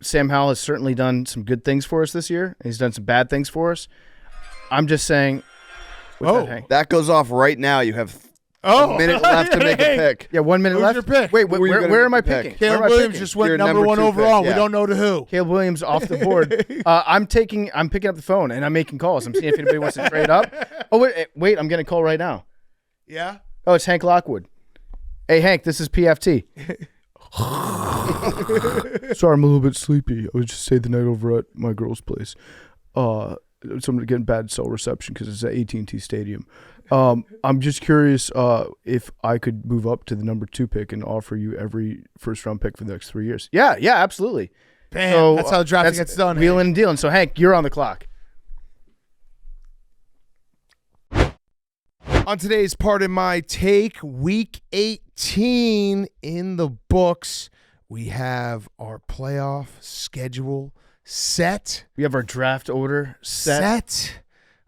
Sam Howell has certainly done some good things for us this year. He's done some bad things for us. I'm just saying. That goes off right now. You have a minute left to make a pick. Yeah, 1 minute left. Who's your pick? Wait, where am I picking? Caleb Williams just went number 1 overall. We don't know to who. Caleb Williams off the board. I'm picking up the phone and I'm making calls. I'm seeing if anybody wants to trade up. Oh wait, I'm getting a call right now. Yeah. Oh, it's Hank Lockwood. Hey Hank, this is PFT. Sorry, I'm a little bit sleepy. I was just stayed the night over at my girl's place. So I'm getting bad cell reception because it's at AT&T Stadium. I'm just curious if I could move up to the number 2 pick and offer you every first-round pick for the next 3 years. Yeah, absolutely. Bam, so, that's how the drafting gets done. Wheeling and dealing. So, Hank, you're on the clock. On today's Part of My Take, Week 18 in the books, we have our playoff schedule set. We have our draft order set.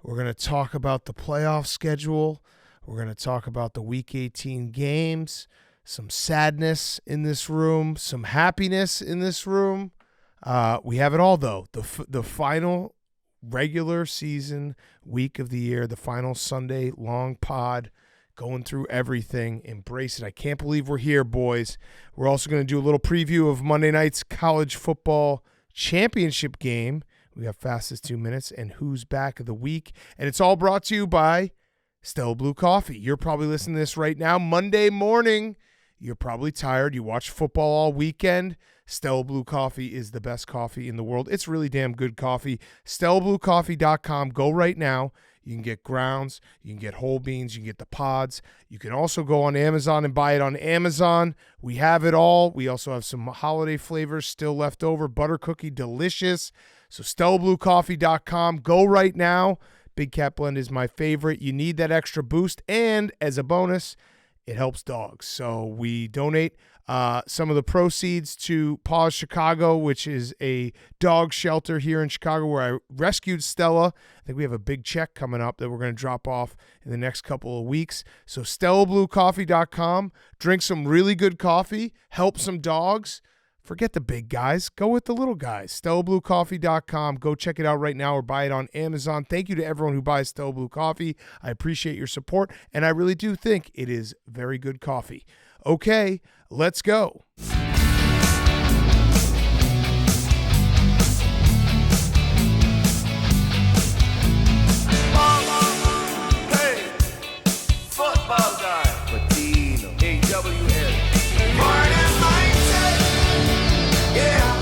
We're going to talk about the playoff schedule. We're going to talk about the Week 18 games, some sadness in this room, some happiness in this room. We have it all, though. The final regular season week of the year, the final Sunday long pod, going through everything. Embrace it. I can't believe we're here, boys. We're also going to do a little preview of Monday night's college football championship game. We got fastest 2 minutes and who's back of the week. And it's all brought to you by Stella Blue Coffee. You're probably listening to this right now, Monday morning. You're probably tired. You watch football all weekend. Stella Blue Coffee is the best coffee in the world. It's really damn good coffee. StellaBlueCoffee.com. Go right now. You can get grounds. You can get whole beans. You can get the pods. You can also go on Amazon and buy it on Amazon. We have it all. We also have some holiday flavors still left over. Butter cookie, delicious. So StellaBlueCoffee.com. Go right now. Big Cat Blend is my favorite. You need that extra boost. And as a bonus, it helps dogs. So we donate some of the proceeds to Paws Chicago, which is a dog shelter here in Chicago where I rescued Stella. I think we have a big check coming up that we're going to drop off in the next couple of weeks. So StellaBlueCoffee.com. Drink some really good coffee. Help some dogs. Forget the big guys. Go with the little guys. StellaBlueCoffee.com. Go check it out right now or buy it on Amazon. Thank you to everyone who buys Stella Blue Coffee. I appreciate your support, and I really do think it is very good coffee. Okay, let's go. Hey, football guy. Patino. AWS. Pardon my take. Yeah.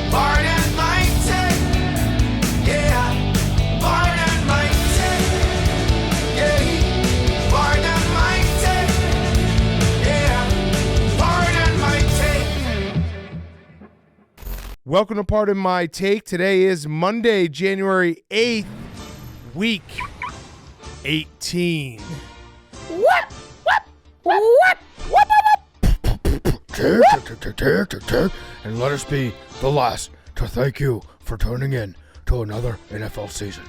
Pardon my take. Yeah. Pardon my take. Yeah. Pardon my take. Yeah. Pardon my take. Welcome to Pardon My Take. Today is Monday, January 8th, week 18. And let us be the last to thank you for tuning in to another NFL season.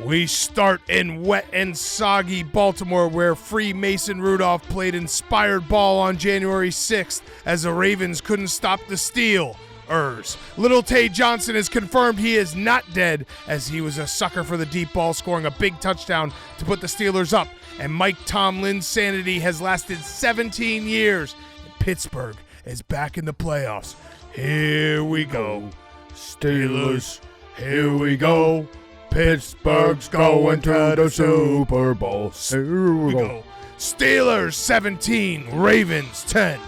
We start in wet and soggy Baltimore, where Mason Rudolph played inspired ball on January 6th as the Ravens couldn't stop the Steelers. Little Tay Johnson has confirmed he is not dead, as he was a sucker for the deep ball, scoring a big touchdown to put the Steelers up. And Mike Tomlin's sanity has lasted 17 years. And Pittsburgh is back in the playoffs. Here we go. Steelers, here we go. Pittsburgh's going to the Super Bowl. Here we go. Steelers 17, Ravens 10.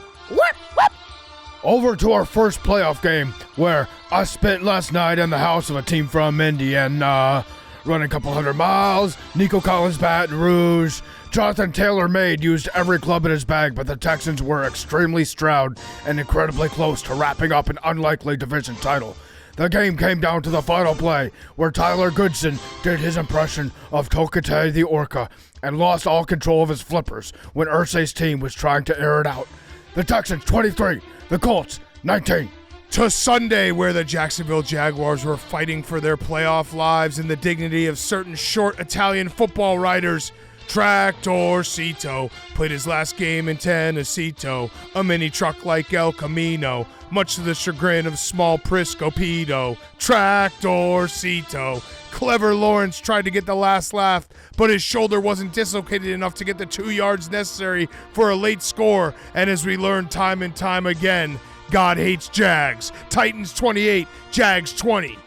Over to our first playoff game, where I spent last night in the house of a team from Indiana, running a couple 100 miles. Nico Collins, Baton Rouge. Jonathan Taylor-Made used every club in his bag, but the Texans were extremely stroud and incredibly close to wrapping up an unlikely division title. The game came down to the final play, where Tyler Goodson did his impression of Tokate the Orca and lost all control of his flippers when Irsay's team was trying to air it out. The Texans 23, the Colts 19. To Sunday, where the Jacksonville Jaguars were fighting for their playoff lives and the dignity of certain short Italian football writers, Tractorcito played his last game in Tennesseeto, a mini truck like El Camino, much to the chagrin of small Prisco-Pedo. Tractorcito. Clever Lawrence tried to get the last laugh, but his shoulder wasn't dislocated enough to get the 2 yards necessary for a late score. And as we learned time and time again, God hates Jags. Titans 28, Jags 20.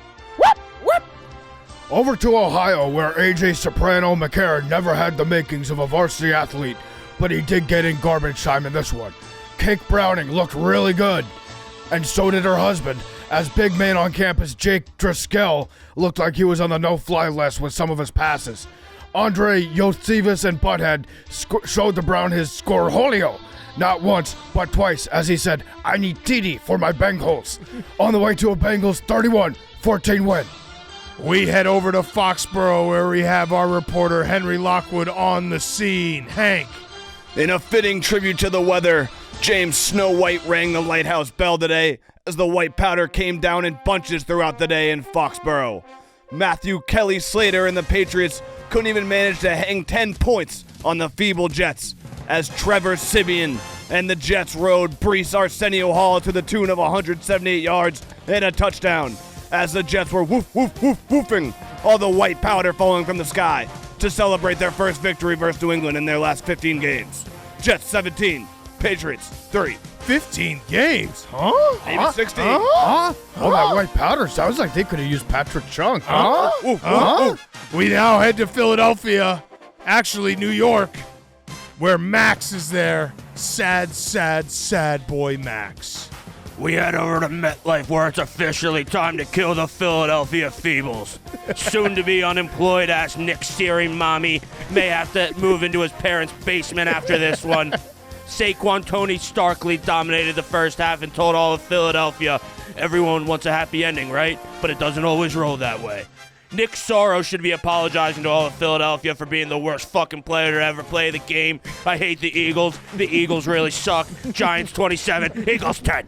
Over to Ohio, where A.J. Soprano McCarron never had the makings of a varsity athlete, but he did get in garbage time in this one. Kate Browning looked really good, and so did her husband, as big man on campus Jake Driscoll looked like he was on the no-fly list with some of his passes. Andre Yosivas and Butthead showed the Brown his scorholio, not once, but twice, as he said, "I need TD for my Bengals," on the way to a Bengals 31-14 win. We head over to Foxborough, where we have our reporter Henry Lockwood on the scene. Hank. In a fitting tribute to the weather, James Snow White rang the lighthouse bell today as the white powder came down in bunches throughout the day in Foxborough. Matthew Kelly Slater and the Patriots couldn't even manage to hang 10 points on the feeble Jets as Trevor Simeon and the Jets rode Brees Arsenio Hall to the tune of 178 yards and a touchdown as the Jets were woofing all the white powder falling from the sky to celebrate their first victory versus New England in their last 15 games. Jets 17, Patriots 3. 15 games, huh? Maybe 16. All that white powder sounds like they could have used Patrick Chung. We now head to Philadelphia, actually New York, where Max is there. Sad, sad, sad boy Max. We head over to MetLife, where it's officially time to kill the Philadelphia Feebles. Soon-to-be unemployed-ass Nick Searing mommy may have to move into his parents' basement after this one. Saquon Tony Starkly dominated the first half and told all of Philadelphia, everyone wants a happy ending, right? But it doesn't always roll that way. Nick Sorrow should be apologizing to all of Philadelphia for being the worst fucking player to ever play the game. I hate the Eagles. The Eagles really suck. Giants 27, Eagles 10.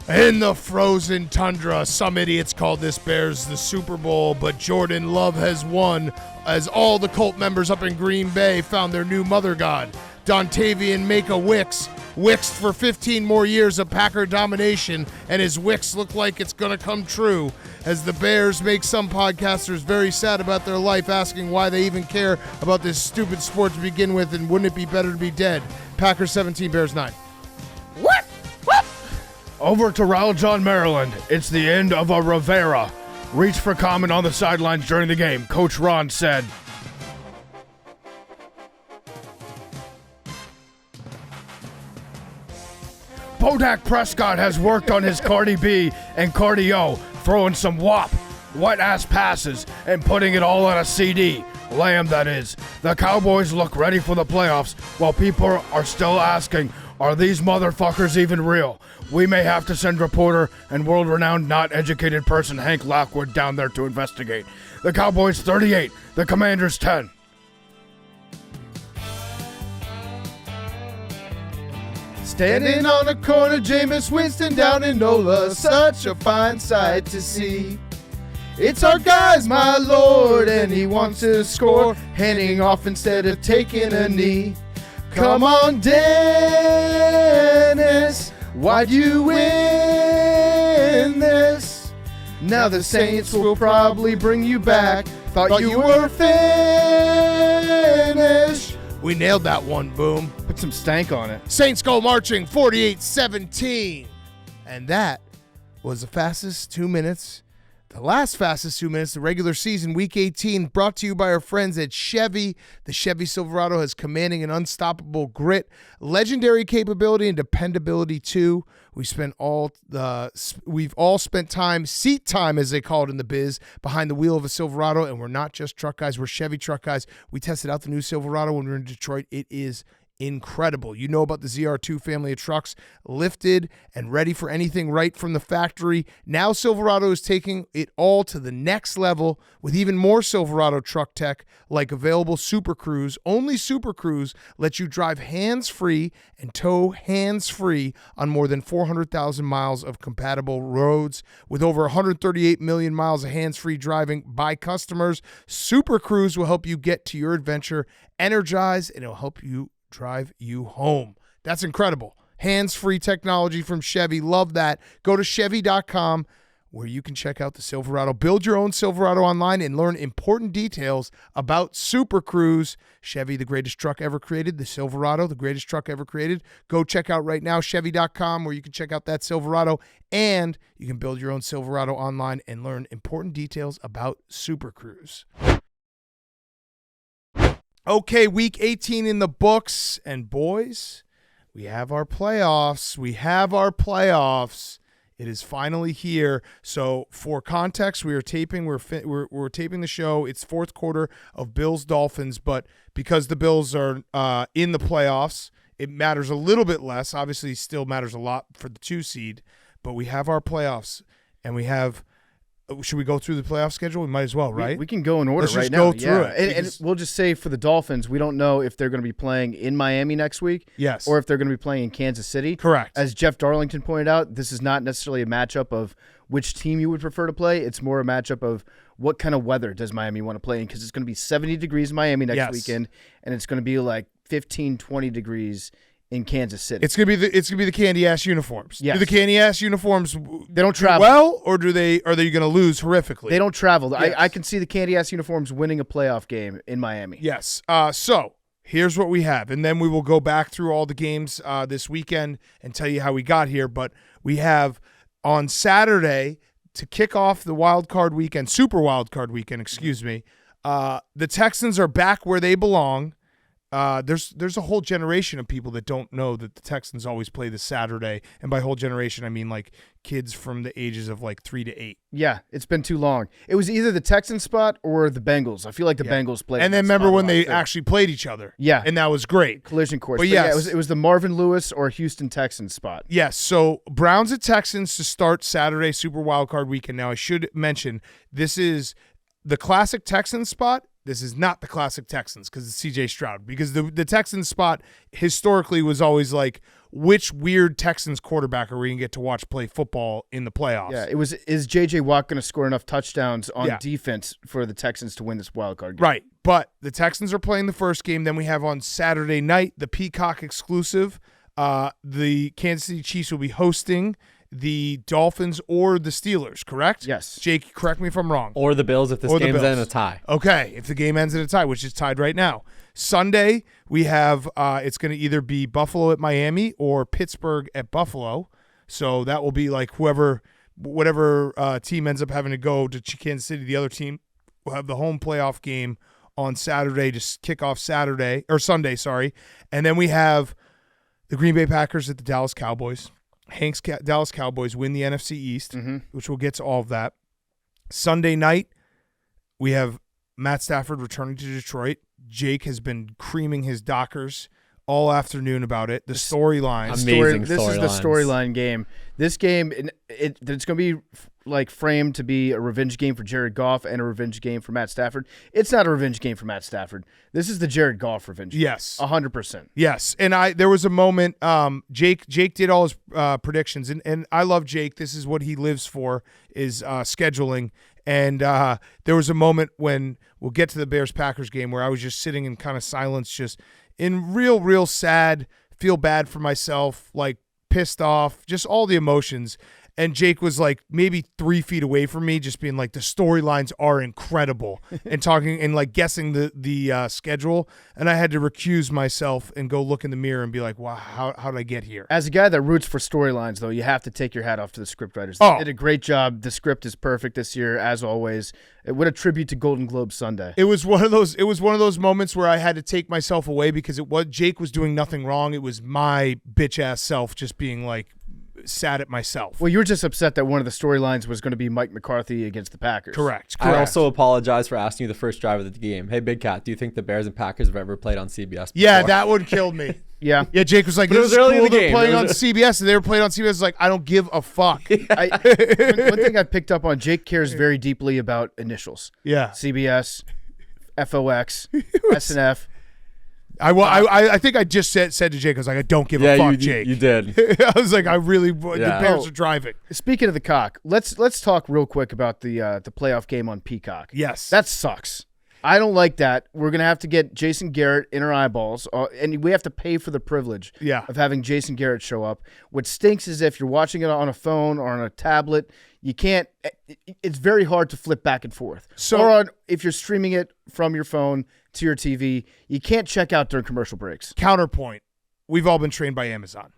In the frozen tundra, some idiots called this Bears the Super Bowl, but Jordan Love has won as all the Colt members up in Green Bay found their new mother god. Dontavian Maka Wixed for 15 more years of Packer domination, and his Wix look like it's going to come true as the Bears make some podcasters very sad about their life, asking why they even care about this stupid sport to begin with, and wouldn't it be better to be dead? Packers 17, Bears 9. What? Over to Rowell John, Maryland. It's the end of a Rivera. Reached for comment on the sidelines during the game. Coach Ron said, Bodak Prescott has worked on his Cardi B and cardio, throwing some wet-ass passes, and putting it all on a CD. Lamb, that is. The Cowboys look ready for the playoffs, while people are still asking, are these motherfuckers even real? We may have to send reporter and world-renowned not-educated person Hank Lockwood down there to investigate. The Cowboys 38, the Commanders 10. Standing on the corner, Jameis Winston down in NOLA, such a fine sight to see. It's our guys, my lord, and he wants to score, handing off instead of taking a knee. Come on, Dennis, why'd you win this? Now the Saints will probably bring you back. Thought you were finished. We nailed that one, Boom. Put some stank on it. Saints go marching 48-17. And that was the fastest 2 minutes. The last fastest 2 minutes, the regular season, Week 18, brought to you by our friends at Chevy. The Chevy Silverado has commanding an unstoppable grit, legendary capability, and dependability too. We've all spent time, seat time as they call it in the biz, behind the wheel of a Silverado, and we're not just truck guys, we're Chevy truck guys. We tested out the new Silverado when we were in Detroit. It is incredible. You know about the ZR2 family of trucks, lifted and ready for anything right from the factory. Now Silverado is taking it all to the next level with even more Silverado truck tech, like available Super Cruise. Only Super Cruise lets you drive hands-free and tow hands-free on more than 400,000 miles of compatible roads. With over 138 million miles of hands-free driving by customers, Super Cruise will help you get to your adventure energized, and it'll help you drive you home. That's incredible. Hands-free technology from Chevy. Love that. Go to Chevy.com where you can check out the Silverado. Build your own Silverado online and learn important details about Super Cruise. Chevy, the greatest truck ever created. The Silverado, the greatest truck ever created. Go check out right now, Chevy.com, where you can check out that Silverado, and you can build your own Silverado online and learn important details about Super Cruise. Okay, week 18 in the books, and boys, we have our playoffs. It is finally here. So, for context, we are taping. We're taping the show. It's fourth quarter of Bills Dolphins, but because the Bills are in the playoffs, it matters a little bit less. Obviously, still matters a lot for the 2 seed. But we have our playoffs, and we have. Should we go through the playoff schedule? We might as well, right? We can go in order Let's right just now. go through it. And we'll just say for the Dolphins, we don't know if they're going to be playing in Miami next week. Yes. Or if they're going to be playing in Kansas City. Correct. As Jeff Darlington pointed out, this is not necessarily a matchup of which team you would prefer to play. It's more a matchup of what kind of weather does Miami want to play in, because it's going to be 70 degrees in Miami next weekend, and it's going to be like 15, 20 degrees in Kansas City. It's gonna be the candy ass uniforms. Yes. Do the candy ass uniforms They don't travel well, or are they gonna lose horrifically? They don't travel. Yes. I can see the candy ass uniforms winning a playoff game in Miami. Yes. So here's what we have, and then we will go back through all the games this weekend and tell you how we got here. But we have on Saturday to kick off the wild card weekend, super wild card weekend. Excuse me. The Texans are back where they belong. There's a whole generation of people that don't know that the Texans always play this Saturday, and by whole generation I mean like kids from the ages of like 3 to 8. Yeah, it's been too long. It was either the Texans spot or the Bengals. I feel like the Bengals played. And then remember when they actually played each other? Yeah, and that was great. Collision course. But yeah, yes. it was the Marvin Lewis or Houston Texans spot. Yes. So Browns at Texans to start Saturday Super Wild Card Weekend. Now I should mention this is the classic Texans spot. This is not the classic Texans because it's C.J. Stroud. Because the Texans spot historically was always like, which weird Texans quarterback are we going to get to watch play football in the playoffs? Yeah, is J.J. Watt going to score enough touchdowns on defense for the Texans to win this wild card game? Right. But the Texans are playing the first game. Then we have on Saturday night the Peacock exclusive. The Kansas City Chiefs will be hosting the Dolphins or the Steelers, correct? Yes. Jake, correct me if I'm wrong. Or the Bills if this game ends in a tie. Okay, if the game ends in a tie, which is tied right now. Sunday, we have it's going to either be Buffalo at Miami or Pittsburgh at Buffalo. So that will be like whatever team ends up having to go to Kansas City, the other team will have the home playoff game on Saturday to kick off Sunday, And then we have the Green Bay Packers at the Dallas Cowboys. Hank's Dallas Cowboys win the NFC East, which we'll get to all of that. Sunday night, we have Matt Stafford returning to Detroit. Jake has been creaming his Dockers all afternoon about it. The storyline. Amazing This is the storyline game. This game, it's going to be like framed to be a revenge game for Jared Goff and a revenge game for Matt Stafford. It's not a revenge game for Matt Stafford. This is the Jared Goff revenge game. Yes. 100%. Yes. And there was a moment, Jake did all his predictions, and I love Jake. This is what he lives for, is scheduling. And there was a moment when we'll get to the Bears-Packers game where I was just sitting in kind of silence, just in real sad, feel bad for myself, like pissed off, just all the emotions. And Jake was like maybe 3 feet away from me, just being like, the storylines are incredible and talking and like guessing the schedule. And I had to recuse myself and go look in the mirror and be like, wow, how did I get here? As a guy that roots for storylines, though, you have to take your hat off to the scriptwriters. They did a great job. The script is perfect this year, as always. What a tribute to Golden Globe Sunday. It was one of those moments where I had to take myself away because Jake was doing nothing wrong. It was my bitch ass self just being like sad at myself. Well, you were just upset that one of the storylines was going to be Mike McCarthy against the Packers. Correct. I also apologize for asking you the first drive of the game. Hey, Big Cat, do you think the Bears and Packers have ever played on CBS before? Yeah, that one killed me. Yeah. Yeah, Jake was like, But it this was is early in cool, the they're game. playing on CBS, and they were playing on CBS. It's like, I don't give a fuck. One thing I picked up on, Jake cares very deeply about initials. Yeah. CBS, FOX, SNF. I think I just said to Jake, I was like, I don't give a fuck, Jake. You did. I was like, the Bears are driving. Speaking of the cock, let's talk real quick about the playoff game on Peacock. Yes. That sucks. I don't like that. We're going to have to get Jason Garrett in our eyeballs, and we have to pay for the privilege of having Jason Garrett show up. What stinks is if you're watching it on a phone or on a tablet, you can't – it's very hard to flip back and forth. If you're streaming it from your phone to your TV, you can't check out during commercial breaks. Counterpoint, we've all been trained by Amazon.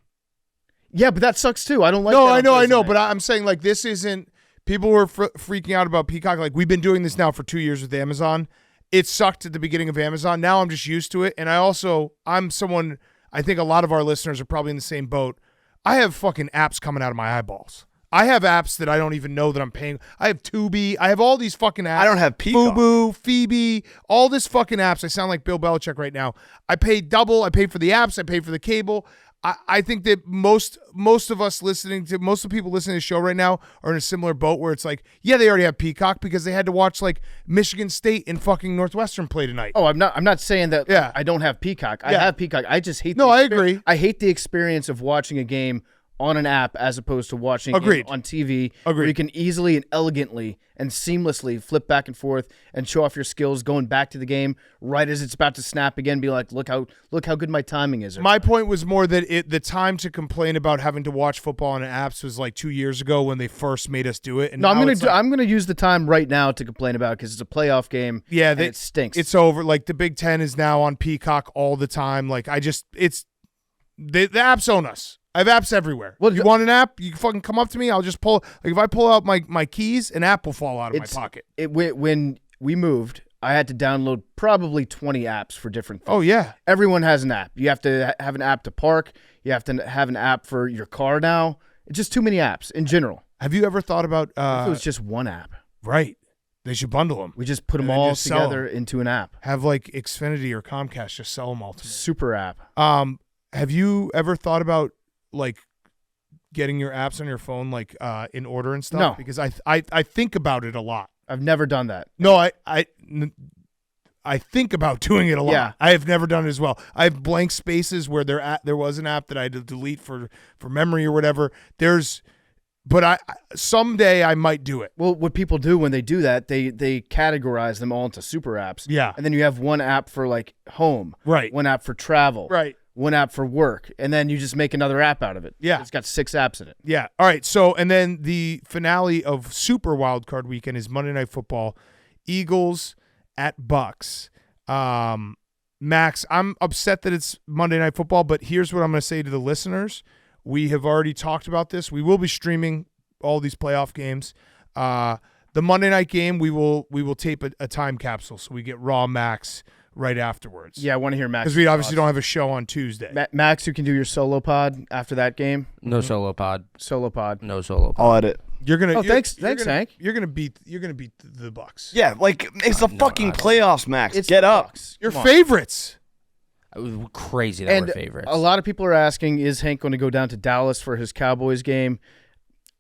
Yeah, but that sucks too. I don't like that. No, I know, but I'm saying like this isn't – people were freaking out about Peacock. Like we've been doing this now for 2 years with Amazon. It sucked at the beginning of Amazon. Now I'm just used to it. And I'm someone, I think a lot of our listeners are probably in the same boat. I have fucking apps coming out of my eyeballs. I have apps that I don't even know that I'm paying. I have Tubi. I have all these fucking apps. I don't have Peacock. Fubu, Phoebe, all this fucking apps. I sound like Bill Belichick right now. I pay double. I pay for the apps. I pay for the cable. I think that most of us listening to most of the people listening to the show right now are in a similar boat where it's like, yeah, they already have Peacock because they had to watch like Michigan State and fucking Northwestern play tonight. Oh, I'm not saying that. Yeah. I don't have Peacock. I have Peacock. I just hate. I agree. I hate the experience of watching a game on an app as opposed to watching it on TV. Where you can easily and elegantly and seamlessly flip back and forth and show off your skills going back to the game right as it's about to snap again. Be like, look how good my timing is. My point was more that the time to complain about having to watch football on apps was like 2 years ago when they first made us do it. And no, I'm gonna use the time right now to complain about it because it's a playoff game. Yeah, and it stinks. It's over. Like the Big Ten is now on Peacock all the time. Like the apps own us. I have apps everywhere. Well, you want an app? You can fucking come up to me. I'll just pull. Like if I pull out my keys, an app will fall out of my pocket. When we moved, I had to download probably 20 apps for different things. Oh yeah, everyone has an app. You have to have an app to park. You have to have an app for your car now. It's just too many apps in general. Have you ever thought about? If it was just one app, right? They should bundle them. We just put them all together into an app. Have like Xfinity or Comcast just sell them all to me. Super app. Have you ever thought about like getting your apps on your phone like in order and stuff? No, because I think about it a lot. I've never done that. No, I think about doing it a lot. Yeah. I have never done it as well. I have blank spaces where there was an app that I had to delete for memory or whatever. But someday I might do it. Well, what people do when they do that, they categorize them all into super apps. Yeah. And then you have one app for like home. Right. One app for travel. Right. One app for work. And then you just make another app out of it. Yeah. It's got 6 apps in it. Yeah. All right. So, and then the finale of Super Wildcard Weekend is Monday Night Football. Eagles at Bucs. Max, I'm upset that it's Monday Night Football, but here's what I'm going to say to the listeners. We have already talked about this. We will be streaming all these playoff games. The Monday night game, we will tape a time capsule, so we get Raw Max right afterwards. Yeah, I want to hear Max. Because we obviously don't have a show on Tuesday. Max, you can do your solo pod after that game. No solo pod. Solo pod. No solo pod. I'll edit. You're gonna. Thanks, Hank. You're gonna beat the Bucs. Yeah, like it's the fucking playoffs, Max. It's Get up. Your favorites. Crazy that we're favorites. A lot of people are asking, is Hank going to go down to Dallas for his Cowboys game?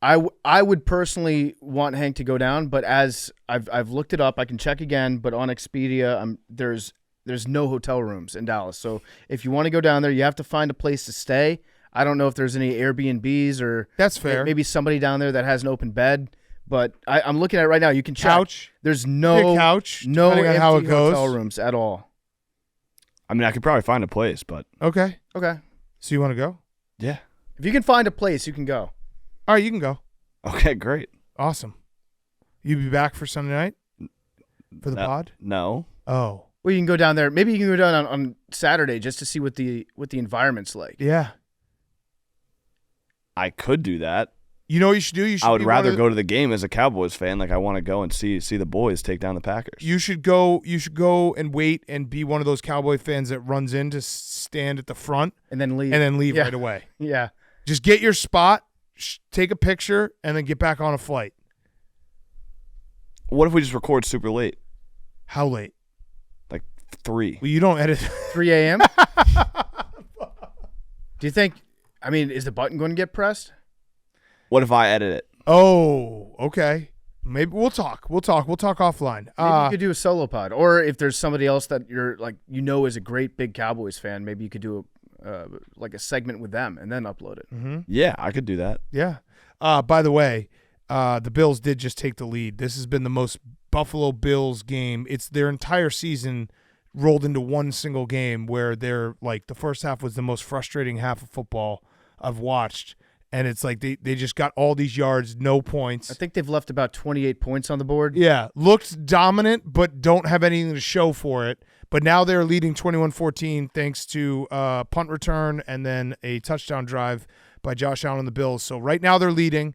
I would personally want Hank to go down, but as I've looked it up, I can check again. But on Expedia, there's no hotel rooms in Dallas. So if you want to go down there, you have to find a place to stay. I don't know if there's any Airbnbs or that's fair. Maybe somebody down there that has an open bed. But I'm looking at it right now. You can check. Couch. There's no couch. No empty how it goes. hotel rooms at all. I mean, I could probably find a place, but Okay. Okay. So you want to go? yeah. If you can find a place, you can go. All right, you can go. Okay, great. Awesome. You be back for Sunday night for the pod? No. Oh. Well, you can go down there. Maybe you can go down on Saturday just to see what the environment's like. Yeah. I could do that. You know what you should do? I would rather go to the game as a Cowboys fan. Like I want to go and see the boys take down the Packers. You should go and wait and be one of those Cowboy fans that runs in to stand at the front and then leave right away. Yeah. Just get your spot take a picture and then get back on a flight. What if we just record super late? How late? Like 3. Well, you don't edit. 3 a.m. Do you think? I mean, is the button going to get pressed? What if I edit it? Oh, okay. Maybe we'll talk. We'll talk offline. Maybe you could do a solo pod, or if there's somebody else that you're like, is a great big Cowboys fan, maybe you could do a segment with them and then upload it. Mm-hmm. Yeah, I could do that. Yeah. By the way, the Bills did just take the lead. This has been the most Buffalo Bills game. It's their entire season rolled into one single game where they're like the first half was the most frustrating half of football I've watched. And it's like they just got all these yards, no points. I think they've left about 28 points on the board. Yeah, looked dominant, but don't have anything to show for it. But now they're leading 21-14 thanks to punt return and then a touchdown drive by Josh Allen and the Bills. So right now they're leading.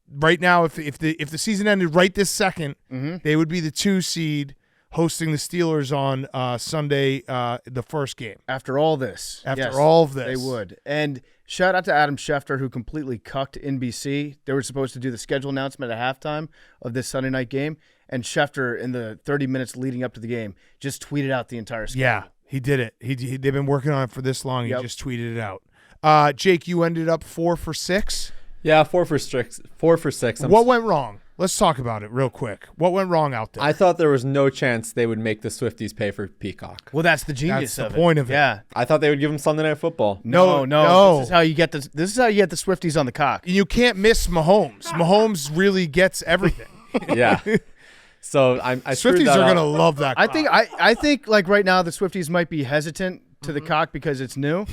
Right now, if the season ended right this second, they would be the 2 seed hosting the Steelers on Sunday, the first game. After all this. After all of this. They would. And shout out to Adam Schefter, who completely cucked NBC. They were supposed to do the schedule announcement at halftime of this Sunday night game, and Schefter, in the 30 minutes leading up to the game, just tweeted out the entire schedule. Yeah, he did it. They've been working on it for this long. He just tweeted it out. Jake, you ended up 4 for 6. Yeah, 4 for 6. 4 for 6. What went wrong? Let's talk about it real quick. What went wrong out there? I thought there was no chance they would make the Swifties pay for Peacock. Well, that's the genius That's of the point of it. Yeah. I thought they would give them Sunday Night Football. No. No. This is how you get This is how you get the Swifties on the cock. You can't miss Mahomes. Mahomes really gets everything. Yeah. So I screwed Swifties that are up. gonna love that. I think like right now the Swifties might be hesitant to the cock because it's new,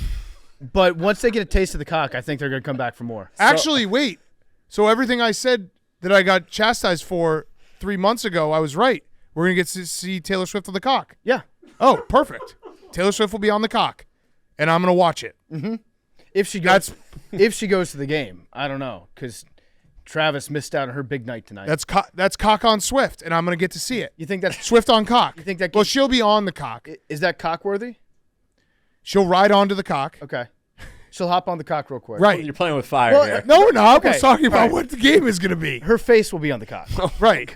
but once they get a taste of the cock, I think they're gonna come back for more. Actually, wait. So everything I said that I got chastised for 3 months ago, I was right. We're gonna get to see Taylor Swift on the cock. Yeah. Oh, perfect. Taylor Swift will be on the cock, and I'm gonna watch it. If she goes to the game, I don't know, because Travis missed out on her big night tonight. That's cock on Swift, and I'm gonna get to see it. You think that's Swift on cock. You think that? Well, she'll be on the cock. Is that cock worthy? She'll ride onto the cock. Okay. She'll hop on the cock real quick. Right. You're playing with fire Well, here. No, we're not. Okay. We're talking about Right. what the game is gonna be. Her face will be on the cock. Right.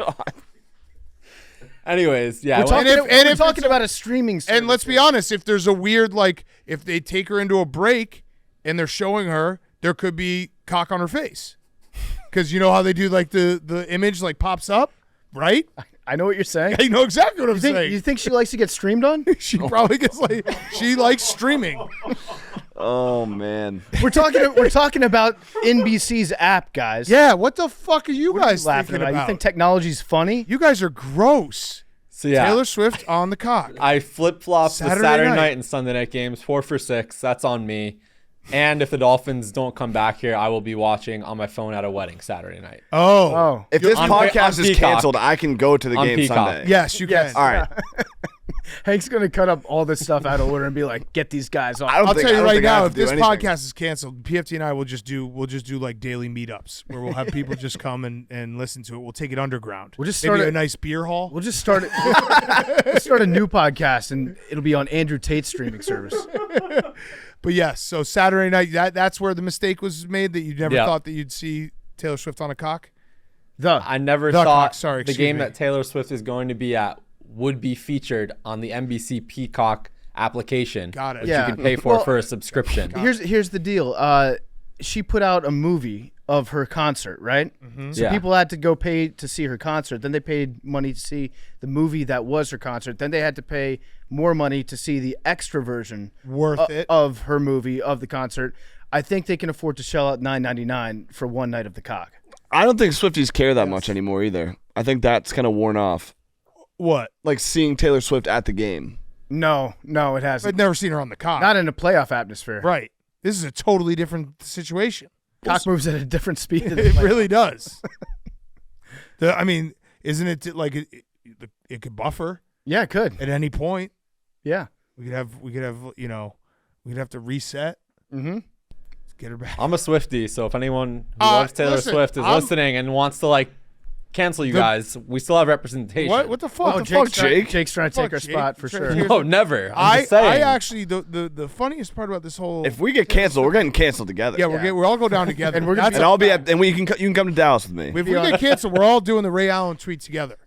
Anyways, yeah. We're talking, if talking it's about a streaming service. And let's be honest, if there's a weird, like, if they take her into a break and they're showing her, there could be cock on her face. Because you know how they do, like, the image, like, pops up, right? I know what you're saying. I know exactly what I'm saying. You think she likes to get streamed on? She probably gets, like, she likes streaming. Oh man. We're talking about NBC's app, guys. Yeah, what the fuck are you What are you guys laughing thinking about? about? You think technology's funny? You guys are gross. So yeah, Taylor Swift on the cock. I flip-flopped the Saturday Saturday night. night and Sunday night games, 4 for 6. That's on me. And if the Dolphins don't come back here, I will be watching on my phone at a wedding Saturday night. Oh. If this on podcast is Peacock. canceled, I can go to the On game Peacock. Sunday. Yes, you can. All right. Hank's gonna cut up all this stuff out of order and be like, "Get these guys off." I don't I'll think- tell I you don't right think I now, have if to do this anything. podcast is canceled, PFT and I will just do like daily meetups where we'll have people just come and listen to it. We'll take it underground. We'll just maybe start a nice beer hall. We'll just start we'll start a new podcast, and it'll be on Andrew Tate's streaming service. But yes, so Saturday night, that's where the mistake was made that you never Yeah. thought that you'd see Taylor Swift on a cock. I never The thought cock, sorry, the excuse game me. that Taylor Swift is going to be at would be featured on the NBC Peacock application. Got it. Which Yeah. you can pay for a subscription. Here's the deal. She put out a movie of her concert, right? So Yeah. people had to go pay to see her concert. Then they paid money to see the movie that was her concert. Then they had to pay more money to see the extra version Worth it. of her movie of the concert. I think they can afford to shell out $9.99 for one night of the cock. I don't think Swifties care that much anymore either. I think that's kind of worn off. What? Like seeing Taylor Swift at the game. No, it hasn't. I've never seen her on the cock. Not in a playoff atmosphere. Right. This is a totally different situation. Cock moves at a different speed. Than It really does. Isn't it like it could buffer Yeah, it could. at any point? Yeah. We could have we'd have to reset. Mm-hmm. Get her back. I'm a Swiftie, so if anyone who loves Taylor listen, Swift is I'm- listening and wants to like cancel you guys. We still have representation. What the fuck? Oh, the fuck, Jake? Jake's trying to take Fuck our Jake. spot for Jake. sure. Here's No, never. I'm just saying. I actually the funniest part about this whole If we get canceled, we're getting canceled together. we're all go down together, And we're gonna And I'll be at, and you can come to Dallas with me. If we get canceled, we're all doing the Ray Allen tweet together.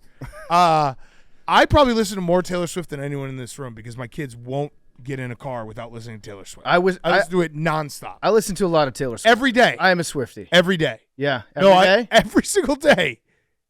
I probably listen to more Taylor Swift than anyone in this room because my kids won't get in a car without listening to Taylor Swift. I listen to it nonstop. I listen to a lot of Taylor Swift. Every day. I am a Swiftie. Every day. Yeah. Every single day.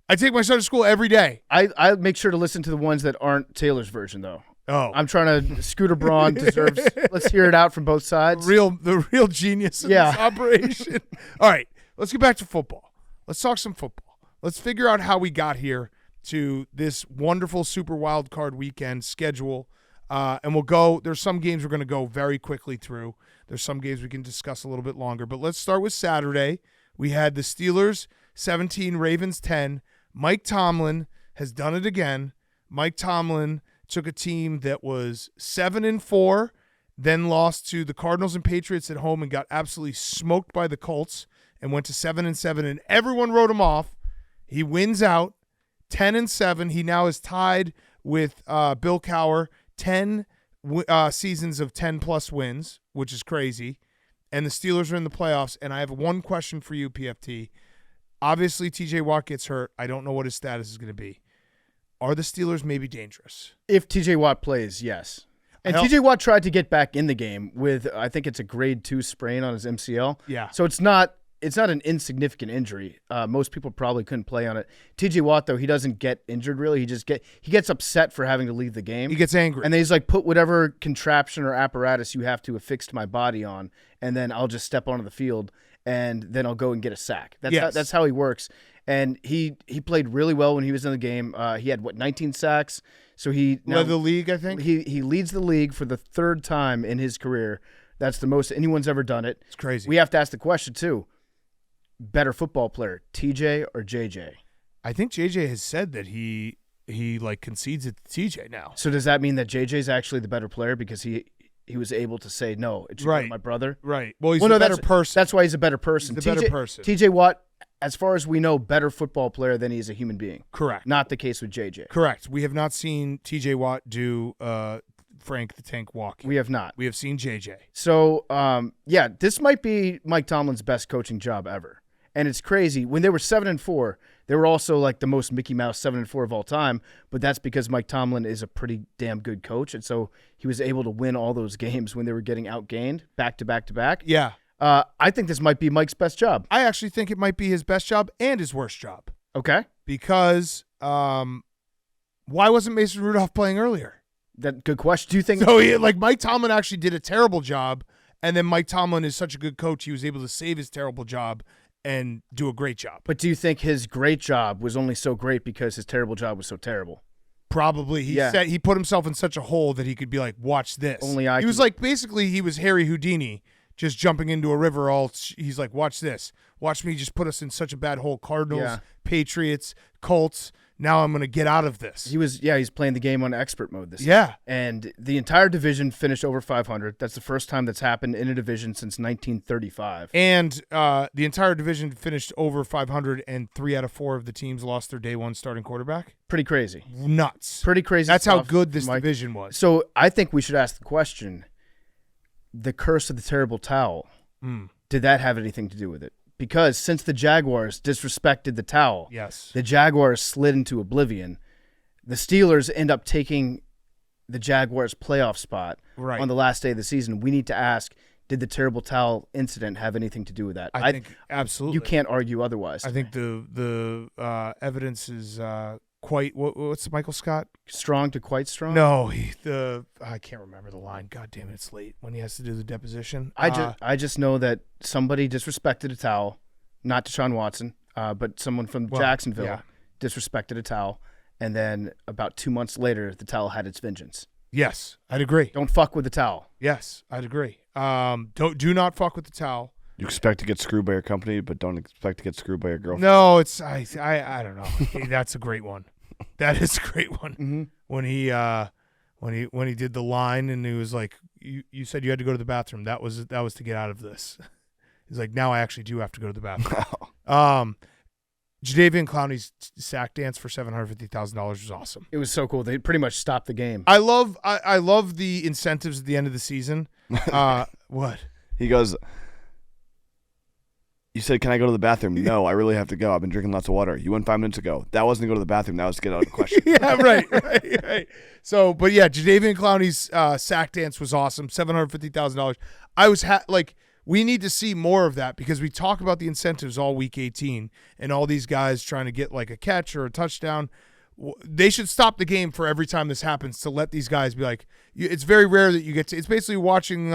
I take my son to school every day. I make sure to listen to the ones that aren't Taylor's version, though. Oh. I'm trying to. Scooter Braun deserves. Let's hear it out from both sides. The real genius of this operation. All right, let's get back to football. Let's talk some football. Let's figure out how we got here to this wonderful Super Wild Card weekend schedule. And we'll go. There's some games we're going to go very quickly through. There's some games we can discuss a little bit longer. But let's start with Saturday. We had the Steelers 17, Ravens 10. Mike Tomlin has done it again. Mike Tomlin took a team that was 7-4, then lost to the Cardinals and Patriots at home and got absolutely smoked by the Colts and went to 7-7, and everyone wrote him off. He wins out 10-7. He now is tied with Bill Cowher, 10 seasons of 10-plus wins, which is crazy. And the Steelers are in the playoffs. And I have one question for you, PFT. Obviously, TJ Watt gets hurt. I don't know what his status is going to be. Are the Steelers maybe dangerous? If TJ Watt plays, yes. And TJ Watt tried to get back in the game with, I think it's a grade 2 sprain on his MCL. Yeah. So it's not an insignificant injury. Most people probably couldn't play on it. TJ Watt, though, he doesn't get injured really. He gets upset for having to leave the game. He gets angry. And then he's like, put whatever contraption or apparatus you have to affix to my body on, and then I'll just step onto the field, and then I'll go and get a sack. That's how he works. And he played really well when he was in the game. He had, 19 sacks? So he led the league, I think. He leads the league for the third time in his career. That's the most anyone's ever done it. It's crazy. We have to ask the question, too. Better football player, TJ or JJ? I think JJ has said that he concedes it to TJ now. So does that mean that JJ's actually the better player because he was able to say, no, it should be my brother? Right. Well, he's a better person. That's why he's a better person. He's a better person. TJ Watt, as far as we know, better football player than he is a human being. Correct. Not the case with JJ. Correct. We have not seen TJ Watt do Frank the Tank walking. We have not. We have seen JJ. So, this might be Mike Tomlin's best coaching job ever. And it's crazy. When they were 7-4, they were also like the most Mickey Mouse 7-4 of all time. But that's because Mike Tomlin is a pretty damn good coach. And so he was able to win all those games when they were getting outgained back to back to back. Yeah. I think this might be Mike's best job. I actually think it might be his best job and his worst job. Okay. Because why wasn't Mason Rudolph playing earlier? That good question. Do you think so? Mike Tomlin actually did a terrible job, and then Mike Tomlin is such a good coach, he was able to save his terrible job and do a great job. But do you think his great job was only so great because his terrible job was so terrible? Probably. He said he put himself in such a hole that he could be like, watch this. He was like, basically, he was Harry Houdini just jumping into a river. He's like, watch this. Watch me just put us in such a bad hole. Cardinals, Patriots, Colts. Now I'm going to get out of this. He's playing the game on expert mode this year. Yeah. And the entire division finished over 500. That's the first time that's happened in a division since 1935. And the entire division finished over 500, and 3 out of 4 of the teams lost their day one starting quarterback. Pretty crazy. Nuts. Pretty crazy. That's how good this division was. So I think we should ask the question, the curse of the terrible towel, did that have anything to do with it? Because since the Jaguars disrespected the towel, the Jaguars slid into oblivion. The Steelers end up taking the Jaguars' playoff spot on the last day of the season. We need to ask, did the terrible towel incident have anything to do with that? I think absolutely. You can't argue otherwise. I think the evidence is quite. What's Michael Scott? Strong to quite strong? No, I can't remember the line. God damn it, it's late when he has to do the deposition. I just know that somebody disrespected a towel, not Deshaun Watson, but someone from Jacksonville disrespected a towel, and then about 2 months later, the towel had its vengeance. Yes, I'd agree. Don't fuck with the towel. Yes, I'd agree. Do not fuck with the towel. You expect to get screwed by your company, but don't expect to get screwed by your girlfriend. No, I don't know. That's a great one. That is a great one. Mm-hmm. When he did the line and he was like, you said you had to go to the bathroom. That was to get out of this. He's like, now I actually do have to go to the bathroom. Jadeveon Clowney's sack dance for $750,000 was awesome. It was so cool. They pretty much stopped the game. I love the incentives at the end of the season. What? He goes, you said, can I go to the bathroom? No, I really have to go. I've been drinking lots of water. You went 5 minutes ago. That wasn't to go to the bathroom. That was to get out of the question. Yeah, right. So, but yeah, Jadeveon Clowney's sack dance was awesome. $750,000. I was we need to see more of that because we talk about the incentives all week 18 and all these guys trying to get like a catch or a touchdown. They should stop the game for every time this happens to let these guys be like, it's very rare that you get to, it's basically watching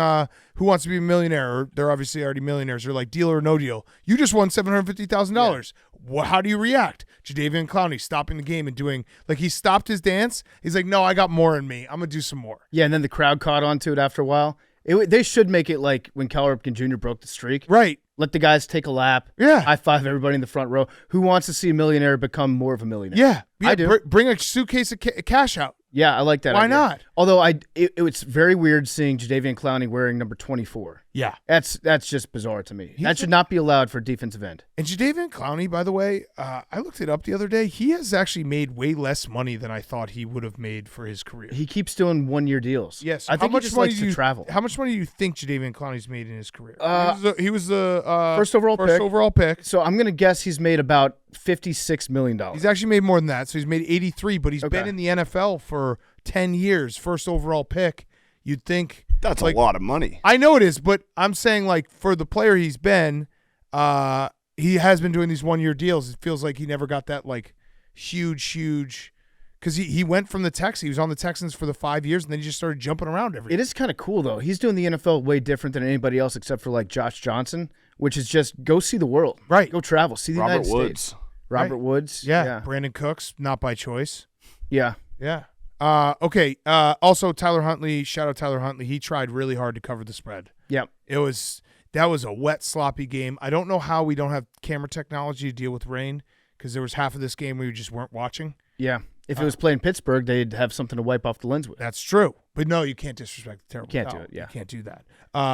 Who Wants to Be a Millionaire, or they're obviously already millionaires, or like Deal or No Deal. You just won $750,000. Yeah. How do you react? Jadeveon Clowney stopping the game and doing, like, he stopped his dance. He's like, no, I got more in me. I'm going to do some more. Yeah, and then the crowd caught on to it after a while. They should make it like when Cal Ripken Jr. broke the streak. Right. Let the guys take a lap. Yeah. High five everybody in the front row. Who wants to see a millionaire become more of a millionaire? Yeah. I do. Bring a suitcase of cash out. Yeah, I like that. Why idea. not? Although it's very weird seeing Jadeveon Clowney wearing number 24. Yeah. That's just bizarre to me. That should not be allowed for a defensive end. And Jadeveon Clowney, by the way, I looked it up the other day. He has actually made way less money than I thought he would have made for his career. He keeps doing 1-year deals. Yes. I think he just likes to travel. How much money do you think Jadeveon Clowney's made in his career? He was the first overall pick. So I'm going to guess he's made about $56 million. He's actually made more than that. So he's made 83, but he's been in the NFL for 10 years, first overall pick. You'd think that's a lot of money. I know it is, but I'm saying, like, for the player he's been, he has been doing these 1-year deals. It feels like he never got that, like, huge, because he went from the Texans. He was on the Texans for the 5 years, and then he just started jumping around every year. It is kind of cool, though. He's doing the NFL way different than anybody else except for, like, Josh Johnson, which is just go see the world. Right. Go travel. See the United States. Robert Woods. Yeah. Brandon Cooks, not by choice. Yeah. Yeah. Okay. Also, Tyler Huntley. Shout out Tyler Huntley. He tried really hard to cover the spread. Yep. That was a wet, sloppy game. I don't know how we don't have camera technology to deal with rain, because there was half of this game we just weren't watching. Yeah. If it was playing Pittsburgh, they'd have something to wipe off the lens with. That's true. But no, you can't disrespect the terrible. You can't do it. Yeah. You can't do that.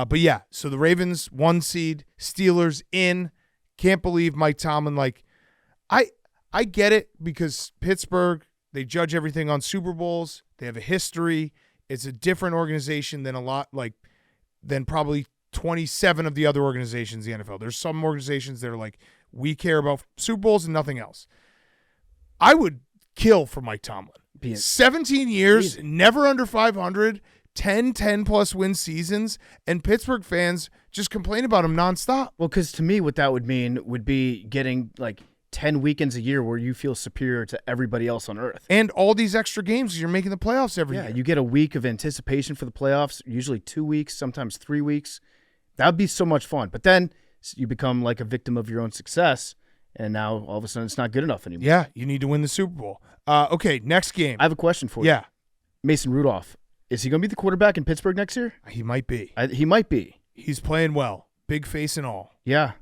But yeah. So the Ravens 1 seed, Steelers in. Can't believe Mike Tomlin. Like, I get it, because Pittsburgh, they judge everything on Super Bowls. They have a history. It's a different organization than probably 27 of the other organizations in the NFL. There's some organizations that are like, we care about Super Bowls and nothing else. I would kill for Mike Tomlin. 17 years, never under 500, 10-plus win seasons, and Pittsburgh fans just complain about him nonstop. Well, because to me, what that would mean would be getting, like, 10 weekends a year where you feel superior to everybody else on earth. And all these extra games, you're making the playoffs every year. Yeah, you get a week of anticipation for the playoffs, usually 2 weeks, sometimes 3 weeks. That would be so much fun. But then you become like a victim of your own success, and now all of a sudden it's not good enough anymore. Yeah, you need to win the Super Bowl. Okay, next game. I have a question for you. Yeah. Mason Rudolph, is he going to be the quarterback in Pittsburgh next year? He might be. He might be. He's playing well. Big face and all. Yeah.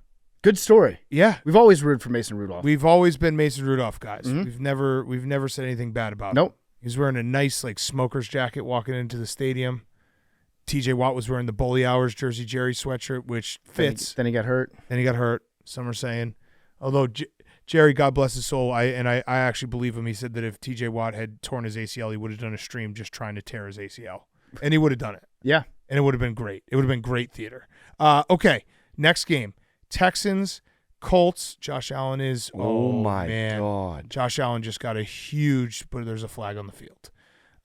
Good story. Yeah. We've always rooted for Mason Rudolph. We've always been Mason Rudolph guys. Mm-hmm. We've never said anything bad about him. Nope. He's wearing a nice, like, smoker's jacket walking into the stadium. TJ Watt was wearing the Bully Hours Jersey Jerry sweatshirt, which fits. Then he got hurt. Some are saying. Although Jerry, God bless his soul, I actually believe him. He said that if TJ Watt had torn his ACL, he would have done a stream just trying to tear his ACL. And he would have done it. Yeah. And it would have been great. It would have been great theater. Okay, next game. Texans, Colts. Josh Allen is – oh my man. God. Josh Allen just got a huge – but there's a flag on the field.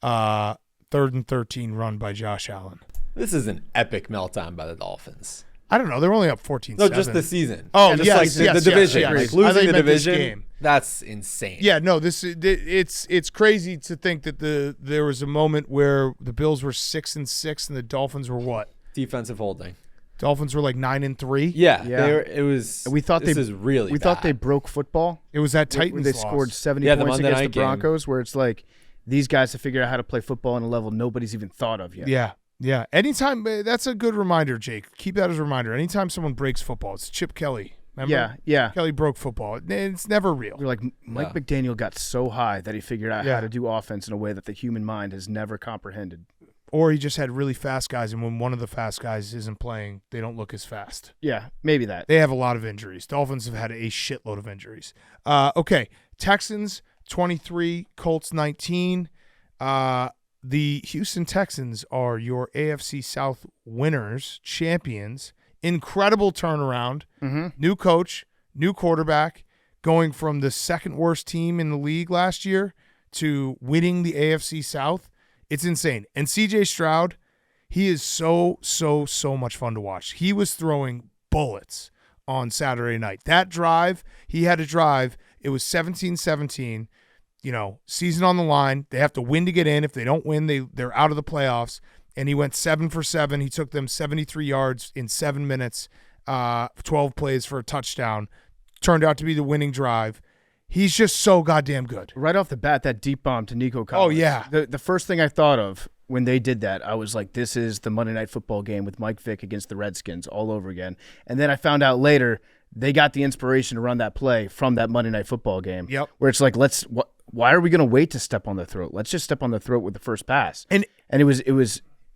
3rd and 13 run by Josh Allen. This is an epic meltdown by the Dolphins. I don't know. They're only up 14-7. No, just the season. Oh, just yes, like the division. yes. Like I thought losing you the meant this division, game. that's insane. Yeah, no, it's crazy to think that there was a moment where the Bills were 6-6 and the Dolphins were what? Defensive holding. Dolphins were like 9-3. Yeah. Yeah. It was. We thought this is really. We bad. thought they broke football. It was that Where Titans they loss. scored 70 Yeah, the points Monday against the night game. Broncos, where it's like these guys have figured out how to play football on a level nobody's even thought of yet. Yeah. Anytime, that's a good reminder, Jake. Keep that as a reminder. Anytime someone breaks football, it's Chip Kelly. Remember? Yeah. Kelly broke football. It's never real. We're like, Mike McDaniel got so high that he figured out Yeah. how to do offense in a way that the human mind has never comprehended. Or he just had really fast guys, and when one of the fast guys isn't playing, they don't look as fast. Yeah, maybe that. They have a lot of injuries. Dolphins have had a shitload of injuries. Okay, Texans 23, Colts 19. The Houston Texans are your AFC South winners, champions. Incredible turnaround. New coach, new quarterback, going from the second worst team in the league last year to winning the AFC South. It's insane. And CJ Stroud, he is so much fun to watch. He was throwing bullets on Saturday night. That drive, he had a drive. It was 17-17. Season on the line. They have to win to get in. If they don't win, they're out of the playoffs. And he went 7 for 7. He took them 73 yards in 7 minutes, 12 plays for a touchdown. Turned out to be the winning drive. He's just so goddamn good. Right off the bat, that deep bomb to Nico Collins. Oh, yeah. The first thing I thought of when they did that, I was like, this is the Monday Night Football game with Mike Vick against the Redskins all over again. And then I found out later they got the inspiration to run that play from that Monday Night Football game. Yep. Where it's like, why are we going to wait to step on the throat? Let's just step on the throat with the first pass. And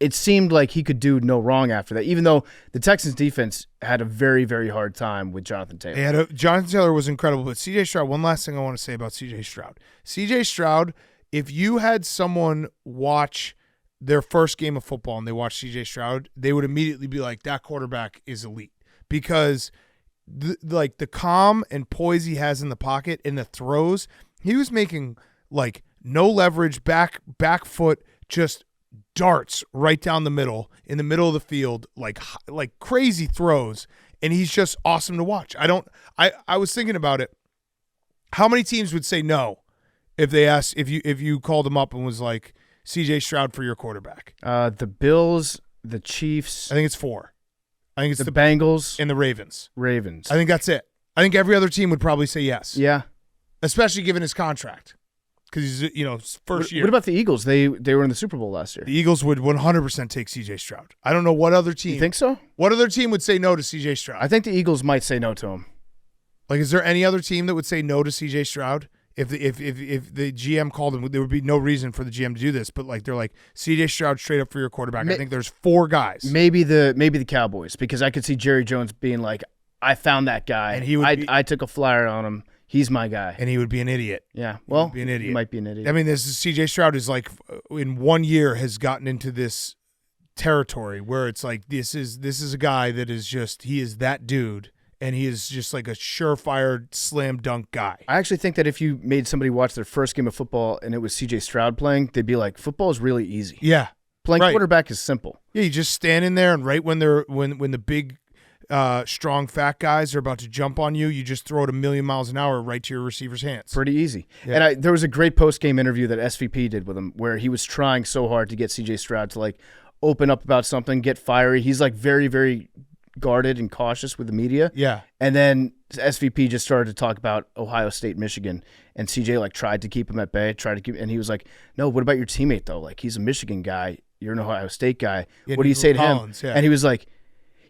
it seemed like he could do no wrong after that, even though the Texans defense had a very, very hard time with Jonathan Taylor. Jonathan Taylor was incredible, but CJ Stroud, one last thing I want to say about CJ Stroud. CJ Stroud, if you had someone watch their first game of football and they watched CJ Stroud, they would immediately be like, that quarterback is elite, because the calm and poise he has in the pocket and the throws, he was making like no leverage, back foot, just darts right down the middle, in the middle of the field, like crazy throws, and he's just awesome to watch. I was thinking about it. How many teams would say no if they asked, if you called them up and was like, CJ Stroud for your quarterback? The Bills, the Chiefs. I think it's 4. I think it's the Bengals and the Ravens. I think that's it. I think every other team would probably say yes. Yeah. Especially given his contract. Because he's, first year. What about the Eagles? They were in the Super Bowl last year. The Eagles would 100% take CJ Stroud. I don't know what other team. You think so? What other team would say no to CJ Stroud? I think the Eagles might say no to him. Like, is there any other team that would say no to CJ Stroud? If the GM called him, there would be no reason for the GM to do this. But like, they're like, CJ Stroud straight up for your quarterback. I think there's 4 guys. Maybe the Cowboys, because I could see Jerry Jones being like, I found that guy, and I took a flyer on him. He's my guy. And he would be an idiot. Yeah. Well, be an idiot. He might be an idiot. I mean, CJ Stroud is like, in 1 year, has gotten into this territory where it's like, this is a guy that is just, he is that dude, and he is just like a surefire slam dunk guy. I actually think that if you made somebody watch their first game of football and it was CJ Stroud playing, they'd be like, football is really easy. Yeah. Playing quarterback is simple. Yeah, you just stand in there, and right when the big strong fat guys are about to jump on you, you just throw it a million miles an hour right to your receiver's hands. Pretty easy. Yeah. And there was a great post-game interview that SVP did with him where he was trying so hard to get CJ Stroud to like open up about something, get fiery. He's like very, very guarded and cautious with the media. Yeah. And then SVP just started to talk about Ohio State, Michigan, and CJ like tried to keep him at bay, and he was like, no, what about your teammate though? Like, he's a Michigan guy, you're an Ohio State guy. Yeah, what do you say to him? Yeah. And he was like,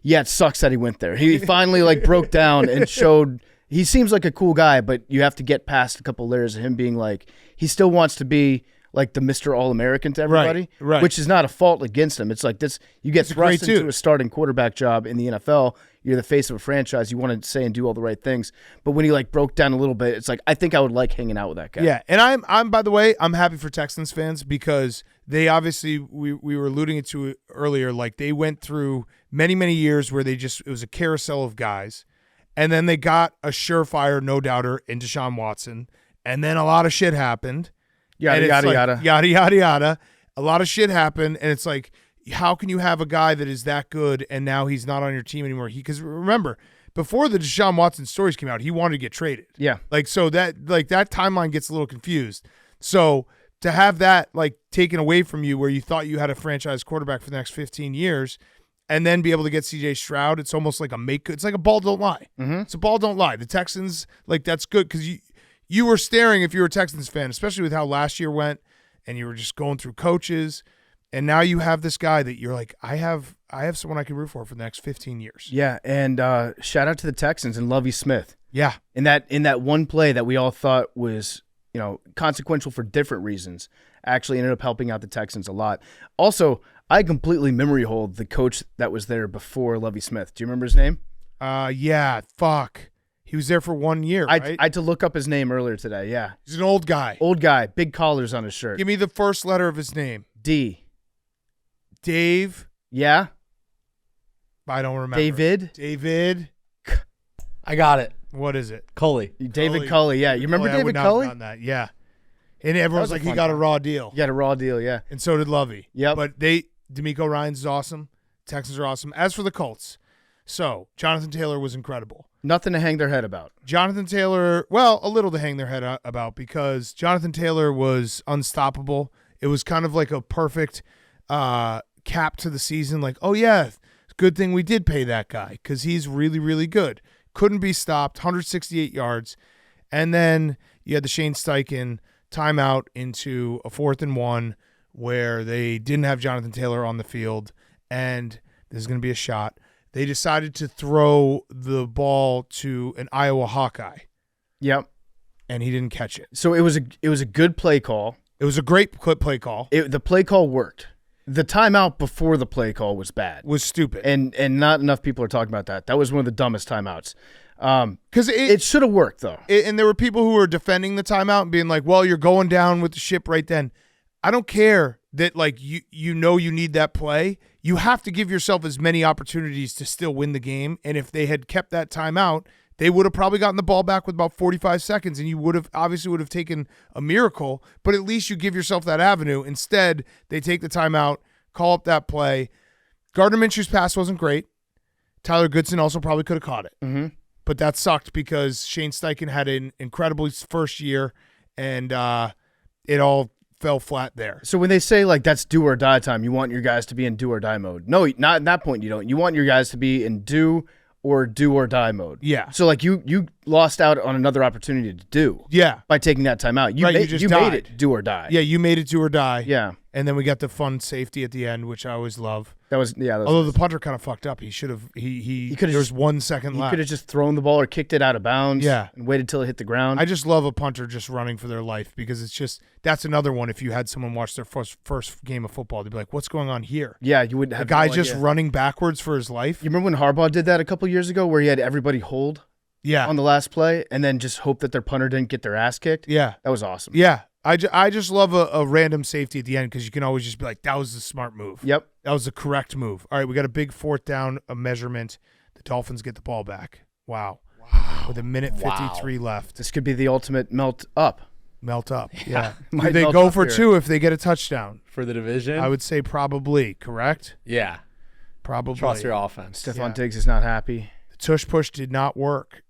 yeah, it sucks that he went there. He finally like broke down and showed he seems like a cool guy, but you have to get past a couple layers of him being like, he still wants to be like the Mr. All-American to everybody, right. Which is not a fault against him. It's like this, you get thrust into a starting quarterback job in the NFL. You're the face of a franchise. You want to say and do all the right things. But when he like broke down a little bit, it's like, I think I would like hanging out with that guy. Yeah, and I'm by the way, I'm happy for Texans fans because they obviously, we were alluding to it earlier, like they went through many years where it was a carousel of guys, and then they got a surefire no-doubter in Deshaun Watson, and then a lot of shit happened. Yada. Yada. A lot of shit happened, and it's like, how can you have a guy that is that good and now he's not on your team anymore? Because remember, before the Deshaun Watson stories came out, he wanted to get traded. Yeah. Like, so that timeline gets a little confused. So to have that like taken away from you where you thought you had a franchise quarterback for the next 15 years and then be able to get CJ Stroud, it's almost like it's like a ball don't lie. Mm-hmm. It's a ball don't lie. The Texans, like, that's good because you were staring, if you were a Texans fan, especially with how last year went and you were just going through coaches. And now you have this guy that you're like, I have someone I can root for the next 15 years. Yeah, and shout out to the Texans and Lovie Smith. Yeah. In that one play that we all thought was, consequential for different reasons, actually ended up helping out the Texans a lot. Also, I completely memory hold the coach that was there before Lovie Smith. Do you remember his name? Yeah, fuck. He was there for 1 year, right? I had to look up his name earlier today. Yeah. He's an old guy. Old guy, big collars on his shirt. Give me the first letter of his name. D. Dave. Yeah. I don't remember. David. I got it. What is it? Cully. David Culley. Yeah. You remember I David would not Culley? have gotten that. Yeah. And everyone's like, he got a raw deal. You got a raw deal, yeah. And so did Lovey. Yep. But D'Amico Ryans is awesome. Texans are awesome. As for the Colts, so Jonathan Taylor was incredible. Nothing to hang their head about. Jonathan Taylor, well, a little to hang their head about because Jonathan Taylor was unstoppable. It was kind of like a perfect cap to the season. Like, oh, yeah, good thing we did pay that guy because he's really, really good. Couldn't be stopped, 168 yards. And then you had the Shane Steichen timeout into a 4th and 1 where they didn't have Jonathan Taylor on the field, and this is going to be a shot. They decided to throw the ball to an Iowa Hawkeye. Yep. And he didn't catch it. So it was a good play call. It was a great play call. The play call worked. The timeout before the play call was bad. Was stupid. And not enough people are talking about that. That was one of the dumbest timeouts. Because it should have worked, though. And there were people who were defending the timeout and being like, well, you're going down with the ship right then. I don't care that, like, you know you need that play. You have to give yourself as many opportunities to still win the game. And if they had kept that timeout, they would have probably gotten the ball back with about 45 seconds, and you would have taken a miracle, but at least you give yourself that avenue. Instead, they take the timeout, call up that play. Gardner Minshew's pass wasn't great. Tyler Goodson also probably could have caught it. Mm-hmm. But that sucked because Shane Steichen had an incredible first year, and it all fell flat there. So when they say, like, that's do or die time, you want your guys to be in do or die mode. No, not at that point you don't. You want your guys to be in do or die mode. Yeah. So, like, you lost out on another opportunity to do. Yeah. By taking that time out. You made it do or die. Yeah, you made it do or die. Yeah. And then we got the fun safety at the end, which I always love. That was Although the punter kind of fucked up. He should have he could have just 1 second left. He could have just thrown the ball or kicked it out of bounds. Yeah. And waited till it hit the ground. I just love a punter just running for their life because it's just that's another one. If you had someone watch their first game of football, they'd be like, "What's going on here?" Yeah, you would have a guy no just idea. running backwards for his life. You remember when Harbaugh did that a couple years ago, where he had everybody hold on the last play and then just hope that their punter didn't get their ass kicked? Yeah, that was awesome. Yeah, I just love a random safety at the end because you can always just be like, "That was the smart move." Yep, that was the correct move. All right, we got a big 4th down, a measurement. The Dolphins get the ball back. Wow. With a minute 53 left. This could be the ultimate melt up. Yeah. Might Do they melt go up for here. 2 if they get a touchdown? For the division? I would say probably, correct? Yeah. Probably. Trust your offense. Stephon Diggs is not happy. The tush push did not work.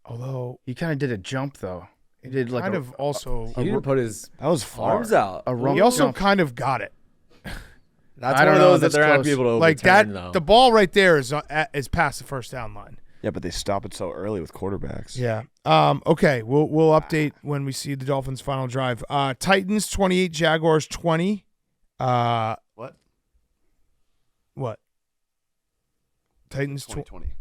Although he kind of did a jump, though. He did like kind of also. He didn't put his arms out. He also kind of got it. That's one of those that they're not going to be able to overturn, like that, though. the ball right there is past the first down line. Yeah, but they stop it so early with quarterbacks. Yeah. Okay. We'll update when we see the Dolphins' final drive. Titans 28, Jaguars 20. What? Titans 2020.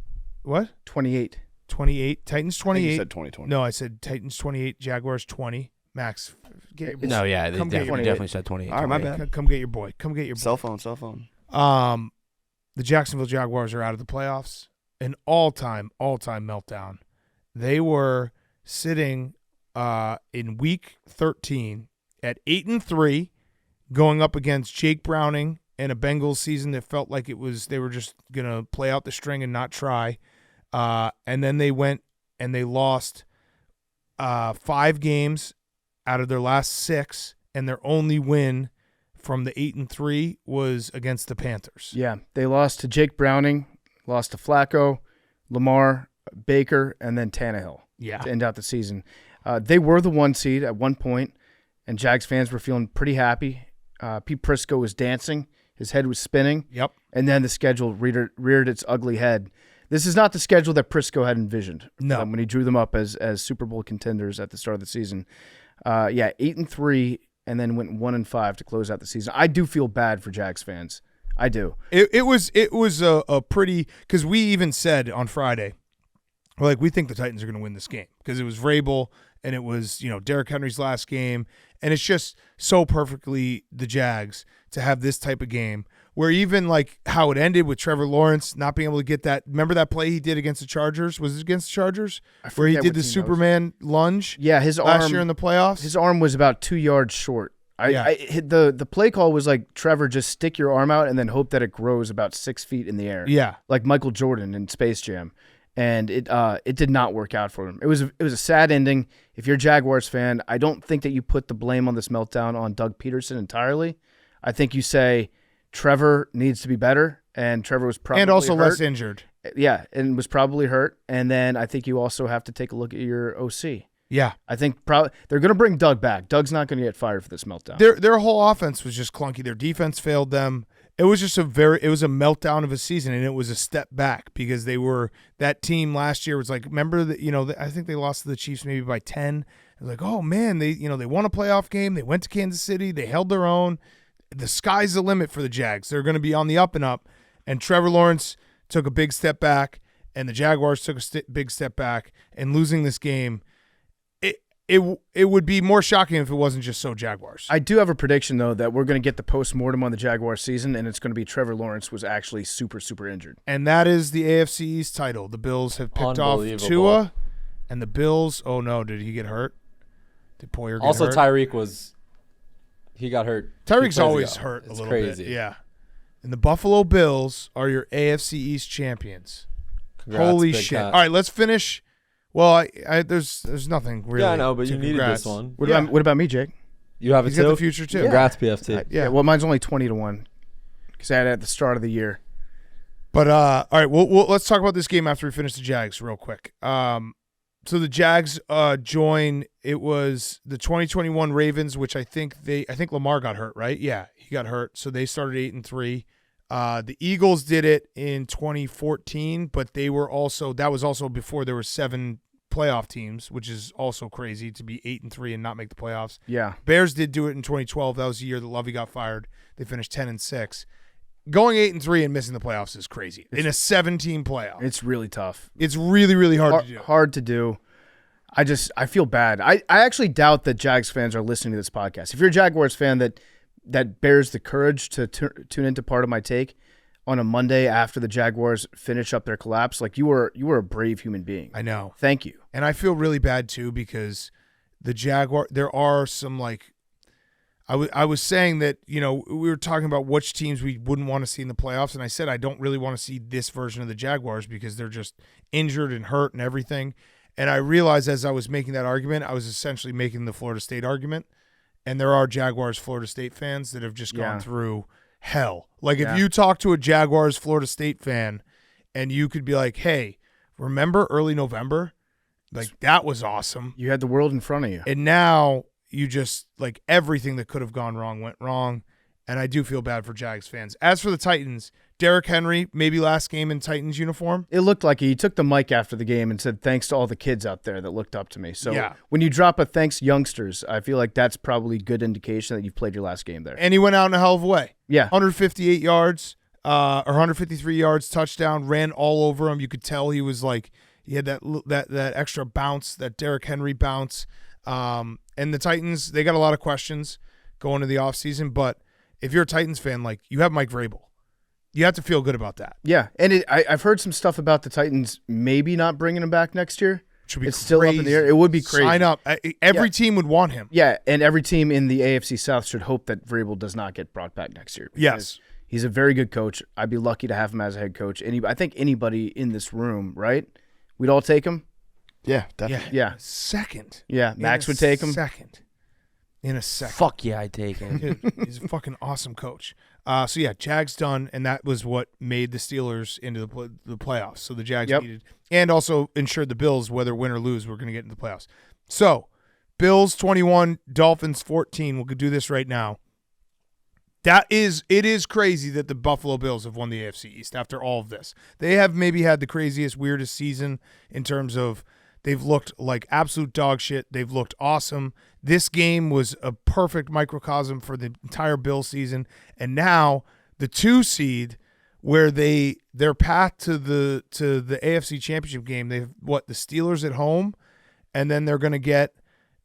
What? 28. 28. Titans 28. You said 2020. No, I said Titans 28, Jaguars 20. Max, No, yeah, they come get your definitely said 28. All right, my bad. Come get your boy. Come get your boy. Cell phone. The Jacksonville Jaguars are out of the playoffs. An all-time meltdown. They were sitting in week 13 at 8-3, going up against Jake Browning and a Bengals season that felt like they were just gonna play out the string and not try. And then they went and they lost 5 games out of their last 6, and their only win from the 8-3 was against the Panthers. Yeah, they lost to Jake Browning, lost to Flacco, Lamar, Baker, and then Tannehill. Yeah, to end out the season. They were the 1 seed at one point, and Jags fans were feeling pretty happy. Pete Prisco was dancing. His head was spinning. Yep. And then the schedule reared its ugly head. This is not the schedule that Prisco had envisioned. No. When he drew them up as Super Bowl contenders at the start of the season. 8-3, and then went 1-5 to close out the season. I do feel bad for Jags fans. I do. It was a pretty, because we even said on Friday, we're like, we think the Titans are going to win this game because it was Vrabel and it was, Derrick Henry's last game, and it's just so perfectly the Jags to have this type of game where even like how it ended with Trevor Lawrence not being able to get that. Remember that play he did against the Chargers? Was it against the Chargers? Where he did the Superman lunge? Yeah, his last arm year in the playoffs. His arm was about 2 yards short. The play call was like, Trevor, just stick your arm out and then hope that it grows about 6 feet in the air. Yeah, like Michael Jordan in Space Jam, and it did not work out for him. It was a sad ending. If you're a Jaguars fan, I don't think that you put the blame on this meltdown on Doug Peterson entirely. I think you say Trevor needs to be better, and Trevor was probably also hurt. less injured. Yeah, and was probably hurt. And then I think you also have to take a look at your OC. Yeah, I think probably they're going to bring Doug back. Doug's not going to get fired for this meltdown. Their whole offense was just clunky. Their defense failed them. It was just it was a meltdown of a season, and it was a step back because that team last year was like, remember that, I think they lost to the Chiefs maybe by 10. It was like, oh man, they won a playoff game. They went to Kansas City. They held their own. The sky's the limit for the Jags. They're going to be on the up and up. And Trevor Lawrence took a big step back, and the Jaguars took a big step back. And losing this game, it would be more shocking if it wasn't just so Jaguars. I do have a prediction, though, that we're going to get the post-mortem on the Jaguars season, and it's going to be Trevor Lawrence was actually super, super injured. And that is the AFC East title. The Bills have picked off Tua, and the Bills, oh no, did he get hurt? Did Poyer get hurt? Also, Tyreek he got hurt. Tyreek's always hurt a little crazy. bit. Yeah. And the Buffalo Bills are your AFC East champions. Congrats, Holy Big shit. Cat. All right, let's finish. Well, there's nothing really. Yeah, I know, but to you needed congrats. this one. What about me, Jake? You have it He's too? got the future too. Congrats, PFT. Yeah. Well, mine's only 20-1 because I had it at the start of the year. But all right, let's talk about this game after we finish the Jags real quick. So the Jags join. It was the 2021 Ravens, which I think Lamar got hurt, right? Yeah, he got hurt. So they started 8-3. The Eagles did it in 2014, but that was also before there were 7 playoff teams, which is also crazy to be 8-3 and not make the playoffs. Yeah. Bears did do it in 2012. That was the year that Lovey got fired. They finished 10-6. Going 8-3 and missing the playoffs is crazy. In a 7-team playoff. It's really tough. It's really, really hard to do. Hard to do. I feel bad. I actually doubt that Jags fans are listening to this podcast. If you're a Jaguars fan that bears the courage to tune into part of my take on a Monday after the Jaguars finish up their collapse, like you were a brave human being. I know. Thank you. And I feel really bad too because the there are some like I was saying that, we were talking about which teams we wouldn't want to see in the playoffs, and I said I don't really want to see this version of the Jaguars because they're just injured and hurt and everything. And I realized as I was making that argument, I was essentially making the Florida State argument. And there are Jaguars Florida State fans that have just gone through hell. Like if you talk to a Jaguars Florida State fan and you could be like, hey, remember early November? Like that was awesome. You had the world in front of you. And now you just like everything that could have gone wrong went wrong. And I do feel bad for Jags fans. As for the Titans, Derrick Henry, maybe last game in Titans uniform. It looked like he took the mic after the game and said, thanks to all the kids out there that looked up to me. So when you drop a thanks youngsters, I feel like that's probably a good indication that you've played your last game there. And he went out in a hell of a way. Yeah. 158 yards or 153 yards, touchdown, ran all over him. You could tell he was like, he had that extra bounce, that Derrick Henry bounce. And the Titans, they got a lot of questions going into the offseason, but if you're a Titans fan, like you have Mike Vrabel. You have to feel good about that. Yeah, and I've heard some stuff about the Titans maybe not bringing him back next year. Should be it's still up in the air. It would be crazy. Sign up. Every team would want him. Yeah, and every team in the AFC South should hope that Vrabel does not get brought back next year. Yes. He's a very good coach. I'd be lucky to have him as a head coach. I think anybody in this room, right? We'd all take him? Yeah, definitely. Yeah. Second. Yeah, Max would take him. In a second. Fuck yeah, I take him. Dude, he's a fucking awesome coach. So yeah, Jags done, and that was what made the Steelers into the playoffs. So the Jags needed, and also ensured the Bills, whether win or lose, were going to get into the playoffs. So Bills 21, Dolphins 14. We'll do this right now. It is crazy that the Buffalo Bills have won the AFC East after all of this. They have maybe had the craziest, weirdest season in terms of they've looked like absolute dog shit. They've looked awesome. This game was a perfect microcosm for the entire Bill season. And now the 2 seed, where their path to the AFC Championship game, they've the Steelers at home, and then they're going to get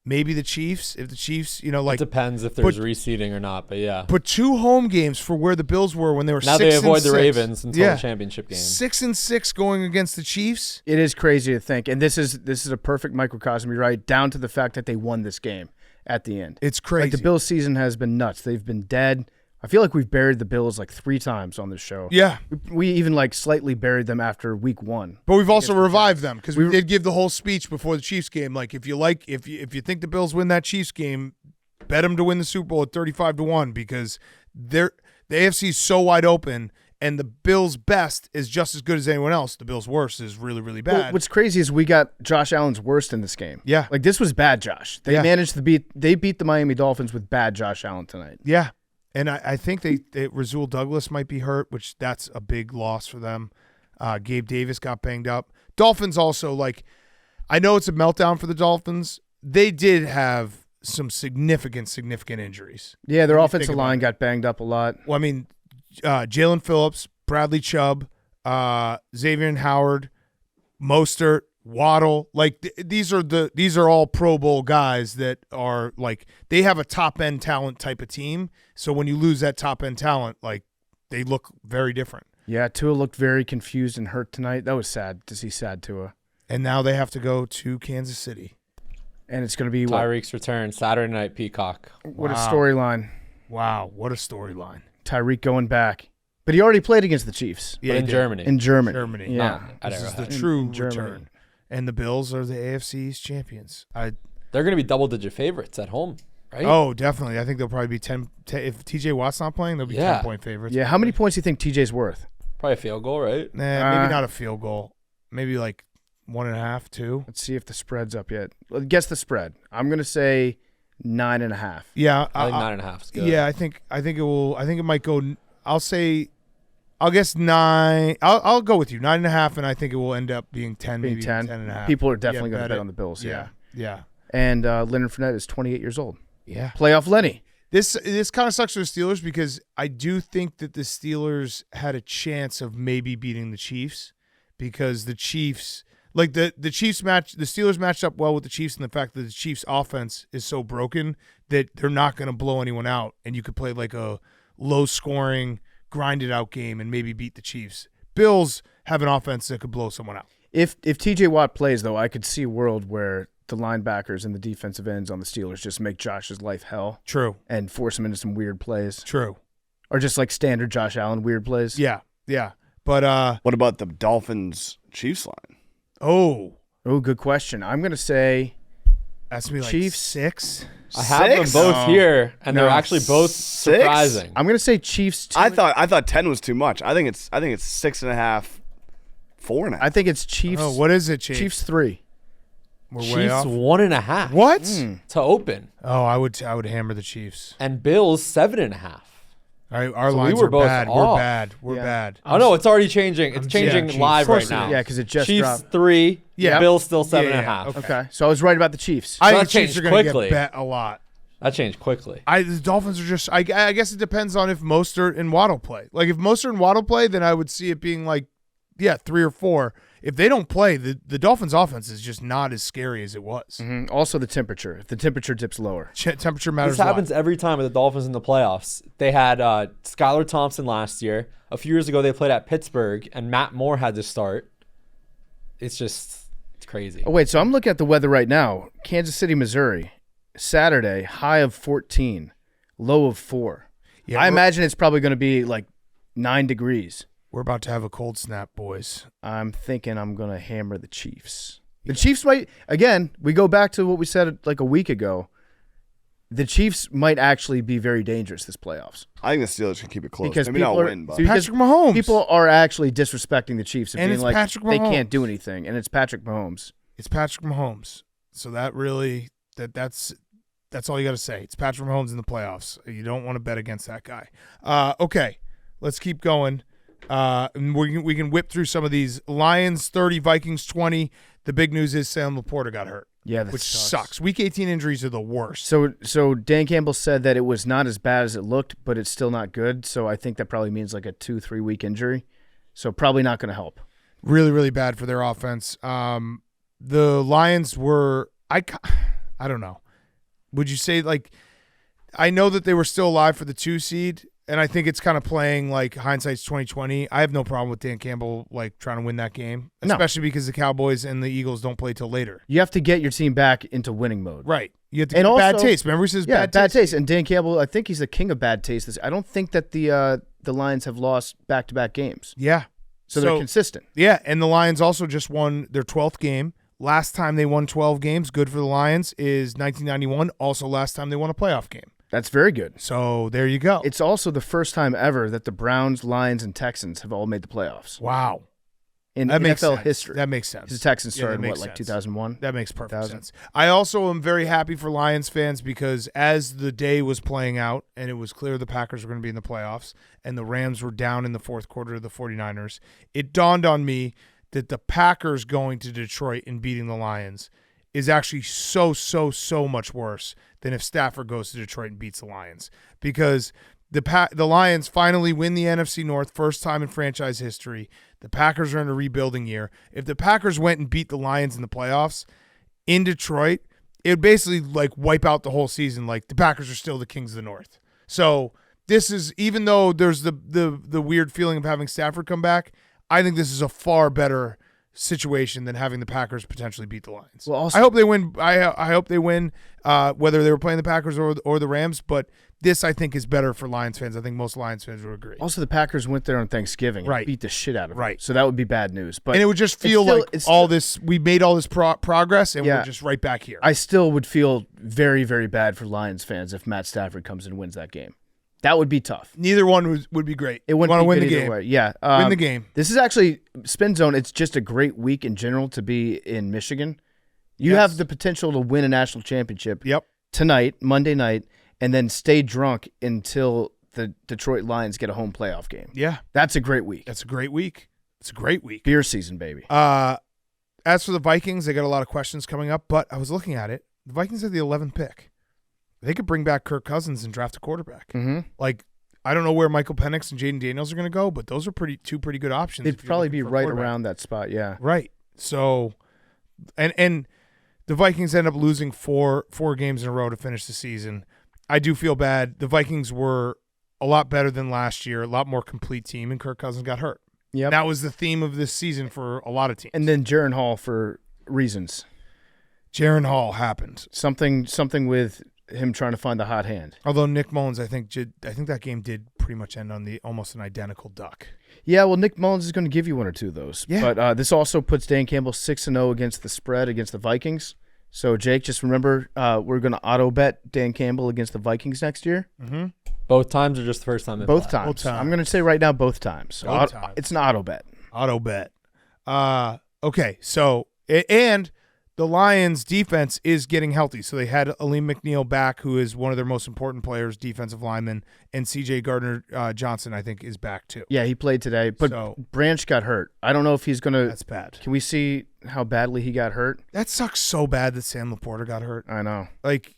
maybe the Chiefs. If the Chiefs, It depends if there's reseeding or not, but yeah. But 2 home games for where the Bills were when they were Now 6-6. they avoid the Ravens until the championship game. 6-6 going against the Chiefs. It is crazy to think, and this is a perfect microcosm. You're right, down to the fact that they won this game at the end. It's crazy. Like the Bills' season has been nuts. They've been dead. I feel like we've buried the Bills like 3 times on this show. Yeah. We even like slightly buried them after week 1. But we've also revived them because we did give the whole speech before the Chiefs game. Like, if you think the Bills win that Chiefs game, bet them to win the Super Bowl at 35-1 because the AFC is so wide open, and the Bills' best is just as good as anyone else. The Bills' worst is really, really bad. Well, what's crazy is we got Josh Allen's worst in this game. Yeah. Like this was bad Josh. They managed to beat the Miami Dolphins with bad Josh Allen tonight. Yeah. And I think Rasul Douglas might be hurt, which that's a big loss for them. Gabe Davis got banged up. Dolphins also, like, I know it's a meltdown for the Dolphins. They did have some significant injuries. Yeah, their offensive line got banged up a lot. Well, I mean, Jalen Phillips, Bradley Chubb, Xavier Howard, Mostert, Waddle, like these are all Pro Bowl guys that are like they have a top end talent type of team. So when you lose that top end talent, like they look very different. Yeah, Tua looked very confused and hurt tonight. That was sad to see sad Tua. And now they have to go to Kansas City. And it's going to be Tyreek's return Saturday night, Peacock. What a storyline. Wow, what a storyline. Tyreek going back. But he already played against the Chiefs. Yeah, in Germany. In Germany. Yeah. At This is the Arrowhead. true In Germany. return. And the Bills are the AFC's champions. They're going to be double-digit favorites at home, right? Oh, definitely. I think they'll probably be 10 if TJ Watt's not playing, they'll be 10-point favorites. Yeah, how many points do you think TJ's worth? Probably a field goal, right? Nah, maybe not a field goal. Maybe like 1.5, 2. Let's see if the spread's up yet. Guess the spread. I'm going to say 9.5. Yeah, I think 9.5 is good. Yeah, I think it will. I think it might go. I'll guess 9. I'll go with you 9.5, and I think it will end up being 10. Being maybe 10. 10.5. People are definitely going to bet bet it. on the Bills. Yeah. And Leonard Fournette is 28 years old. yeah. Playoff Lenny. This kind of sucks for the Steelers because I do think that the Steelers had a chance of maybe beating the Chiefs because the Chiefs, like the Chiefs match, the Steelers matched up well with the Chiefs in the fact that the Chiefs' offense is so broken that they're not going to blow anyone out, and you could play like a low-scoring, grinded-out game and maybe beat the Chiefs. Bills have an offense that could blow someone out. If TJ Watt plays, though, I could see a world where the linebackers and the defensive ends on the Steelers just make Josh's life hell. True. And force him into some weird plays. True. Or just like standard Josh Allen weird plays. Yeah. But What about the Dolphins Chiefs line? Oh, good question. I'm going to say that's gonna be like Chiefs 6. I have them both here, and they're actually both surprising. I'm going to say Chiefs 2. I thought 10 was too much. I think it's 6.5, 4.5. I think it's Chiefs. Oh, what is it, Chiefs? Chiefs 3. We're way Chiefs off. 1.5. What? To open, Oh, I would hammer the Chiefs. and Bills 7.5. Our So we lines were are both bad. off. We're Yeah. bad. Oh no, it's already changing. It's changing Chiefs. live Of course right now. Yeah, because it just Chiefs dropped. 3. Yeah. Bills still 7.5. Okay. Okay, so I was right about the Chiefs. I that think the Chiefs changed are going to quickly. get bet a lot. That changed quickly. The Dolphins are just. I guess it depends on if Mostert and Waddle play. Like if Mostert and Waddle play, then I would see it being like, 3 or 4. If they don't play, the Dolphins' offense is just not as scary as it was. Mhm. Also the temperature. If the temperature dips lower. Temperature matters. This happens every time with the Dolphins in the playoffs. They had Skylar Thompson last year. A few years ago, they played at Pittsburgh, and Matt Moore had to start. It's crazy. Oh, wait, so I'm looking at the weather right now. Kansas City, Missouri. Saturday, high of 14, low of 4. Yeah, I imagine it's probably going to be like 9 degrees. We're about to have a cold snap, boys. I'm thinking I'm going to hammer the Chiefs. The Chiefs might, again, we go back to what we said like a week ago. The Chiefs might actually be very dangerous this playoffs. I think the Steelers can keep it close. Because Maybe people not are, win, but because Patrick Mahomes. People are actually disrespecting the Chiefs and And being it's like Patrick they Mahomes. can't do anything, and it's Patrick Mahomes. It's Patrick Mahomes. So that really that's all you got to say. It's Patrick Mahomes in the playoffs. You don't want to bet against that guy. Okay, let's keep going. And we can whip through some of these. Lions 30, Vikings 20. The big news is Sam Laporta got hurt. Yeah, that which sucks. Week 18 injuries are the worst. So Dan Campbell said that it was not as bad as it looked, but it's still not good. So I think that probably means like a 2-3 week injury. So probably not going to help. Really, really bad for their offense. The Lions were I don't know. Would you say, like, I know that they were still alive for the 2 seed, and I think it's kind of playing like hindsight's 2020. I have no problem with Dan Campbell like trying to win that game, especially because the Cowboys and the Eagles don't play till later. You have to get your team back into winning mode. Right. You have to get bad taste. Remember he says bad taste? And Dan Campbell, I think he's the king of bad taste. I don't think that the Lions have lost back-to-back games. Yeah. So they're consistent. Yeah, and the Lions also just won their 12th game. Last time they won 12 games, good for the Lions, is 1991. Also last time they won a playoff game. That's very good. So there you go. It's also the first time ever that the Browns, Lions, and Texans have all made the playoffs. Wow. In that NFL history. That makes sense. The Texans started in, like 2001? That makes perfect sense. I also am very happy for Lions fans because as the day was playing out and it was clear the Packers were going to be in the playoffs and the Rams were down in the fourth quarter of the 49ers, it dawned on me that the Packers going to Detroit and beating the Lions is actually so much worse than if Stafford goes to Detroit and beats the Lions, because the Lions finally win the NFC North, first time in franchise history. The Packers are in a rebuilding year. If the Packers went and beat the Lions in the playoffs in Detroit, it would basically like wipe out the whole season. Like the Packers are still the kings of the North. So this is, even though there's the weird feeling of having Stafford come back, I think this is a far better situation than having the Packers potentially beat the Lions. Well, also, I hope they win. I hope they win, whether they were playing the Packers or the Rams. But this, I think, is better for Lions fans. I think most Lions fans would agree. Also, the Packers went there on Thanksgiving and Right. beat the shit out of them. Right. So that would be bad news. But And it would just feel we made all this progress, and Yeah. we're just right back here. I still would feel very, very bad for Lions fans if Matt Stafford comes and wins that game. That would be tough. Neither one would be great. It wouldn't want to be win good the either game. way. Yeah. Win the game. This is actually Spin Zone. It's just a great week in general to be in Michigan. You Yes. have the potential to win a national championship Yep. tonight, Monday night, and then stay drunk until the Detroit Lions get a home playoff game. Yeah, That's a great week. that's a great week. It's a great week. Beer season, baby. As for the Vikings, they got a lot of questions coming up, but I was looking at it. The Vikings have the 11th pick. They could bring back Kirk Cousins and draft a quarterback. Mm-hmm. Like, I don't know where Michael Penix and Jaden Daniels are going to go, but those are two pretty good options. They'd if you're probably looking be for a right quarterback. around that spot, yeah. Right. So, and the Vikings end up losing four games in a row to finish the season. I do feel bad. The Vikings were a lot better than last year, a lot more complete team, and Kirk Cousins got hurt. Yep. That was the theme of this season for a lot of teams. And then Jaron Hall for reasons. Jaron Hall happened. Something with him trying to find the hot hand. Although Nick Mullins, I think that game did pretty much end on the almost an identical duck. Yeah, well, Nick Mullins is going to give you one or two of those. Yeah. But this also puts Dan Campbell 6-0 against the spread against the Vikings. So, Jake, just remember we're going to auto bet Dan Campbell against the Vikings next year. Mm-hmm. Both times or just the first time? Both times. I'm going to say right now both times. Both times. It's an auto bet. Auto bet. Okay, so and the Lions defense is getting healthy. So they had Aleem McNeil back, who is one of their most important players, defensive lineman, and C.J. Gardner-Johnson, I think, is back too. Yeah, he played today, but Branch got hurt. I don't know if he's going to. That's bad. Can we see how badly he got hurt? That sucks so bad that Sam Laporta got hurt. I know. Like,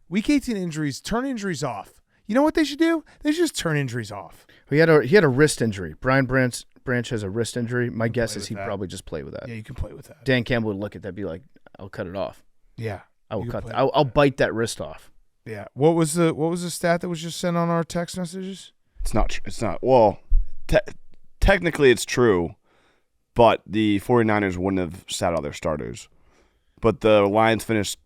week 18 injuries, turn injuries off. You know what they should do? They should just turn injuries off. He had a wrist injury. Brian Branch has a wrist injury. My guess is he'd probably just play with that. Yeah, you can play with that. Dan Campbell would look at that and be like, I'll cut it off. Yeah. I will cut that. I'll bite that wrist off. Yeah. What was the stat that was just sent on our text messages? It's not. Well, technically it's true, but the 49ers wouldn't have sat all their starters. But the Lions finished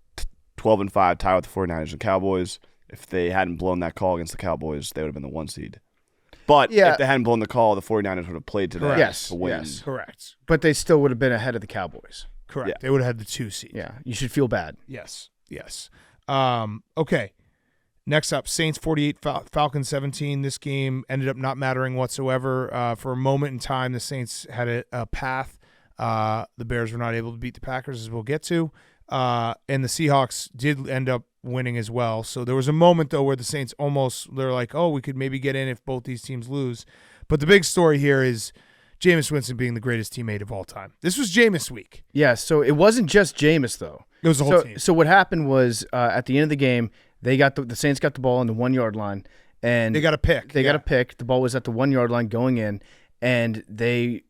12-5, tied with the 49ers and Cowboys. If they hadn't blown that call against the Cowboys, they would have been the 1 seed. But if they hadn't blown the call, the 49ers would have played today to win. Yes. Correct. But they still would have been ahead of the Cowboys. Correct. Yeah. They would have had the 2 seed. Yeah. You should feel bad. Yes. Okay. Next up, Saints 48, Falcons 17. This game ended up not mattering whatsoever. For a moment in time, the Saints had a path. The Bears were not able to beat the Packers, as we'll get to. And the Seahawks did end up winning as well. So there was a moment, though, where the Saints they're like, oh, we could maybe get in if both these teams lose. But the big story here is Jameis Winston being the greatest teammate of all time. This was Jameis week. Yeah, so it wasn't just Jameis, though. It was the whole team. So what happened was at the end of the game, the Saints got the ball on the 1 yard line. And They got a pick. They got a pick. The ball was at the 1 yard line going in, and they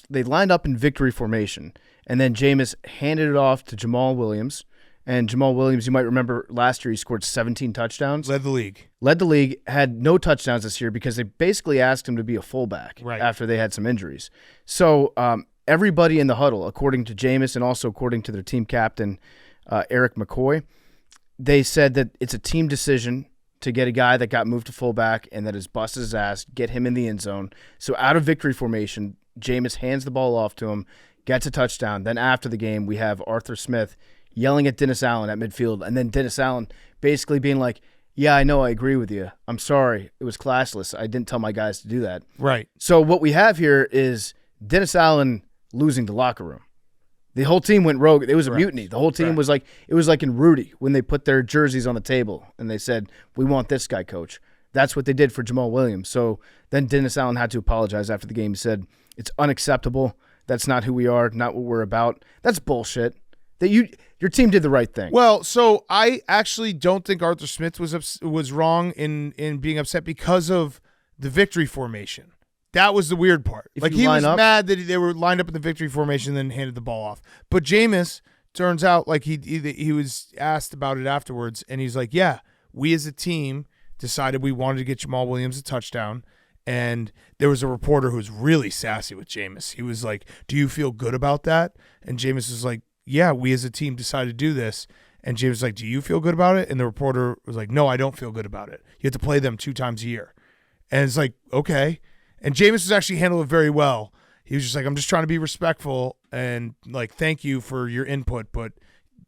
lined up in victory formation. And then Jameis handed it off to Jamal Williams, And Jamal Williams, you might remember last year he scored 17 touchdowns. Led the league. Had no touchdowns this year because they basically asked him to be a fullback after they had some injuries. So everybody in the huddle, according to Jameis and also according to their team captain, Eric McCoy, they said that it's a team decision to get a guy that got moved to fullback and that has busted his ass, get him in the end zone. So out of victory formation, Jameis hands the ball off to him, gets a touchdown. Then after the game, we have Arthur Smith yelling at Dennis Allen at midfield, and then Dennis Allen basically being like, yeah, I know, I agree with you. I'm sorry. It was classless. I didn't tell my guys to do that. Right. So what we have here is Dennis Allen losing the locker room. The whole team went rogue. It was a mutiny. The whole team was like, it was like in Rudy when they put their jerseys on the table and they said, we want this guy, coach. That's what they did for Jamal Williams. So then Dennis Allen had to apologize after the game. He said, it's unacceptable. That's not who we are, not what we're about. That's bullshit. That your team did the right thing. Well, so I actually don't think Arthur Smith was wrong in being upset because of the victory formation. That was the weird part. Like he was mad that they were lined up in the victory formation and then handed the ball off. But Jameis turns out like he was asked about it afterwards, and he's like, "Yeah, we as a team decided we wanted to get Jamal Williams a touchdown." And there was a reporter who was really sassy with Jameis. He was like, "Do you feel good about that?" And Jameis was like, "Yeah, we as a team decided to do this." And James was like, "Do you feel good about it?" And the reporter was like, "No, I don't feel good about it. You have to play them 2 times a year." And it's like, okay. And Jameis was actually handled it very well. He was just like, "I'm just trying to be respectful and like thank you for your input, but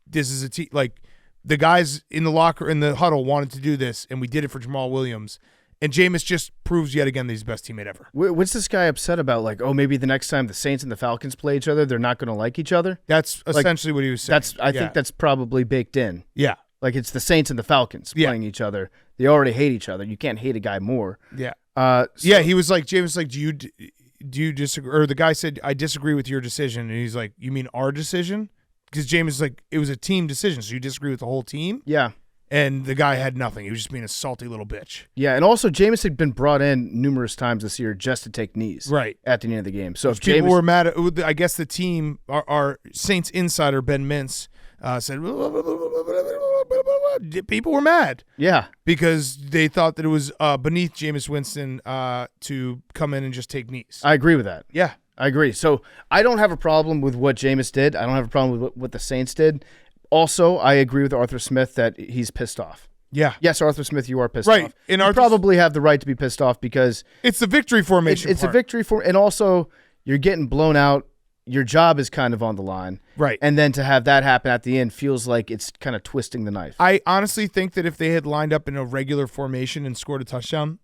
this is a team. Like the guys in the huddle wanted to do this, and we did it for Jamal Williams." And Jameis just proves yet again that he's the best teammate ever. What's this guy upset about? Like, oh, maybe the next time the Saints and the Falcons play each other, they're not going to like each other? That's essentially what he was saying. I think that's probably baked in. Yeah. Like, it's the Saints and the Falcons playing each other. They already hate each other. You can't hate a guy more. Yeah. He was like, James, like, do you disagree? Or the guy said, "I disagree with your decision." And he's like, "You mean our decision?" Because James is like, it was a team decision, so you disagree with the whole team? Yeah. And the guy had nothing. He was just being a salty little bitch. Yeah, and also Jameis had been brought in numerous times this year just to take knees at the end of the game. So if people were mad at, I guess the team, our Saints insider, Ben Mintz, said, people were mad. Yeah. Because they thought that it was beneath Jameis Winston to come in and just take knees. I agree with that. Yeah. I agree. So I don't have a problem with what Jameis did. I don't have a problem with what the Saints did. Also, I agree with Arthur Smith that he's pissed off. Yeah. Yes, Arthur Smith, you are pissed off. And you probably have the right to be pissed off because it's the victory formation. It's a victory and also you're getting blown out. Your job is kind of on the line. Right. And then to have that happen at the end feels like it's kind of twisting the knife. I honestly think that if they had lined up in a regular formation and scored a touchdown,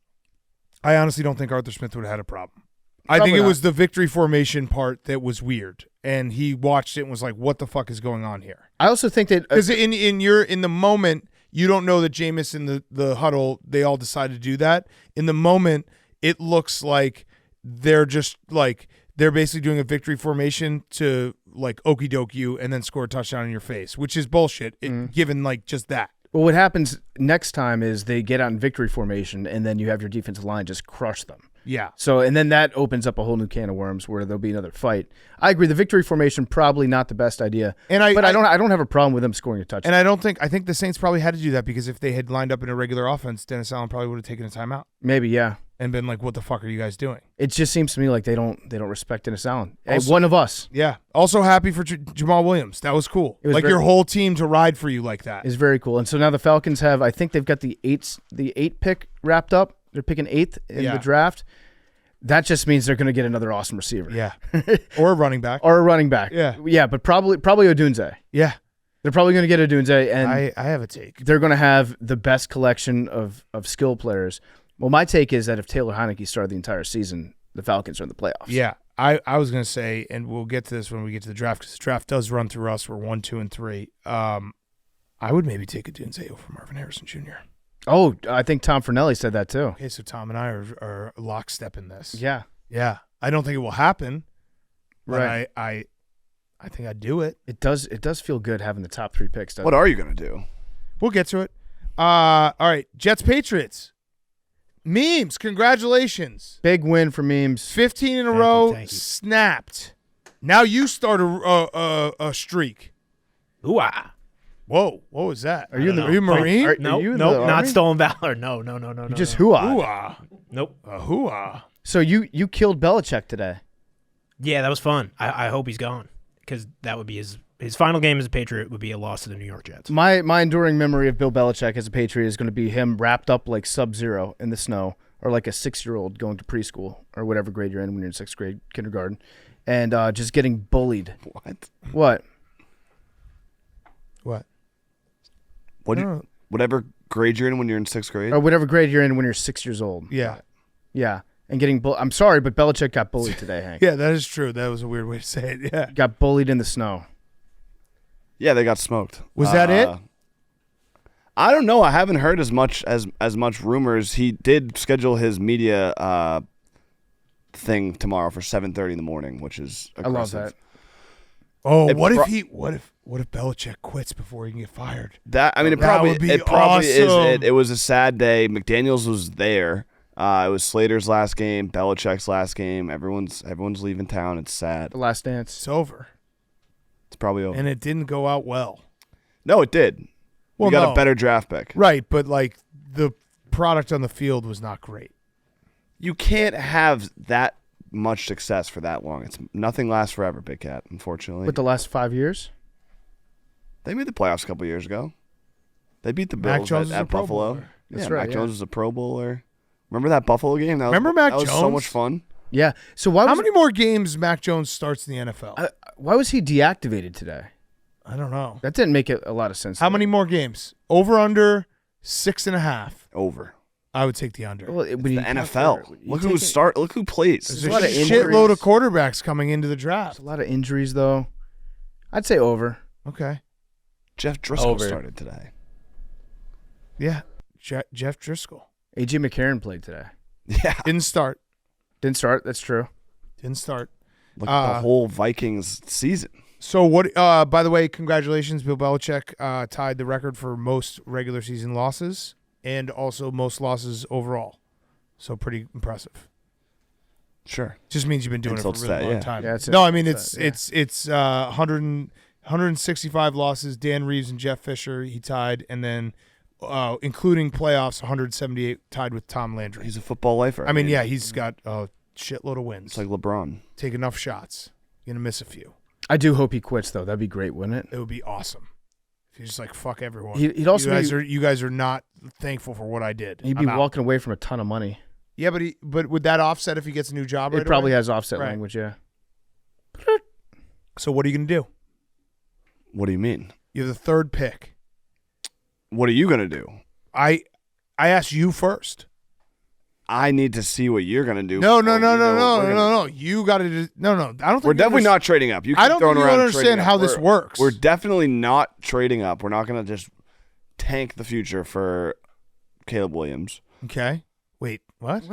I honestly don't think Arthur Smith would have had a problem. I think it was the victory formation part that was weird, and he watched it and was like, "What the fuck is going on here?" I also think that because in the moment, you don't know that Jameis in the huddle they all decided to do that. In the moment, it looks like they're just like they're basically doing a victory formation to like okey doke you and then score a touchdown in your face, which is bullshit. Given like just that. Well, what happens next time is they get out in victory formation, and then you have your defensive line just crush them. Yeah. So, and then that opens up a whole new can of worms where there'll be another fight. I agree. The victory formation probably not the best idea. But I don't have a problem with them scoring a touchdown. And I think the Saints probably had to do that because if they had lined up in a regular offense, Dennis Allen probably would have taken a timeout. Maybe, yeah. And been like, "What the fuck are you guys doing?" It just seems to me like they don't respect Dennis Allen. Also, one of us. Yeah. Also happy for Jamal Williams. That was cool. It was like your whole team to ride for you like that. Is very cool. And so now the Falcons have, I think they've got the 8 pick wrapped up. They're picking 8th in the draft. That just means they're going to get another awesome receiver. Yeah. Or a running back. Yeah. Yeah, but probably Odunze. Yeah. They're probably going to get Odunze. And I have a take. They're going to have the best collection of skill players. Well, my take is that if Taylor Heineke started the entire season, the Falcons are in the playoffs. Yeah. I was going to say, and we'll get to this when we get to the draft, because the draft does run through us. We're 1, 2, and 3. I would maybe take Odunze over Marvin Harrison Jr. Oh, I think Tom Fornelli said that too. Okay, so Tom and I are lockstep in this. Yeah. Yeah. I don't think it will happen. But right. I think I'd do it. It does feel good having the top 3 picks. What are you going to do? We'll get to it. All right. Jets Patriots. Memes, congratulations. Big win for Memes. 15 in a row, snapped. Now you start a streak. Ooh-ah. Whoa, what was that? Are you in the- Are you a Marine? Are Nope, you in the nope, not Army? stolen valor. No. You just hoo-ah. Hoo-ah. Nope. Hoo-ah. So you killed Belichick today. Yeah, that was fun. I hope he's gone because that would be his final game as a Patriot would be a loss to the New York Jets. My enduring memory of Bill Belichick as a Patriot is going to be him wrapped up like Sub-Zero in the snow, or like a 6-year-old going to preschool or whatever grade you're in when you're in 6th grade, kindergarten, and just getting bullied. What? What? Whatever grade you're in when you're in 6th grade. Or whatever grade you're in when you're 6 years old. Yeah. Yeah. And getting I'm sorry, but Belichick got bullied today, Hank. Yeah, that is true. That was a weird way to say it. Yeah. Got bullied in the snow. Yeah, they got smoked. Was that it? I don't know. I haven't heard as much rumors. He did schedule his media thing tomorrow for 7:30 in the morning, which is aggressive. I love that. Oh, It what pro- if Belichick quits before he can get fired? That I mean, it That probably would be it probably is awesome. it. It was a sad day. McDaniels was there. It was Slater's last game, Belichick's last game. Everyone's leaving town. It's sad. The last dance. It's over. It's probably over. And it didn't go out well. No, it did. Well, we got no. a better draft pick. Right, but like the product on the field was not great. You can't have that much success for that long. It's nothing lasts forever, Big Cat. Unfortunately, With the last 5 years? they made the playoffs a couple years ago. They beat the Mac Bills Jones was at a Pro Buffalo. Bowler. That's yeah, right, Mac yeah. Jones was a Pro Bowler. Remember that Buffalo game? That was, Remember Mac that was so Jones? much fun. Yeah. So why How was many more games Mac Jones starts in the NFL? why was he deactivated today? I don't know. That didn't make a lot of sense. How to me. many more games? Over under 6.5. Over. I would take the under. Well, when The NFL. Look who plays. There's a a lot of shitload injuries. of quarterbacks coming into the draft. A lot of injuries, though. I'd say over. Okay. Jeff Driscoll Over. started today. Yeah. Jeff Driscoll. A.J. McCarron played today. Yeah. Didn't start. Didn't start. That's true. Didn't start. Look at the whole Vikings season. So what? By the way, congratulations, Bill Belichick tied the record for most regular season losses and also most losses overall. So pretty impressive. Sure. Just means you've been doing Insults it for a really that, long yeah. time. Yeah, it's no, I mean it's it's 165 losses. Dan Reeves and Jeff Fisher he tied, and then including playoffs, 178 tied with Tom Landry. He's a football lifer. I mean, yeah, he's got a shitload of wins. It's like LeBron. Take enough shots. You're gonna miss a few. I do hope he quits, though. That'd be great, wouldn't it? It would be awesome. If you're just like fuck everyone. He'd also you guys are not thankful for what I did. He'd be I'm out. walking away from a ton of money. Yeah, but would that offset if he gets a new job? Right It probably away? has offset Right. language, yeah. So what are you gonna do? What do you mean? You have the third pick. What are you going to do? I asked you first. I need to see what you're going to do. No. before we know what we're gonna- You got to no. I don't think We're definitely not trading up. You keep I don't throwing think you around understand trading up. how this works. We're definitely not trading up. We're not going to just tank the future for Caleb Williams. Okay. Wait. What?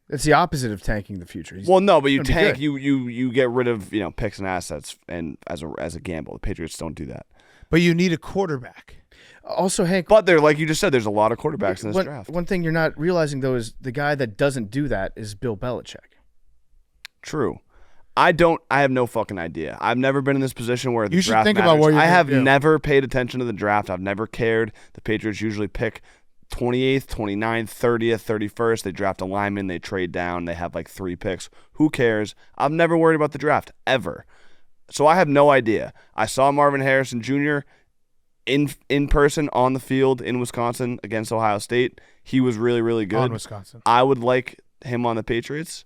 It's the opposite of tanking the future. Well, no, but you gonna be tank. good. You get rid of picks and assets, and as a gamble, the Patriots don't do that. But you need a quarterback. Also, Hank, But they're like you just said. There's a lot of quarterbacks in this draft. one thing you're not realizing, though, is the guy that doesn't do that is Bill Belichick. True. I have no fucking idea. I've never been in this position where the You should draft think matters. about what you're I gonna have do. never paid attention to the draft. I've never cared. The Patriots usually pick 28th, 29th, 30th, 31st. They draft a lineman. They trade down. They have like 3 picks. Who cares? I've never worried about the draft ever. So I have no idea. I saw Marvin Harrison Jr. in person on the field in Wisconsin against Ohio State. He was really, really good. On Wisconsin. I would like him on the Patriots.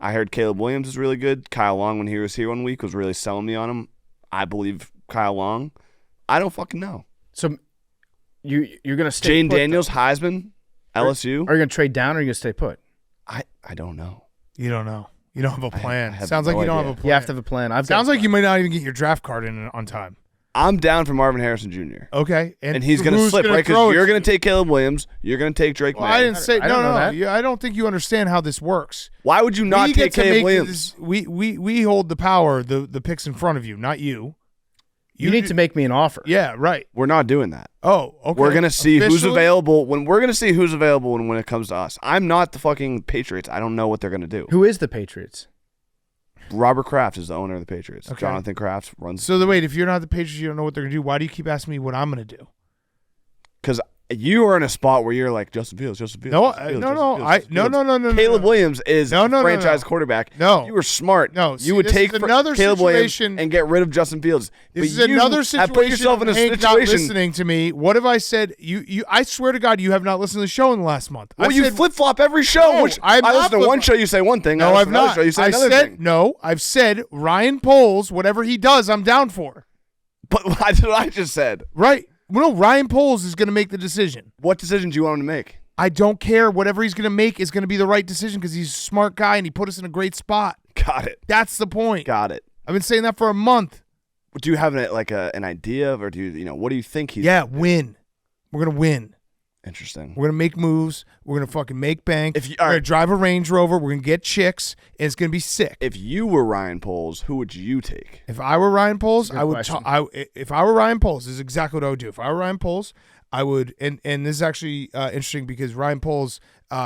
I heard Caleb Williams is really good. Kyle Long, when he was here 1 week, was really selling me on him. I believe Kyle Long. I don't fucking know. So you're going to stay Jane put, Daniels, Heisman, LSU. Are you going to trade down or are you going to stay put? I don't know. You don't know. You don't have a plan. have Sounds like no you don't idea. have a plan. You have to have a plan. Sounds like you might not even get your draft card in on time. I'm down for Marvin Harrison Jr. Okay. And he's going to who's slip, gonna right? throw Because it? you're going to take Caleb Williams. You're going to take Drake Well, May. I didn't say I don't know that. Yeah, I don't think you understand how this works. Why would you not We take get to Caleb make Williams? this- we hold the power, the picks in front of you, not you. You need to make me an offer. Yeah, right. We're not doing that. Oh, okay. We're gonna see who's Officially? available when it comes to us. I'm not the fucking Patriots. I don't know what they're gonna do. Who is the Patriots? Robert Kraft is the owner of the Patriots. Okay. Jonathan Kraft runs. So wait, if you're not the Patriots, you don't know what they're gonna do. Why do you keep asking me what I'm gonna do? Because you are in a spot where you're like Justin Fields. No, Justin no. Fields. Caleb Williams is franchise quarterback. No. You were smart. No. You would take another Caleb Williams situation and get rid of Justin Fields. This is But you another have situation. put yourself in a Hank not situation. listening to me. What have I said? You. I swear to God, you have not listened to the show in the last month. Well, I you said, flip flop every show. No, which I'm I not listen to one flip-flop. show, you say one thing. No, I I've listen to another not. Show, you say I another said thing. no. I've said Ryan Poles. Whatever he does, I'm down for. But that's what I just said. Right. Well, no, Ryan Poles is going to make the decision. What decision do you want him to make? I don't care. Whatever he's going to make is going to be the right decision because he's a smart guy and he put us in a great spot. Got it. That's the point. Got it. I've been saying that for a month. Do you have an idea of, or do you what do you think he's? Yeah, win. We're going to win. Interesting. We're going to make moves. We're going to fucking make bank. If you- We're all going right. to drive a Range Rover. We're going to get chicks. And it's going to be sick. If you were Ryan Poles, who would you take? If I were Ryan Poles, Good I would. question. If I were Ryan Poles, this is exactly what I would do. If I were Ryan Poles, I would. And this is actually interesting because Ryan Poles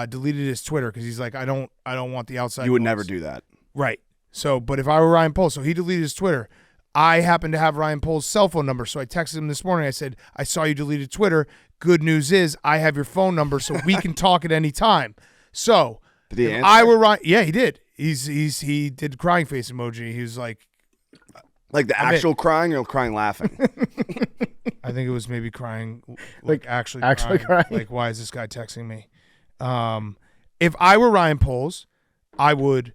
deleted his Twitter because he's like, I don't want the outside. You would noise. never do that. Right. So, but if I were Ryan Poles, so he deleted his Twitter. I happen to have Ryan Poles' cell phone number, so I texted him this morning. I said, I saw you deleted Twitter. Good news is I have your phone number, so we can talk at any time. So, Did he if answer? I were Ryan, yeah, he did. He did crying face emoji. He was like, Like the I'm actual crying or crying laughing? I think it was maybe crying, Like, actually crying. Like, why is this guy texting me? If I were Ryan Poles, I would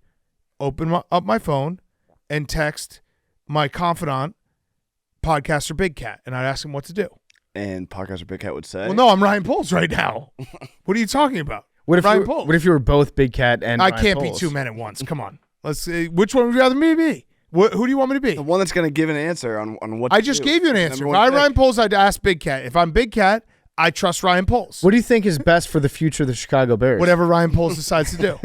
open up my phone and text my confidant, podcaster Big Cat, and I'd ask him what to do. And podcaster Big Cat would say, Well, no, I'm Ryan Poles right now. What are you talking about? What if Ryan you, Poles? what if you were both Big Cat and I Ryan can't Poles? be two men at once. Come on. Let's see. Which one would you rather me be? Who do you want me to be? the one that's going to give an answer on what I to just do. gave you an answer. Number If I one were Ryan pick. Poles, I'd ask Big Cat. If I'm Big Cat, I trust Ryan Poles. What do you think is best for the future of the Chicago Bears? Whatever Ryan Poles decides to do.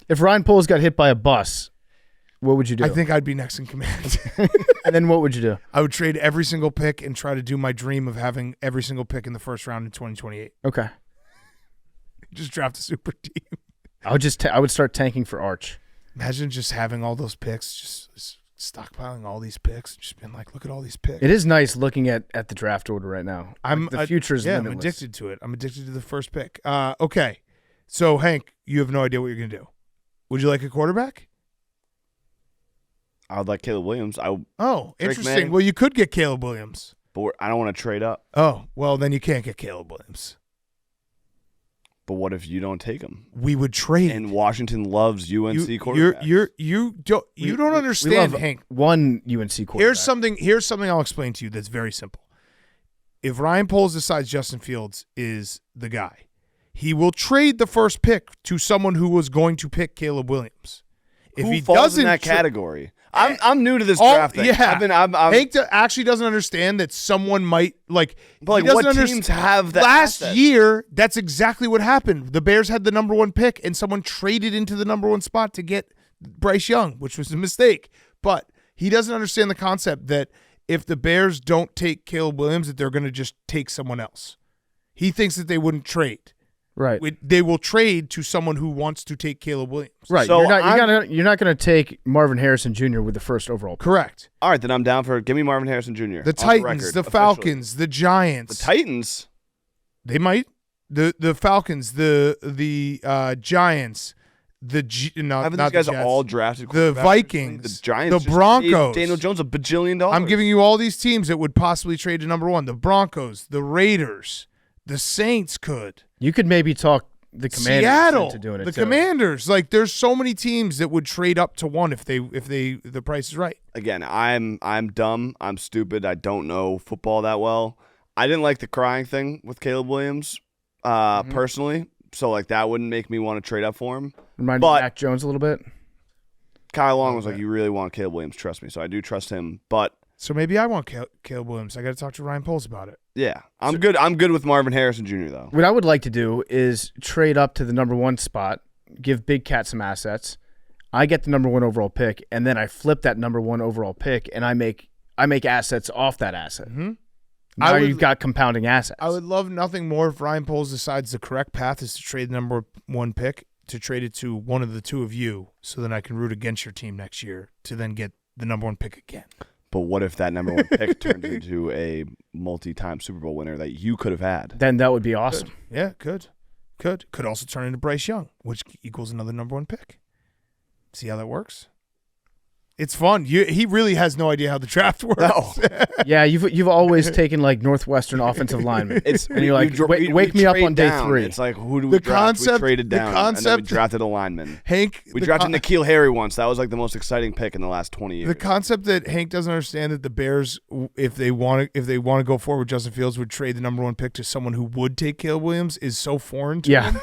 If Ryan Poles got hit by a bus, what would you do? I think I'd be next in command. And then what would you do? I would trade every single pick and try to do my dream of having every single pick in the first round in 2028. Okay. Just draft a super team. I would start tanking for Arch. Imagine just having all those picks, just stockpiling all these picks, just being like, look at all these picks. It is nice looking at the draft order right now. Like, the future is I'm limitless. addicted to it. I'm addicted to the first pick. Okay. So, Hank, you have no idea what you're going to do. Would you like a quarterback? I would like Caleb Williams. Oh, Drake interesting. May. Well, you could get Caleb Williams. But I don't want to trade up. Oh, well, then you can't get Caleb Williams. But what if you don't take him? We would trade. And Washington loves UNC quarterbacks. You don't understand, love Hank. one UNC quarterback. Here's something I'll explain to you that's very simple. If Ryan Poles decides Justin Fields is the guy, he will trade the first pick to someone who was going to pick Caleb Williams. If Who he falls doesn't in that tra- category? I'm new to this draft thing. Yeah, I'm Hank actually doesn't understand that someone might like. But like, he doesn't what underst- teams have that Last asset? year, that's exactly what happened. The Bears had the number one pick, and someone traded into the number one spot to get Bryce Young, which was a mistake. But he doesn't understand the concept that if the Bears don't take Caleb Williams, that they're going to just take someone else. He thinks that they wouldn't trade. right. They will trade to someone who wants to take Caleb Williams. Right. So You're not going to take Marvin Harrison Jr. with the first overall pick. Correct. All right, then I'm down for give me Marvin Harrison Jr. The on Titans, record, the officially. Falcons, the Giants. The Titans. They might. The Falcons, the Giants, Haven't not these guys the Jets. all drafted? The quarterbacks? Vikings, the Giants, the just Broncos. paid Daniel Jones $1 billion. I'm giving you all these teams that would possibly trade to number one. The Broncos, the Raiders, the Saints could. You could maybe talk the Commanders Seattle, into doing it the too. Commanders. Like, there's so many teams that would trade up to one if the price is right. Again, I'm dumb. I'm stupid. I don't know football that well. I didn't like the crying thing with Caleb Williams, personally. So like that wouldn't make me want to trade up for him. Remind me But- of Mac Jones a little bit. Kyle Long was like, "You really want Caleb Williams? Trust me." So I do trust him. But So maybe I want Caleb Williams. I got to talk to Ryan Poles about it. yeah, I'm good. I'm good with Marvin Harrison Jr. though. What I would like to do is trade up to the number one spot, give Big Cat some assets. I get the number one overall pick, and then I flip that number one overall pick, and I make assets off that asset. Mm-hmm. Now I would- you've got compounding assets. I would love nothing more if Ryan Poles decides the correct path is to trade the number one pick to trade it to one of the two of you so then I can root against your team next year to then get the number one pick again. But what if that number one pick turns into a multi-time Super Bowl winner that you could have had? Then that would be awesome. Yeah, could also turn into Bryce Young, which equals another number one pick. See how that works? It's fun. He really has no idea how the draft works. No. Yeah, you've always taken like Northwestern offensive linemen. And you're like, wake me up on day down. 3. It's like, who do we draft? We traded down, and then we drafted a lineman. Hank, We drafted N'Keal Harry once. That was like the most exciting pick in the last 20 years. the concept that Hank doesn't understand that the Bears, if they want to go forward with Justin Fields, would trade the number one pick to someone who would take Caleb Williams is so foreign to him.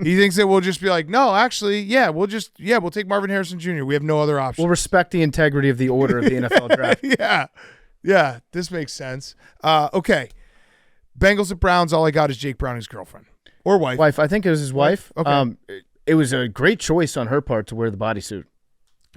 He thinks that we'll just be like, no, actually, we'll take Marvin Harrison Jr. We have no other option. We'll respect the integrity of the order of the NFL draft. Yeah, this makes sense. Okay, Bengals at Browns. All I got is Jake Browning's girlfriend or wife. I think it was his wife. Okay. It was a great choice on her part to wear the bodysuit.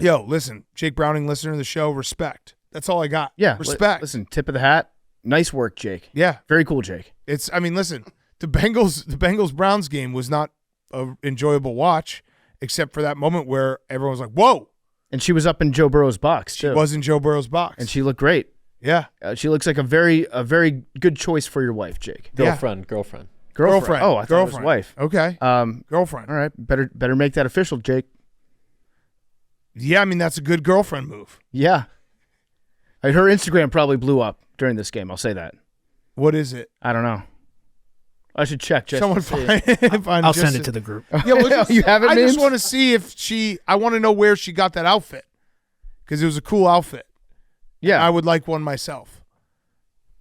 Yo, listen, Jake Browning, listener to the show, respect. That's all I got. Yeah, respect. Listen, tip of the hat. Nice work, Jake. Yeah, very cool, Jake. Listen, the Bengals Browns game was not an enjoyable watch, except for that moment where everyone was like, "Whoa!" And she was up in Joe Burrow's box too. She was in Joe Burrow's box, and she looked great. Yeah, she looks like a very good choice for your wife, Jake. Girlfriend. Oh, I thought it was wife. Okay. Girlfriend. All right, better make that official, Jake. Yeah, I mean that's a good girlfriend move. Yeah. Her Instagram probably blew up during this game. I'll say that. What is it? I don't know. I should check. Just Someone find I'll send it to the group. Yeah, well, you have it. I Memes? just want to see if I want to know where she got that outfit because it was a cool outfit. Yeah, I would like one myself.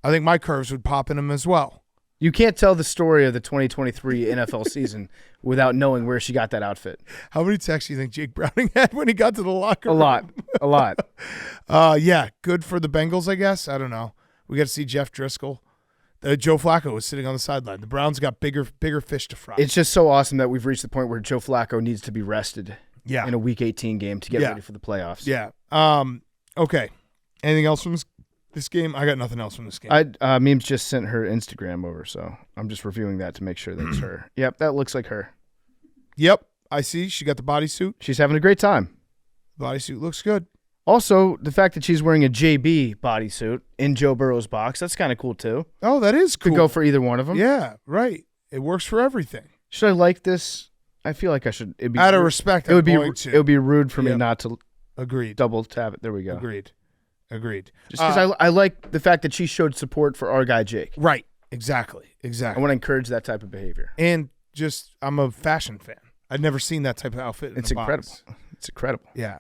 I think my curves would pop in them as well. You can't tell the story of the 2023 NFL season without knowing where she got that outfit. How many texts do you think Jake Browning had when he got to the locker room? A lot. Yeah, good for the Bengals, I guess. I don't know. We got to see Jeff Driscoll. Joe Flacco was sitting on the sideline. The Browns got bigger fish to fry. It's just so awesome that we've reached the point where Joe Flacco needs to be rested in a Week 18 game to get ready for the playoffs. Yeah. Okay. Anything else from this game? I got nothing else from this game. Memes just sent her Instagram over, so I'm just reviewing that to make sure that's her. Yep, that looks like her. Yep, I see. She got the bodysuit. She's having a great time. Bodysuit looks good. Also, the fact that she's wearing a JB bodysuit in Joe Burrow's box, that's kind of cool too. Oh, that is cool. Could go for either one of them. Yeah, right. It works for everything. Should I like this? I feel like I should. It'd be out of respect, it would be rude for me not to Agreed. double tap it. There we go. Agreed. Just because I like the fact that she showed support for our guy Jake. Right. Exactly. I want to encourage that type of behavior. And just, I'm a fashion fan. I'd never seen that type of outfit. It's incredible. It's incredible. Yeah.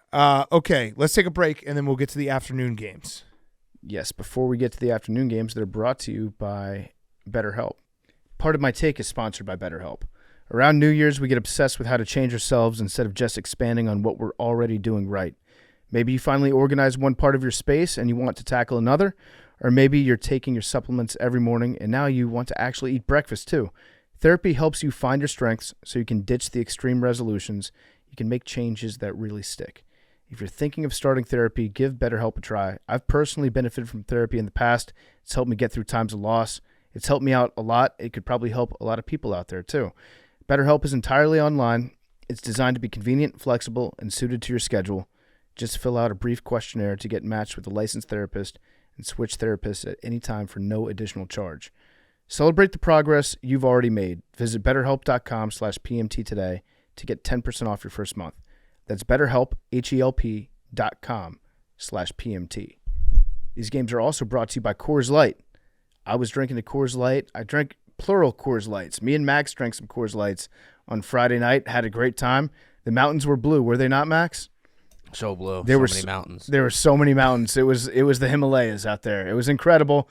Okay. Let's take a break and then we'll get to the afternoon games. Yes. Before we get to the afternoon games, they're brought to you by BetterHelp. Part of My Take is sponsored by BetterHelp. Around New Year's, we get obsessed with how to change ourselves instead of just expanding on what we're already doing right. Maybe you finally organize one part of your space and you want to tackle another, or maybe you're taking your supplements every morning and now you want to actually eat breakfast too. Therapy helps you find your strengths so you can ditch the extreme resolutions. You can make changes that really stick. If you're thinking of starting therapy, give BetterHelp a try. I've personally benefited from therapy in the past. It's helped me get through times of loss. It's helped me out a lot. It could probably help a lot of people out there too. BetterHelp is entirely online. It's designed to be convenient, flexible, and suited to your schedule. Just fill out a brief questionnaire to get matched with a licensed therapist and switch therapists at any time for no additional charge. Celebrate the progress you've already made. Visit BetterHelp.com/PMT today to get 10% off your first month. That's BetterHelp, HELP.com/PMT. These games are also brought to you by Coors Light. I was drinking a Coors Light. I drank plural Coors Lights. Me and Max drank some Coors Lights on Friday night. Had a great time. The mountains were blue. Were they not, Max? So blue. There were so many mountains. There were so many mountains. It was the Himalayas out there. It was incredible.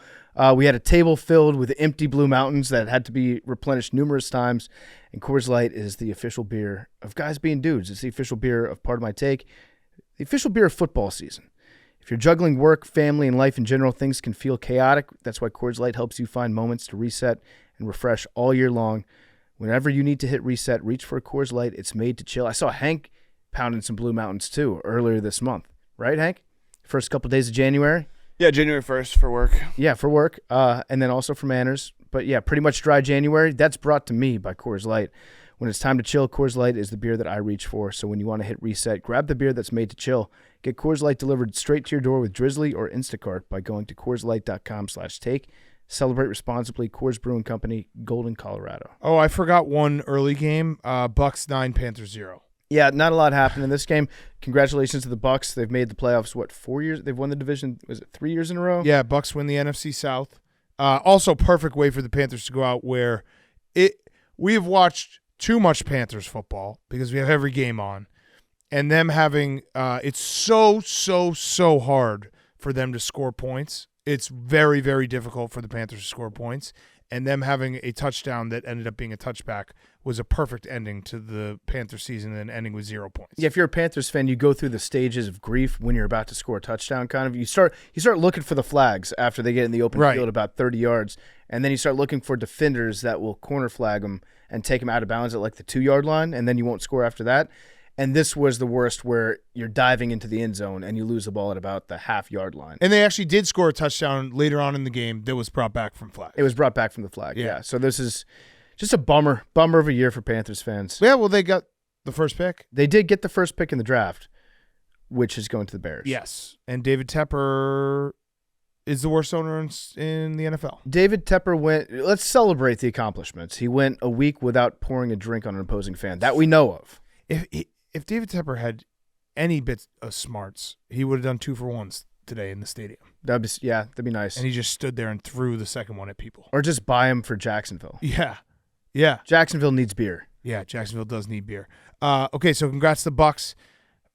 We had a table filled with empty blue mountains that had to be replenished numerous times. And Coors Light is the official beer of Guys Being Dudes. It's the official beer of Part of My Take. The official beer of football season. If you're juggling work, family, and life in general, things can feel chaotic. That's why Coors Light helps you find moments to reset and refresh all year long. Whenever you need to hit reset, reach for a Coors Light. It's made to chill. I saw Hank pounding some Blue Mountains too earlier this month. Right, Hank? First couple days of January? Yeah, January 1st for work. Yeah, for work. And then also for manners. But yeah, pretty much dry January. That's brought to me by Coors Light. When it's time to chill, Coors Light is the beer that I reach for. So when you want to hit reset, grab the beer that's made to chill. Get Coors Light delivered straight to your door with Drizzly or Instacart by going to CoorsLight.com/take. Celebrate responsibly. Coors Brewing Company, Golden, Colorado. Oh, I forgot one early game. Bucs 9, Panthers 0. Yeah, not a lot happened in this game. Congratulations to the Bucs. They've made the playoffs, 4 years? They've won the division, was it 3 years in a row? Yeah, Bucs win the NFC South. Also, perfect way for the Panthers to go out where we have watched too much Panthers football because we have every game on. And them having it's so hard for them to score points. It's very, very difficult for the Panthers to score points. And them having a touchdown that ended up being a touchback was a perfect ending to the Panthers season and ending with 0 points. Yeah, if you're a Panthers fan, you go through the stages of grief when you're about to score a touchdown. Kind of, you start looking for the flags after they get in the open field about 30 yards, and then you start looking for defenders that will corner flag them and take them out of bounds at like the 2-yard line, and then you won't score after that. And this was the worst, where you're diving into the end zone and you lose the ball at about the half-yard line. And they actually did score a touchdown later on in the game that was brought back from flag. It was brought back from the flag. Yeah. So this is just a bummer of a year for Panthers fans. Yeah, well, they got the first pick. They did get the first pick in the draft, which is going to the Bears. Yes, and David Tepper is the worst owner in the NFL. David Tepper went – let's celebrate the accomplishments. He went a week without pouring a drink on an opposing fan. That we know of. If David Tepper had any bit of smarts, he would have done 2-for-1s today in the stadium. That'd be nice. And he just stood there and threw the second one at people. Or just buy him for Jacksonville. Yeah. Jacksonville needs beer. Yeah, Jacksonville does need beer. Okay, so congrats to the Bucs.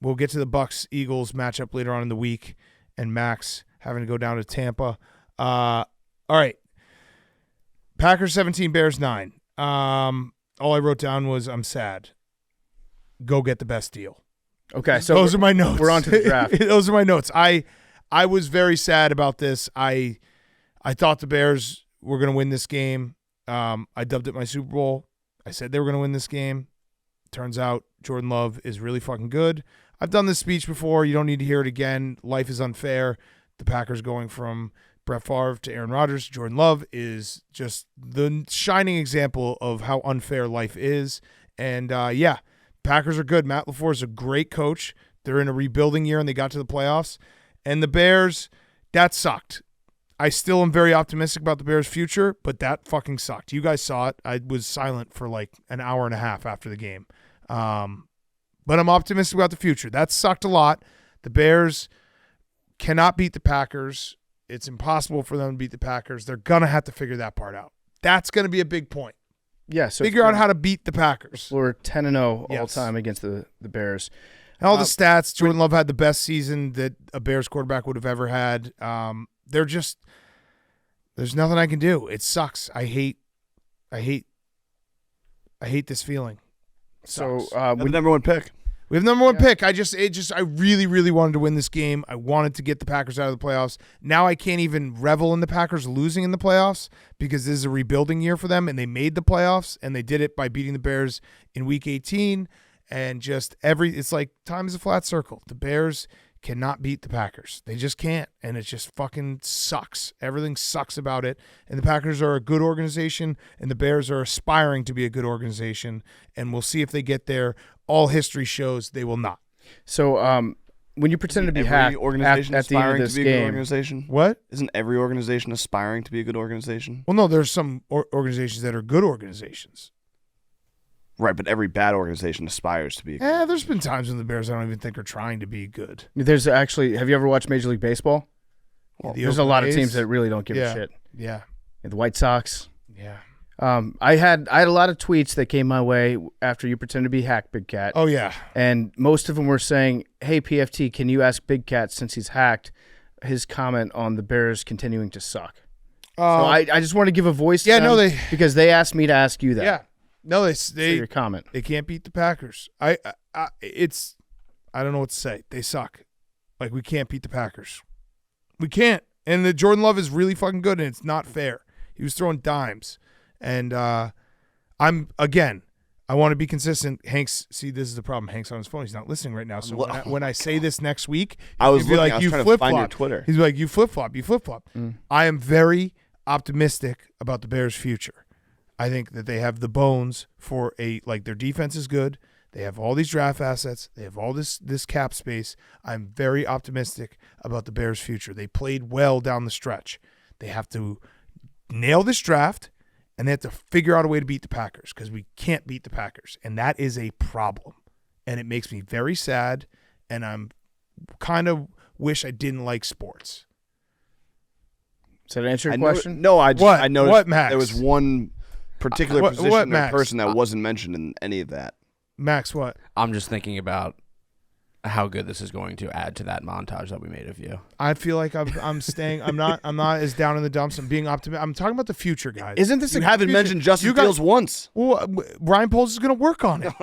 We'll get to the Bucs-Eagles matchup later on in the week, and Max having to go down to Tampa. All right. Packers 17, Bears 9. All I wrote down was I'm sad. Go get the best deal. Okay, so those are my notes. We're on to the draft. Those are my notes. I was very sad about this. I thought the Bears were going to win this game. I dubbed it my Super Bowl. I said they were going to win this game. Turns out Jordan Love is really fucking good. I've done this speech before. You don't need to hear it again. Life is unfair. The Packers going from Brett Favre to Aaron Rodgers. Jordan Love is just the shining example of how unfair life is. And, Packers are good. Matt LaFleur is a great coach. They're in a rebuilding year, and they got to the playoffs. And the Bears, that sucked. I still am very optimistic about the Bears' future, but that fucking sucked. You guys saw it. I was silent for like an hour and a half after the game. But I'm optimistic about the future. That sucked a lot. The Bears cannot beat the Packers. It's impossible for them to beat the Packers. They're going to have to figure that part out. That's going to be a big point. Yeah, so figure out how to beat the Packers. We're 10-0 all time against the Bears. And all the stats, Jordan Love had the best season that a Bears quarterback would have ever had. There's nothing I can do. It sucks. I hate this feeling. So the number one pick. We have number one pick. I really, really wanted to win this game. I wanted to get the Packers out of the playoffs. Now I can't even revel in the Packers losing in the playoffs because this is a rebuilding year for them, and they made the playoffs, and they did it by beating the Bears in Week 18. And it's like time is a flat circle. The Bears cannot beat the Packers. They just can't, and it just fucking sucks. Everything sucks about it. And the Packers are a good organization, and the Bears are aspiring to be a good organization, and we'll see if they get there. All history shows they will not. So when you pretend to be hacked at the end of this game, organization? What? Isn't every organization aspiring to be a good organization? Well, no, there's some organizations that are good organizations. Right, but every bad organization aspires to be a good. There's been times when the Bears I don't even think are trying to be good. There's actually, have you ever watched Major League Baseball? Well, there's a lot of teams that really don't give a shit. Yeah. And the White Sox. Yeah. I had a lot of tweets that came my way after you pretend to be hacked, Big Cat. Oh, yeah. And most of them were saying, hey, PFT, can you ask Big Cat, since he's hacked, his comment on the Bears continuing to suck? So I just want to give a voice to them because they asked me to ask you that. Yeah. No, they your comment. They can't beat the Packers. I don't know what to say. They suck. Like, we can't beat the Packers. We can't. And the Jordan Love is really fucking good, and it's not fair. He was throwing dimes. And I want to be consistent. Hank's, see, this is the problem. Hank's on his phone. He's not listening right now. So when I say this next week, he'll be like, you flip-flop. Twitter. He's like, you flip-flop. You flip-flop. I am very optimistic about the Bears' future. I think that they have the bones for their defense is good. They have all these draft assets. They have all this cap space. I'm very optimistic about the Bears' future. They played well down the stretch. They have to nail this draft, and they have to figure out a way to beat the Packers because we can't beat the Packers, and that is a problem. And it makes me very sad, and I'm kind of wish I didn't like sports. Does that answer your question? I noticed What, Max? there was one particular What, position or Max? person that wasn't mentioned in any of that. Max, what? I'm just thinking about how good this is going to add to that montage that we made of you. I feel like I'm staying. I'm not as down in the dumps. I'm being optimistic. I'm talking about the future, guys. Isn't this You haven't mentioned Justin Fields once. Well, Ryan Poles is going to work on it.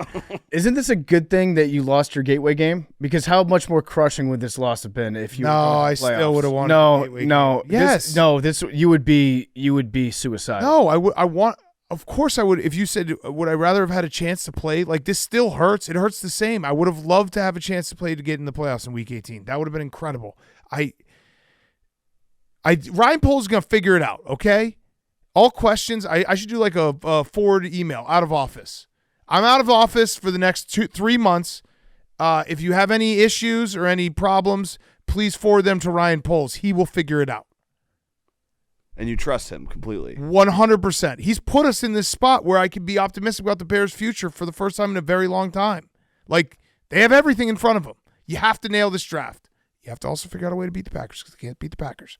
Isn't this a good thing that you lost your gateway game? Because how much more crushing would this loss have been if you? No, I still would have won. No. Yes. This you would be suicidal. No, I would. I want. Of course, I would. If you said, would I rather have had a chance to play? Like, this still hurts. It hurts the same. I would have loved to have a chance to play to get in the playoffs in Week 18. That would have been incredible. Ryan Poles is gonna figure it out. Okay. All questions. I should do like a forward email out of office. I'm out of office for the next 3 months. If you have any issues or any problems, please forward them to Ryan Poles. He will figure it out. And you trust him completely. 100%. He's put us in this spot where I can be optimistic about the Bears' future for the first time in a very long time. Like, they have everything in front of them. You have to nail this draft. You have to also figure out a way to beat the Packers because they can't beat the Packers.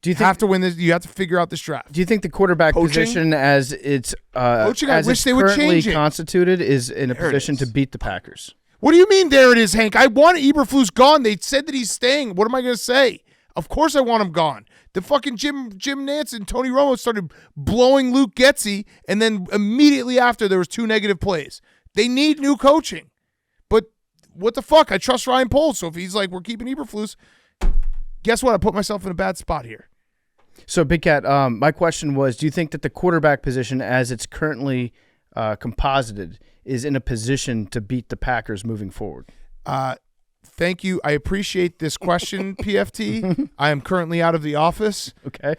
Do you have to win this? You have to figure out this draft. Do you think the quarterback position, as it's Coaching, I as wish it's they would currently change it. constituted, is in a There it position is. to beat the Packers? What do you mean there it is, Hank? I want Eberflus gone. They said that he's staying. What am I going to say? Of course I want him gone. The fucking Jim Nantz and Tony Romo started blowing Luke Getsy, and then immediately after there was 2 negative plays. They need new coaching. But what the fuck? I trust Ryan Poles, so if he's like, we're keeping Eberflus, guess what? I put myself in a bad spot here. So, Big Cat, my question was, do you think that the quarterback position, as it's currently composited, is in a position to beat the Packers moving forward? Thank you. I appreciate this question, PFT. I am currently out of the office. Okay.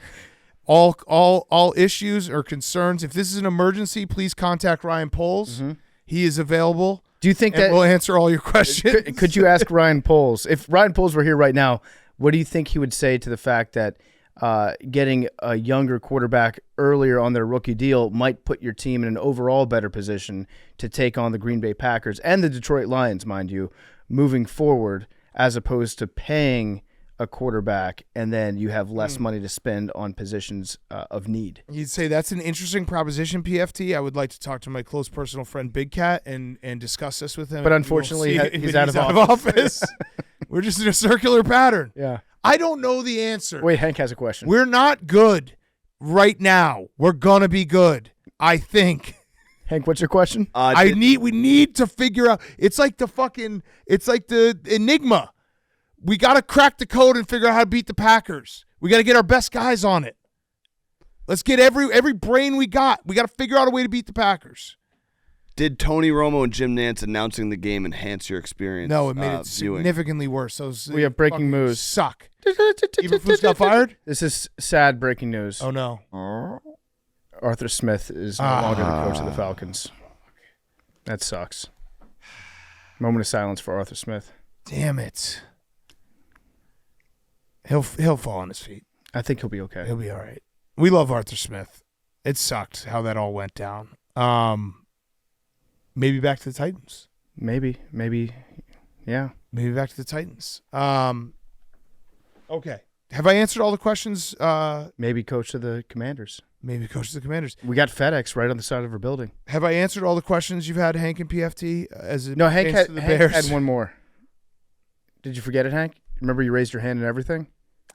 All issues or concerns, if this is an emergency, please contact Ryan Poles. Mm-hmm. He is available. Do you think And that we'll answer all your questions. could you ask Ryan Poles, if Ryan Poles were here right now, what do you think he would say to the fact that getting a younger quarterback earlier on their rookie deal might put your team in an overall better position to take on the Green Bay Packers and the Detroit Lions, mind you, moving forward, as opposed to paying a quarterback and then you have less money to spend on positions of need? You'd say that's an interesting proposition, PFT. I would like to talk to my close personal friend Big Cat and discuss this with him. But unfortunately, he's out of office. We're just in a circular pattern. Yeah. I don't know the answer. Wait, Hank has a question. We're not good right now. We're gonna be good, I think. Hank, what's your question? We need to figure out. It's like the Enigma. We got to crack the code and figure out how to beat the Packers. We got to get our best guys on it. Let's get every brain we got. We got to figure out a way to beat the Packers. Did Tony Romo and Jim Nantz announcing the game enhance your experience? No, it made it viewing? significantly worse. We have breaking news. Suck. Eberflus got fired? This is sad breaking news. Oh, no. Arthur Smith is no longer the coach of the Falcons. That sucks. Moment of silence for Arthur Smith. Damn it. He'll fall on his feet. I think he'll be okay. He'll be all right. We love Arthur Smith. It sucked how that all went down. Maybe back to the Titans. Maybe, yeah. Maybe back to the Titans. Okay. Have I answered all the questions? Maybe coach of the Commanders. Maybe coach of the Commanders. We got FedEx right on the side of our building. Have I answered all the questions you've had, Hank and PFT? No, Hank pertains to the Bears? had one more. Did you forget it, Hank? Remember you raised your hand and everything?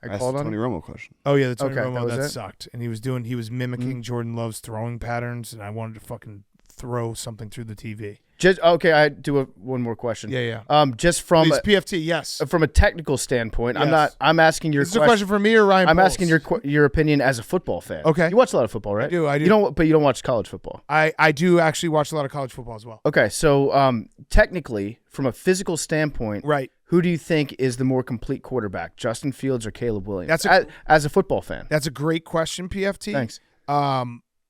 That's called the on Tony it? Romo question. Oh yeah, the Tony Okay, Romo, that was that it? sucked. And he was mimicking Jordan Love's throwing patterns, and I wanted to fucking throw something through the TV. Just okay. I do one more question. Yeah. Just from Please, PFT, yes. from a technical standpoint, Yes. I'm asking your Is this a question for me or Ryan? I'm Poles? asking your opinion as a football fan. Okay. You watch a lot of football, right? I do. But you don't watch college football. I do actually watch a lot of college football as well. Okay, so technically, from a physical standpoint, Right. who do you think is the more complete quarterback, Justin Fields or Caleb Williams? That's as a football fan. That's a great question, PFT. Thanks.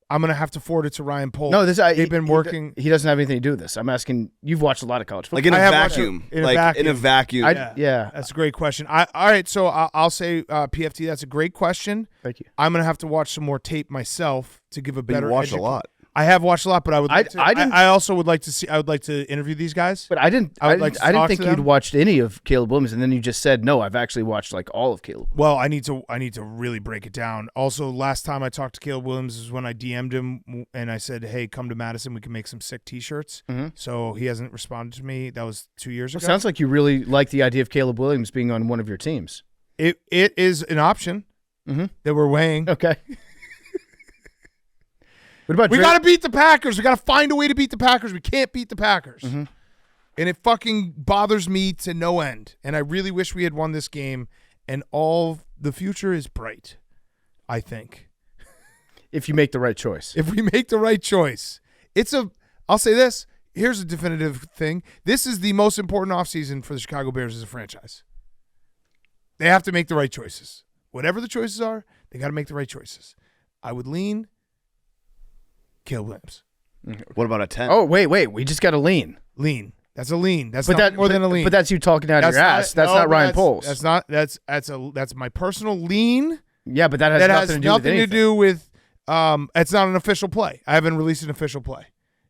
I'm going to have to forward it to Ryan Pohl. No, they've been working. He doesn't have anything to do with this. I'm asking. You've watched a lot of college football. Like in a I have watched vacuum. it in a Like vacuum. in a vacuum. Yeah. That's a great question. All right, so I'll say PFT. That's a great question. Thank you. I'm going to have to watch some more tape myself to give a But better. you watched a lot. I have watched a lot, but I would. Like I didn't- I also would like to see. I would like to interview these guys. But I didn't like to I didn't talk think to you'd them. watched any of Caleb Williams, and then you just said no. I've actually watched like all of Caleb. Well, I need to really break it down. Also, last time I talked to Caleb Williams is when I DM'd him and I said, "Hey, come to Madison. We can make some sick T-shirts." Mhm. So he hasn't responded to me. That was 2 years Well, ago. sounds like you really like the idea of Caleb Williams being on one of your teams. It is an option Mhm. that we're weighing. Okay. What about We Drake? got to beat the Packers. We got to find a way to beat the Packers. We can't beat the Packers. Mm-hmm. And it fucking bothers me to no end. And I really wish we had won this game. And all the future is bright, I think. if you make the right choice. If we make the right choice. I'll say this. Here's a definitive thing. This is the most important offseason for the Chicago Bears as a franchise. They have to make the right choices. Whatever the choices are, they got to make the right choices. I would lean Caleb Williams. What about a 10? Oh, wait. We just got to lean. Lean. That's a lean. That's But not more than a lean. But that's you talking out of your ass. That's no, not but Ryan Poles. That's not. That's my personal lean. Yeah, but that has That nothing has to do nothing with anything. to do with. It's not an official play. I haven't released an official play.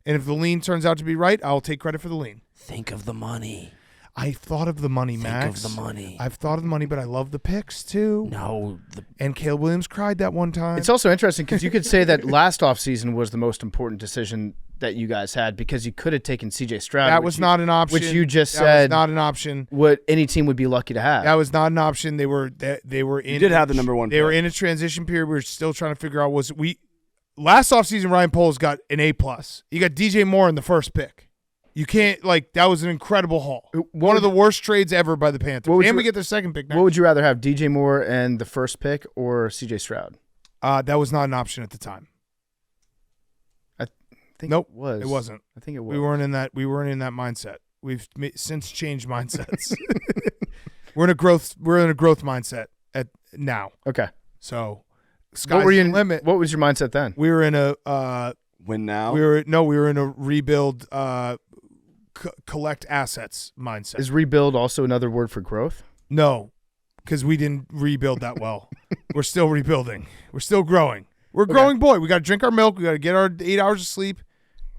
And if the lean turns out to be right, I'll take credit for the lean. Think of the money. I thought of the money, Max. Think of the money. I've thought of the money, but I love the picks too. No. And Caleb Williams cried that one time. It's also interesting because you could say that last offseason was the most important decision that you guys had because you could have taken C.J. Stroud. That was not an option. Which you just that said was not an option. What any team would be lucky to have. That was not an option. They were in. You did have the number one They were pick. in a transition period. We were still trying to figure out last offseason Ryan Poles got an A+. You got DJ Moore in the first pick. You can't that was an incredible haul. One of the worst trades ever by the Panthers. And we get their second pick now. What would you rather have, DJ Moore and the first pick or C.J. Stroud? That was not an option at the time. I think Nope, it was. It wasn't. I think it was. We weren't in that mindset. We've since changed mindsets. We're in a growth mindset at now. Okay. So sky's What were you the in, limit. What was your mindset then? We were in a Win now? we were in a rebuild collect assets mindset. Is rebuild also another word for growth? No, because we didn't rebuild that well. We're still rebuilding. We're still growing. We're a growing boy. We got to drink our milk. We got to get our 8 hours of sleep.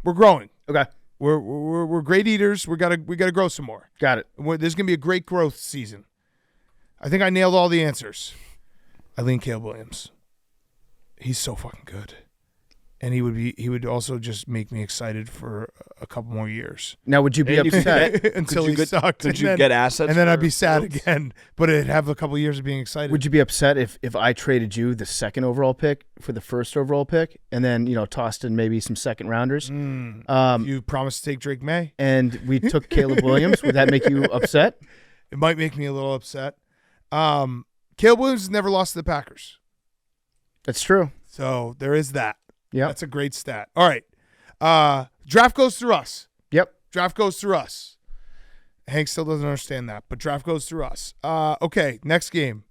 We're growing. Okay. We're great eaters. We got to grow some more. Got it. There's gonna be a great growth season. I think I nailed all the answers. I lean Caleb Williams. He's so fucking good. And he would also just make me excited for a couple more years. Now, would you be upset? Until he sucked. Could you get assets? And then I'd for be sad Fields? again. But it'd have a couple years of being excited. Would you be upset if I traded you the second overall pick for the first overall pick and then, tossed in maybe some second rounders? You promised to take Drake May. And we took Caleb Williams. Would that make you upset? It might make me a little upset. Caleb Williams has never lost to the Packers. That's true. So there is that. Yeah. That's a great stat. All right. Draft goes through us. Yep. Draft goes through us. Hank still doesn't understand that, but draft goes through us. Okay, next game.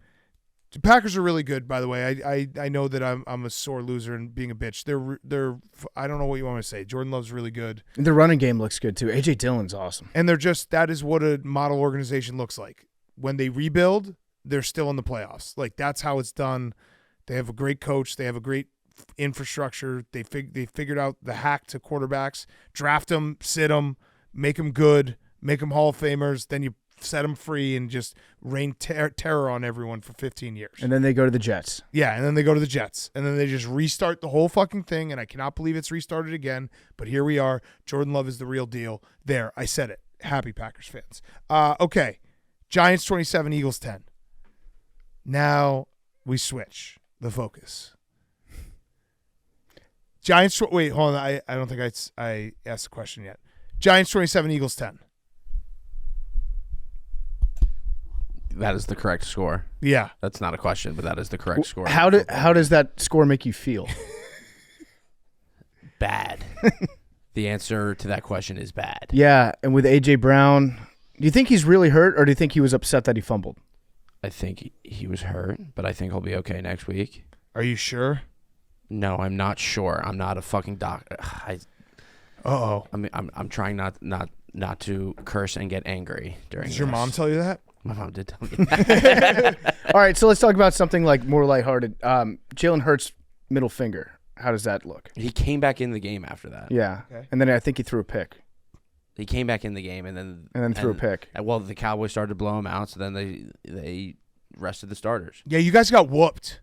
The Packers are really good, by the way. I know that I'm a sore loser and being a bitch. They're I don't know what you want me to say. Jordan Love's really good. The running game looks good too. A.J. Dillon's awesome. And that is what a model organization looks like. When they rebuild, they're still in the playoffs. That's how it's done. They have a great coach. They have a great infrastructure. They figured out the hack to quarterbacks. Draft them, sit them, make them good, make them Hall of Famers. Then you set them free and just rain terror on everyone for 15 years. And then they go to the Jets. Yeah, and then they go to the Jets. And then they just restart the whole fucking thing, and I cannot believe it's restarted again. But here we are. Jordan Love is the real deal. There, I said it. Happy Packers fans. Okay, Giants 27, Eagles 10. Now we switch the focus. Giants. Wait, hold on. I don't think I asked the question yet. Giants 27, Eagles 10. That is the correct score. Yeah. That's not a question, but that is the correct score. How does that score make you feel? Bad. The answer to that question is bad. Yeah, and with A.J. Brown, do you think he's really hurt or do you think he was upset that he fumbled? I think he was hurt, but I think he'll be okay next week. Are you sure? No, I'm not sure. I'm not a fucking doctor. Uh-oh. I mean, I'm trying not to curse and get angry during. Did your mom tell you that? My mom did tell me that. All right, so let's talk about something like more lighthearted. Jalen Hurts' middle finger. How does that look? He came back in the game after that. Yeah, Okay. and then I think he threw a pick. He came back in the game and then threw a pick. Well, the Cowboys started to blow him out, so then they rested the starters. Yeah, you guys got whooped.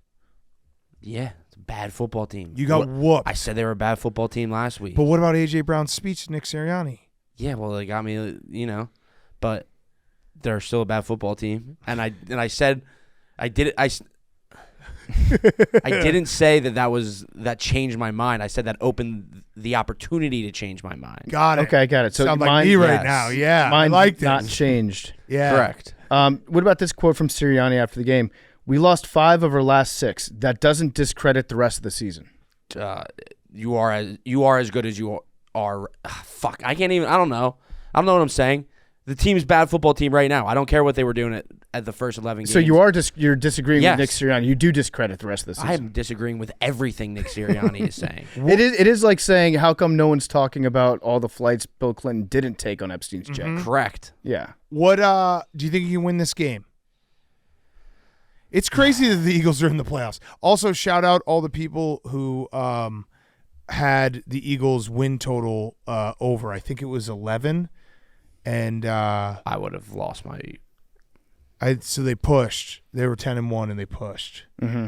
Yeah, it's a bad football team. You got whooped. I said they were a bad football team last week. But what about A.J. Brown's speech to Nick Sirianni? Yeah, well, they got me, but they're still a bad football team. And I said, I didn't say that changed my mind. I said that opened the opportunity to change my mind. Got it. Okay, I got it. So Sound like mine, me right yes. now. Yeah, mine I like not this. changed. Yeah, Correct. What about this quote from Sirianni after the game? We lost 5 of our last 6. That doesn't discredit the rest of the season. You are as good as you are. Fuck, I can't even. I don't know. I don't know what I'm saying. The team's a bad football team right now. I don't care what they were doing at the first 11 games. So you're disagreeing Yes. with Nick Sirianni. You do discredit the rest of the season. I'm disagreeing with everything Nick Sirianni is saying. It is like saying, how come no one's talking about all the flights Bill Clinton didn't take on Epstein's jet? Correct. Yeah. What do you think you can win this game? It's crazy that the Eagles are in the playoffs. Also, shout out all the people who had the Eagles win total over. I think it was 11, and I would have lost my. so they pushed. They were 10-1, and they pushed. Mm-hmm.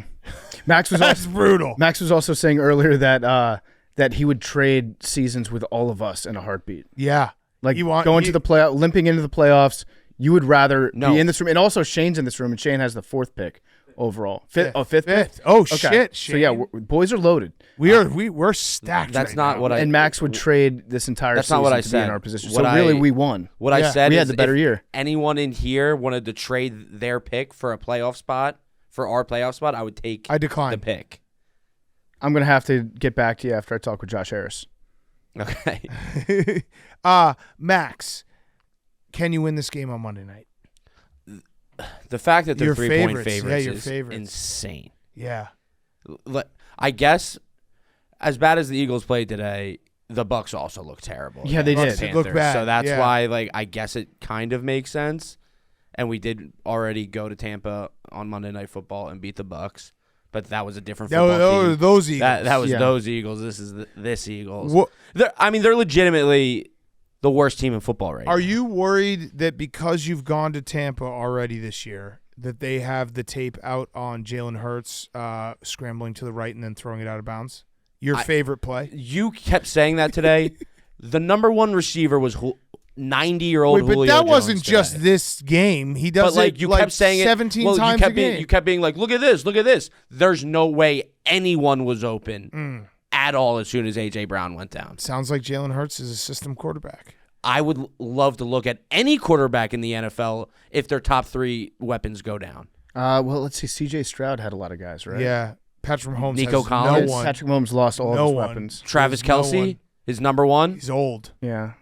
Max was That's brutal. Max was also saying earlier that he would trade seasons with all of us in a heartbeat. Yeah, Like going to the playoff, limping into the playoffs. You would rather be in this room, and also Shane's in this room, and Shane has the 4th pick overall. Fifth pick. Oh Okay. shit! So yeah, boys are loaded. We're stacked. That's right not now. what I. And Max would trade this entire That's season not what I to be said. in our position. What So really, we won. What I said we is had the better if year. anyone in here wanted to trade their pick for a playoff spot, for our playoff spot, I would take. I decline the pick. I'm gonna have to get back to you after I talk with Josh Harris. Okay. Max, can you win this game on Monday night? The fact that they're Your 3-point favorites. favorites Yeah, your is favorites. insane. Yeah. I guess, as bad as the Eagles played today, the Bucs also looked terrible. Yeah, they against did. the Look Panthers. bad, So that's yeah. why, I guess it kind of makes sense. And we did already go to Tampa on Monday Night Football and beat the Bucs, but that was a different football team. Those Eagles. That was Yeah. those Eagles. This is this Eagles. What- They're legitimately the worst team in football right now. Are you worried that because you've gone to Tampa already this year, that they have the tape out on Jalen Hurts scrambling to the right and then throwing it out of bounds? Your favorite play? You kept saying that today. The number one receiver was 90-year-old Wait, but Julio that wasn't Jones just today. this game. He does But it you kept saying 17 it. Well, times a game. You kept being like, look at this, look at this. There's no way anyone was open at all as soon as A.J. Brown went down. Sounds like Jalen Hurts is a system quarterback. I would love to look at any quarterback in the NFL if their top 3 weapons go down. Well, let's see. C.J. Stroud had a lot of guys, right? Yeah. Patrick Mahomes Nico has Collins? no one. Patrick Mahomes lost all No of his one. weapons. Travis There's no Kelce one. is number 1. He's old. Yeah.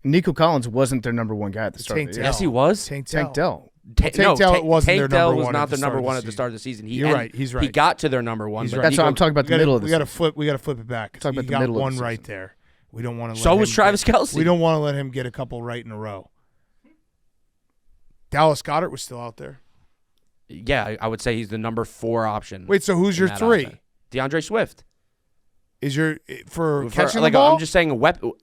Nico Collins wasn't their number one guy at the start of the year. Yes, he was. Tank Tank Dell. Tank Dell wasn't Tank their Dell number was one not at the their number start of one the at the start of the season. You're right. He's right. He got to their number 1. He's but right. That's Nico, what I'm talking about. The middle of the We got to season. flip. We got to flip it back. Talk about You the got middle of one the right season. there. We don't want to. So was Travis Kelce. We don't want to let him get a couple right in a row. Dallas Goedert was still out there. Yeah, I would say he's the number 4 option. Wait, so who's in your that 3? offense. DeAndre Swift. Is your for catching like the ball? I'm just saying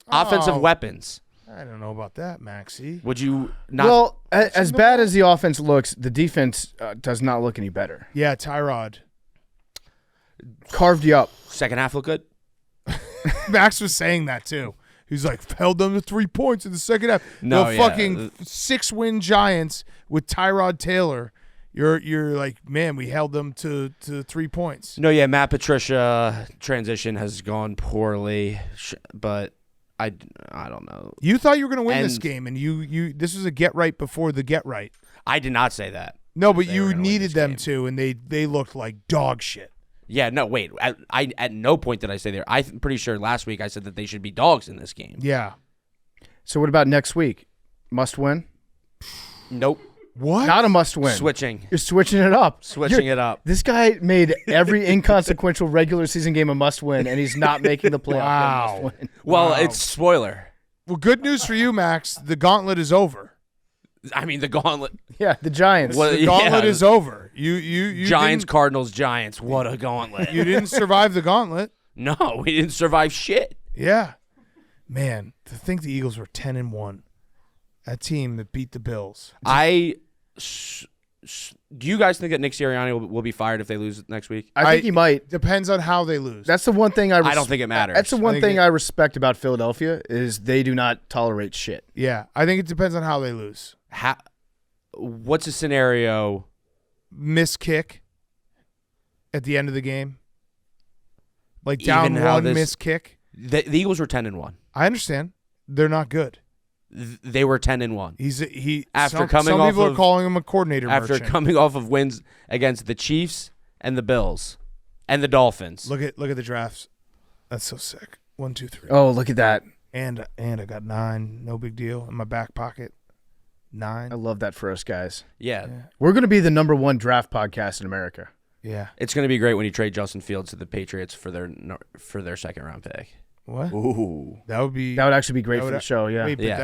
offensive Oh. weapons. I don't know about that, Maxie. Would you not? Well, as bad as the offense looks, the defense does not look any better. Yeah, Tyrod. Carved you up. Second half look good. Max was saying that too. He's like held them to 3 points in the second half. No, the yeah. fucking 6-win Giants with Tyrod Taylor. You're like, man, we held them to 3 points. No, yeah, Matt Patricia transition has gone poorly, but I don't know. You thought you were going to win this And- game, and you this was a get right before the get right. I did not say that. No, but They were you gonna win needed this them game. to, and they looked like dog shit. Yeah, no, wait. I at no point did I say there. I'm pretty sure last week I said that they should be dogs in this game. Yeah. So what about next week? Must win? Nope. What? Not a must-win. Switching. You're switching it up. Switching it up. This guy made every inconsequential regular season game a must-win, and he's not making the playoff Wow. game a must-win. Well, Wow. it's spoiler. Well, good news for you, Max. The gauntlet is over. I mean, the gauntlet. Yeah, the Giants. Well, The gauntlet is over. You Giants, didn't- Cardinals, Giants. What a gauntlet. You didn't survive the gauntlet. No, we didn't survive shit. Yeah. Man, to think the Eagles were 10-1. That team that beat the Bills. Do you guys think that Nick Sirianni will be fired if they lose next week? I think he might. Depends on how they lose. That's the one thing I don't think it matters. That's the one think thing it- I respect about Philadelphia is they do not tolerate shit. Yeah, I think it depends on how they lose. What's a scenario? Miss kick at the end of the game. Like Even down how one this- miss kick. The Eagles were 10-1. I understand. They're not good. They were 10-1. Some coming people off are of- calling him a coordinator After merchant. coming off of wins against the Chiefs and the Bills and the Dolphins. Look at the drafts. That's so sick. 1, 2, 3. Oh, look at that. And I got 9. No big deal in my back pocket. I 9. love that for us guys. Yeah. We're going to be the #1 draft podcast in America. Yeah. It's going to be great when you trade Justin Fields to the Patriots for their second round pick. What? Ooh. That would be. That would actually be great that for would- the show, yeah. Wait, but Yes.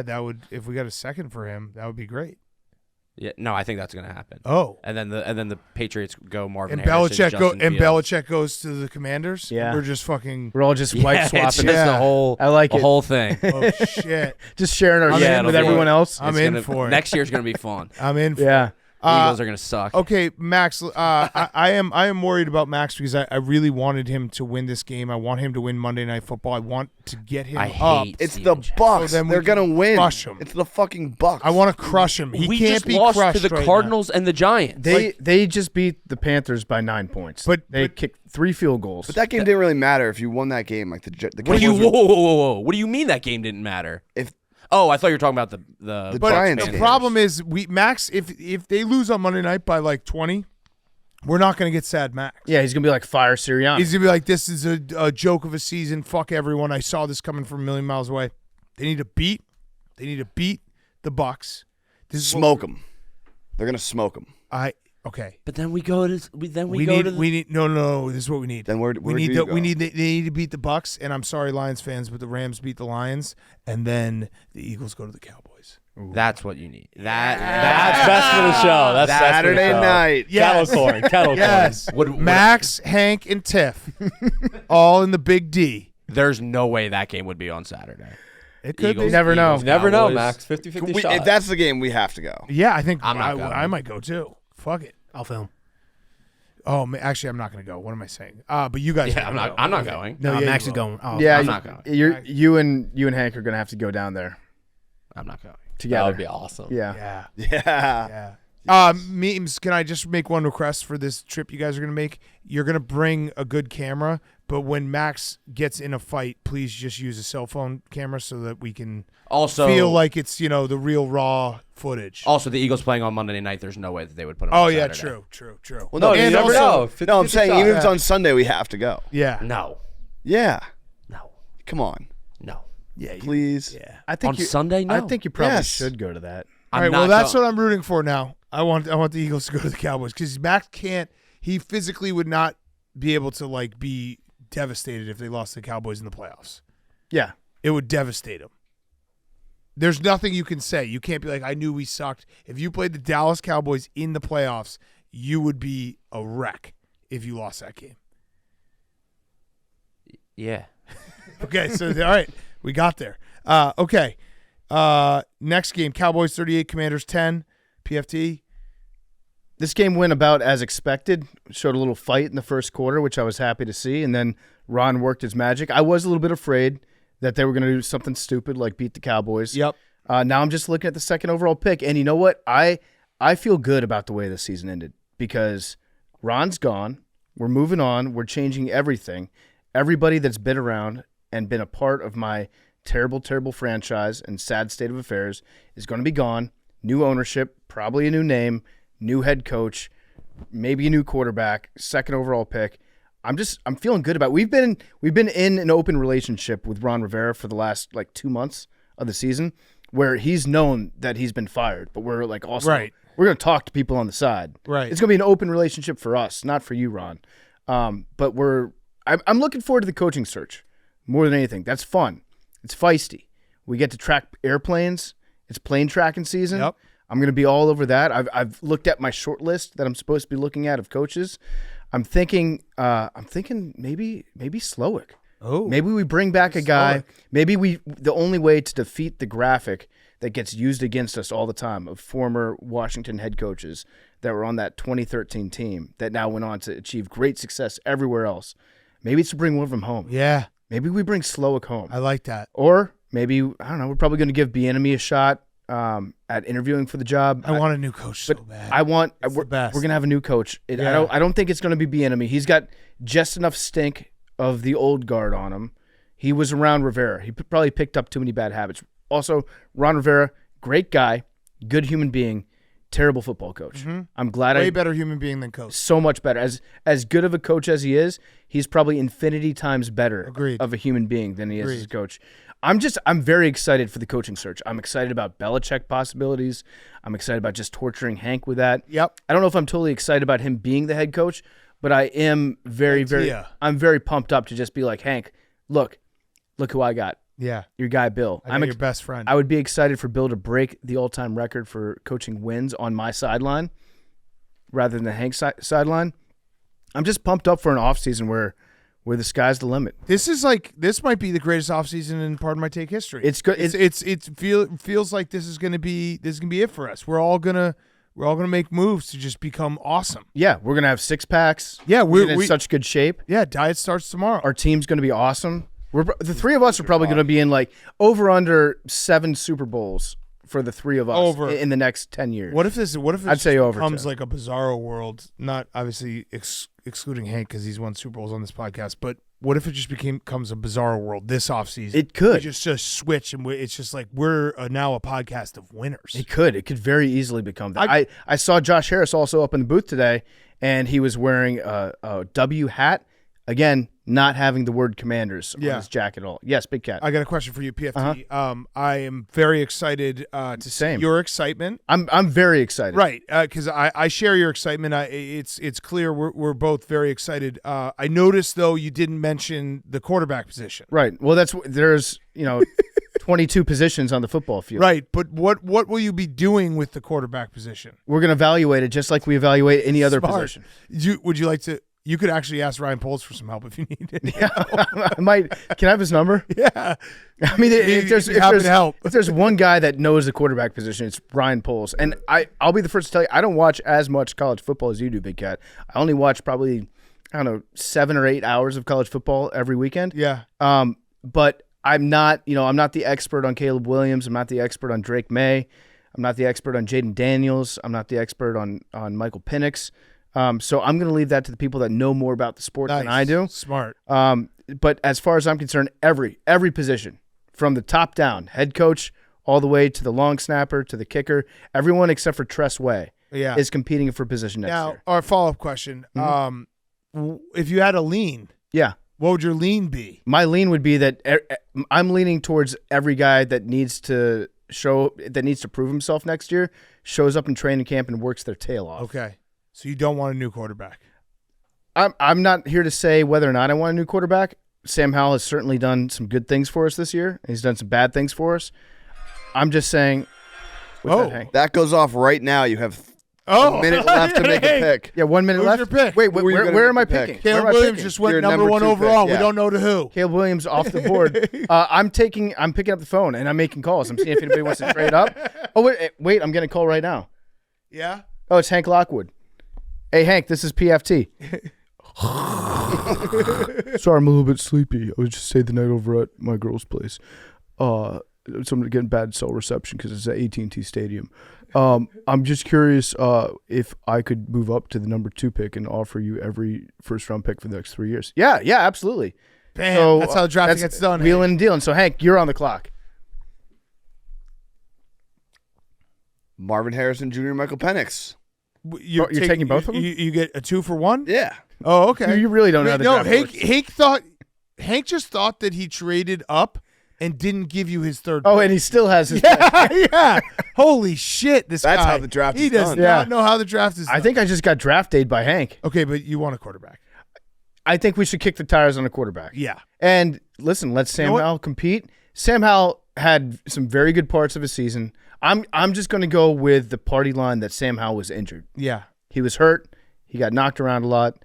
that would. If we got a second for him, that would be great. Yeah, no, I think that's going to happen. Oh. And then the Patriots go Marvin And Harrison, Justin Fields. Belichick goes to the Commanders. Yeah. We're just fucking. We're all just wipe Yeah, it's swapping. just Yeah. the whole. I like the it. whole thing. Oh shit! Just sharing our I'm shit in with for everyone it. else. I'm It's in gonna- for it. Next year's going to be fun. I'm in. For Yeah. It. Eagles are going to suck. Okay, Max. I am worried about Max because I really wanted him to win this game. I want him to win Monday Night Football. I want to get him I up. hate It's Steven the Jackson. Bucs. So then we They're can gonna win. crush 'em. It's the fucking Bucs. I want to crush him. He we can't just be lost crushed to the right now. Cardinals and the Giants. They just beat the Panthers by 9 points. But- they but- kicked 3 field goals. But that game didn't really matter if you won that game. Like the What do you? Cowboys Whoa, were- whoa, whoa! What do you mean that game didn't matter? If Oh, I thought you were talking about the The But Giants the game. problem is, Max. If they lose on Monday night by like 20, we're not going to get sad Max. yeah, he's going to be like fire Sirianni. He's gonna be like, "This is a joke of a season. Fuck everyone. I saw this coming from a million miles away." They need to beat the Bucs. This is what smoke them. They're gonna smoke them. Okay. But then we go to We need no. This is what we need. Then where we do need you the, go? we need they need to beat the Bucs, and I'm sorry, Lions fans, but the Rams beat the Lions, and then the Eagles go to the Cowboys. That's what you need. That's best for the show. That's best for the Saturday show. night. Yes. Kettle corn. Kettle Yes. Max, Hank, and Tiff, all in the big D. There's no way that game would be on Saturday. It could Eagles, be. Never know. Eagles, Never know, Cowboys. Max. 50-50 We- shot. if that's the game, we have to go. Yeah, I think I'm not going. I might go too. Fuck it. I'll film. Oh, actually, I'm not going to go. What am I saying? But you guys. Yeah, are I'm gonna not. go. I'm not Okay. going. No, No, yeah, Max you is will. going. Oh, yeah, I'm not going. You and Hank are going to have to go down there I'm not going. together. That would be awesome. Yeah. Yeah. Yeah. Yeah. Memes, can I just make one request for this trip you guys are going to make? You're going to bring a good camera, but when Max gets in a fight, please just use a cell phone camera so that we can Also, feel like it's, the real raw footage. Also, the Eagles playing on Monday night. There's no way that they would put. Them Oh, on yeah, Saturday. true. Well, No, no, you and never also- know. 50-50 no, I'm saying shot. even if it's on Sunday, we have to go. Yeah. No, Yeah. no, Come on, no. Yeah. please. Yeah. I think On Sunday, no. I think you probably Yes. should go to that. All right, well, that's what I'm rooting for now. I want the Eagles to go to the Cowboys because Max can't. He physically would not be able to be devastated if they lost to the Cowboys in the playoffs. Yeah. It would devastate him. There's nothing you can say. You can't be like, I knew we sucked. If you played the Dallas Cowboys in the playoffs, you would be a wreck if you lost that game. Yeah. Okay, so all right, we got there. Okay, next game: Cowboys 38, Commanders 10. PFT. This game went about as expected. Showed a little fight in the first quarter, which I was happy to see, and then Ron worked his magic. I was a little bit afraid that they were going to do something stupid like beat the Cowboys. Yep. Now I'm just looking at the second overall pick, and you know what? I feel good about the way the season ended because Ron's gone. We're moving on. We're changing everything. Everybody that's been around and been a part of my terrible, terrible franchise and sad state of affairs is going to be gone. New ownership, probably a new name, new head coach, maybe a new quarterback, second overall pick. I'm feeling good about it. We've been in an open relationship with Ron Rivera for the last 2 months of the season. where he's known that he's been fired, but we're like also Right. we're going to talk to people on the side. Right. It's going to be an open relationship for us, not for you, Ron. But I'm looking forward to the coaching search more than anything. That's fun. It's feisty. We get to track airplanes. It's plane tracking season. Yep. I'm going to be all over that. I've looked at my short list that I'm supposed to be looking at of coaches. I'm thinking maybe Slowick. Oh. Maybe we bring back a guy. Slowick. Maybe the only way to defeat the graphic that gets used against us all the time of former Washington head coaches that were on that 2013 team that now went on to achieve great success everywhere else. Maybe it's to bring one of them home. Yeah. Maybe we bring Slowick home. I like that. Or maybe, I don't know, we're probably going to give Bieniemy a shot at interviewing for the job. I want a new coach so But bad. we're the best. going to have a new coach. Yeah. I don't think it's going to be Bieniemy. He's got just enough stink of the old guard on him. He was around Rivera. He probably picked up too many bad habits. Also, Ron Rivera, great guy, good human being, terrible football coach. Mm-hmm. I'm glad Way better human being than coach. so much better. As good of a coach as he is, he's probably infinity times better Agreed. of a human being than he is as a Agreed. coach. I'm very excited for the coaching search. I'm excited about Belichick possibilities. I'm excited about just torturing Hank with that. Yep. I don't know if I'm totally excited about him being the head coach, but I am I'm very pumped up to just be like, Hank, look who I got. Yeah. Your guy Bill. I'm your best friend. I would be excited for Bill to break the all-time record for coaching wins on my sideline rather than the Hank sideline. I'm just pumped up for an offseason where the sky's the limit. This might be the greatest offseason in Pardon My Take history. It's good. Feels like this is gonna be it for us. We're all gonna make moves to just become awesome. Yeah, we're gonna have 6-packs. Yeah, we're in such good shape. Yeah, diet starts tomorrow. Our team's gonna be awesome. The three of us are probably gonna be in like over under 7 Super Bowls for the three of us in the next 10 years. What if this I'd say over becomes 10. like a bizarro world? Not obviously excluding Hank because he's won Super Bowls on this podcast, but what if it just becomes a bizarro world this offseason? It could. We just switch and it's just like we're now a podcast of winners. It could very easily become that. I saw Josh Harris also up in the booth today, and he was wearing a W hat. Again, not having the word Commanders on his jacket at all. Yes, Big Cat. I got a question for you, PFT. I am very excited to see your excitement. I'm very excited. Right, because I share your excitement. It's clear we're both very excited. I noticed though you didn't mention the quarterback position. Right. Well, there's 22 positions on the football field. Right, but what will you be doing with the quarterback position? We're going to evaluate it just like we evaluate any other position. Would you like to? You could actually ask Ryan Poles for some help if you need it. Yeah, I might. Can I have his number? Yeah. I mean, if help. there's one guy that knows the quarterback position, it's Ryan Poles. And I'll be the first to tell you, I don't watch as much college football as you do, Big Cat. I only watch probably, 7 or 8 hours of college football every weekend. Yeah. But I'm not, I'm not the expert on Caleb Williams. I'm not the expert on Drake May. I'm not the expert on Jaden Daniels. I'm not the expert on Michael Penix. So I'm going to leave that to the people that know more about the sport than I do. Smart. But as far as I'm concerned, every position, from the top down, head coach all the way to the long snapper to the kicker, everyone except for Tress Way is competing for position next year. Now, our follow-up question, if you had a lean, what would your lean be? My lean would be that I'm leaning towards every guy that needs to prove himself next year, shows up in training camp and works their tail off. Okay. So you don't want a new quarterback? I'm not here to say whether or not I want a new quarterback. Sam Howell has certainly done some good things for us this year. He's done some bad things for us. I'm just saying. That goes off right now. You have a minute left to make a pick. Yeah, 1 minute left. Your pick? Wait, where am I picking? Caleb Williams just went number 1 overall. Pick, yeah. We don't know to who. Caleb Williams off the board. I'm picking up the phone and I'm making calls. I'm seeing if anybody wants to trade up. Oh wait, I'm getting a call right now. Yeah. Oh, it's Hank Lockwood. Hey, Hank, this is PFT. Sorry, I'm a little bit sleepy. I was just staying the night over at my girl's place. So I'm getting bad cell reception because it's at AT&T Stadium. I'm just curious if I could move up to the number 2 pick and offer you every first-round pick for the next 3 years. Yeah, absolutely. Bam, So, that's how the drafting gets done. Wheeling and dealing. So, Hank, you're on the clock. Marvin Harrison Jr., Michael Penix. You're taking both of them? You get a 2 for 1? Yeah. Oh, okay. You really don't know how the draft works. Hank just thought that he traded up and didn't give you his third. Oh, and he still has his. Yeah. Holy shit! That's That's how the draft He is does done. not know how the draft is. I think I just got draft dayed by Hank. Okay, but you want a quarterback. I think we should kick the tires on a quarterback. Yeah. And listen, let Sam what? Howell compete. Sam Howell had some very good parts of his season. I'm just going to go with the party line that Sam Howell was injured. Yeah. He was hurt. He got knocked around a lot.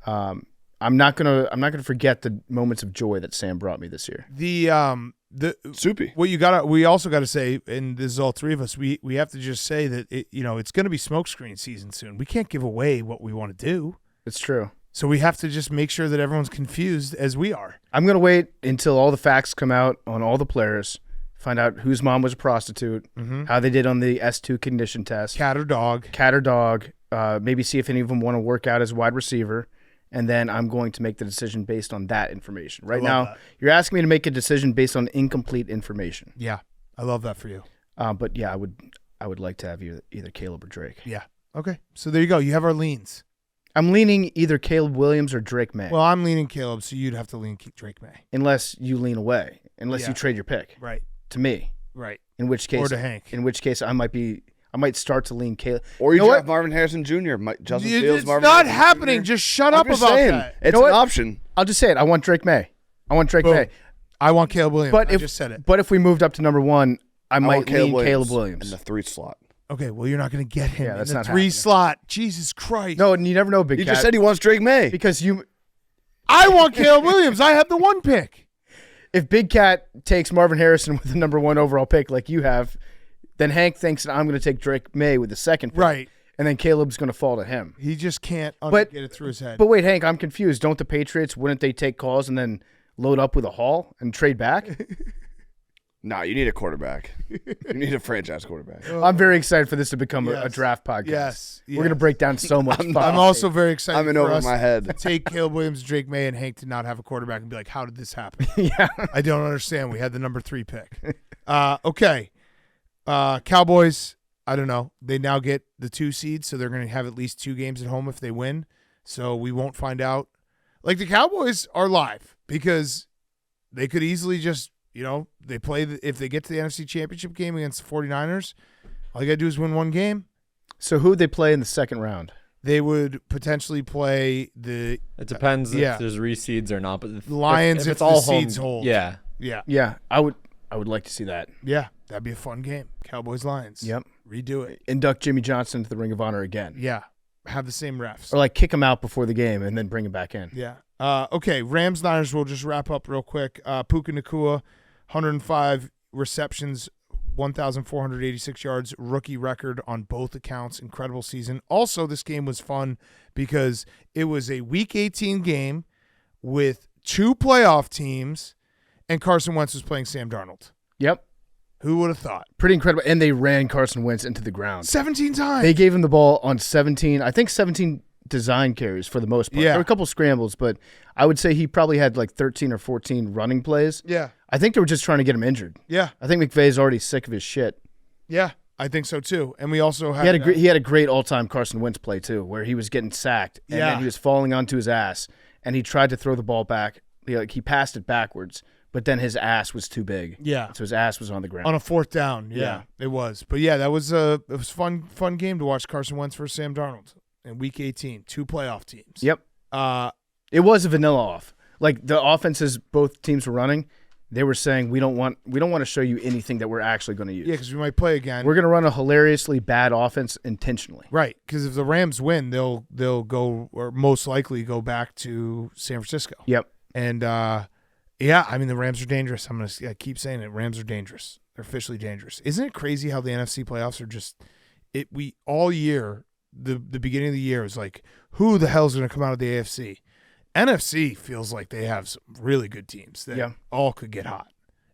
I'm not gonna forget the moments of joy that Sam brought me this year. The Soupy. we also got to say, and this is all three of us, we have to just say that it's going to be smokescreen season soon. We can't give away what we want to do, It's true. so we have to just make sure that everyone's confused as we are. I'm gonna wait until all the facts come out on all the players. Find out whose mom was a prostitute, how they did on the S2 condition test, Cat or dog? cat or dog. Maybe see if any of them want to work out as wide receiver. And then I'm going to make the decision based on that information. Right love now, that. you're asking me to make a decision based on incomplete information. Yeah, I love that for you. But yeah, I would like to have either Caleb or Drake. Yeah. Okay, so there you go. You have our leans. I'm leaning either Caleb Williams or Drake May. Well, I'm leaning Caleb, so you'd have to lean Drake May. Unless you lean away, unless Yeah. you trade your pick Right. to me. Right. In which case, Or to Hank. In which case, I might start to lean Caleb. Or you know draft what? Marvin Harrison Jr. Justin It's Fields, Marvin not Harrison happening. Jr. Just shut I'm up just about saying, that. It's know an what? option. I'll just say it. I want Drake May. Boom. May. I want Caleb Williams. But I if just said it. But if we moved up to number one, I might want lean Caleb Williams. in the 3 slot. Okay, well, you're not going to get him Yeah, in that's the not 3 happening. slot. Jesus Christ. No, and you never know, Big He Cat. just said he wants Drake May. because I want Caleb Williams. I have the 1 pick. if Big Cat takes Marvin Harrison with the number 1 overall pick like you have, then Hank thinks that I'm going to take Drake May with the 2nd pick. Right. And then Caleb's going to fall to him. He just can't But- get it through his head. But wait, Hank, I'm confused. Don't the Patriots, wouldn't they take calls and then load up with a haul and trade back? No, you need a quarterback. You need a franchise quarterback. I'm very excited for this to become a Yes. draft podcast. Yes. We're going to break down so much. I'm I'm also very excited I'm in for over us my head. to take Caleb Williams, Drake May, and Hank to not have a quarterback and be like, how did this happen? yeah. I don't understand. We had the number 3 pick. Okay. Cowboys, I don't know. They now get the 2 seed, so they're going to have at least 2 games at home if they win. So we won't find out. Like, the Cowboys are live because they could easily just, they play. If they get to the NFC Championship game against the 49ers, all you got to do is win 1 game. So who would they play in the second round? They would potentially play the It depends yeah. if there's reseeds or not. But if, Lions if if it's the all seeds home, hold. Yeah. Yeah. Yeah, I would like to see that. Yeah. That'd be a fun game. Cowboys Lions. Yep. Redo it. Induct Jimmy Johnson to the Ring of Honor again. Yeah. Have the same refs. Or like kick him out before the game and then bring him back in. Yeah. Okay. Rams Niners. We'll just wrap up real quick. Puka Nacua, 105 receptions, 1,486 yards, rookie record on both accounts. Incredible season. Also, this game was fun because it was a Week 18 game with 2 playoff teams, and Carson Wentz was playing Sam Darnold. Yep. Who would have thought? Pretty incredible. And they ran Carson Wentz into the ground. 17 times. They gave him the ball on 17 design carries for the most part. Yeah. There were a couple scrambles, but I would say he probably had like 13 or 14 running plays. Yeah. I think they were just trying to get him injured. Yeah. I think McVay's already sick of his shit. Yeah. I think so too. And we also had He had a great all-time Carson Wentz play too, where he was getting sacked and Yeah. then he was falling onto his ass and he tried to throw the ball back. He passed it backwards, but then his ass was too big. Yeah. So his ass was on the ground. on a 4th down. Yeah, Yeah. it was. But yeah, it was fun game to watch Carson Wentz versus Sam Darnold in Week 18. 2 playoff teams. Yep. It was a vanilla off. Like the offenses both teams were running, they were saying we don't want to show you anything that we're actually going to use. Yeah, because we might play again. We're going to run a hilariously bad offense intentionally. Right, because if the Rams win, they'll go, or most likely go back to San Francisco. Yep. And yeah, I mean the Rams are dangerous. I'm gonna keep saying it. Rams are dangerous. They're officially dangerous. Isn't it crazy how the NFC playoffs are just we all year the beginning of the year was like, who the hell's going to come out of the AFC? NFC feels like they have some really good teams that all could get hot,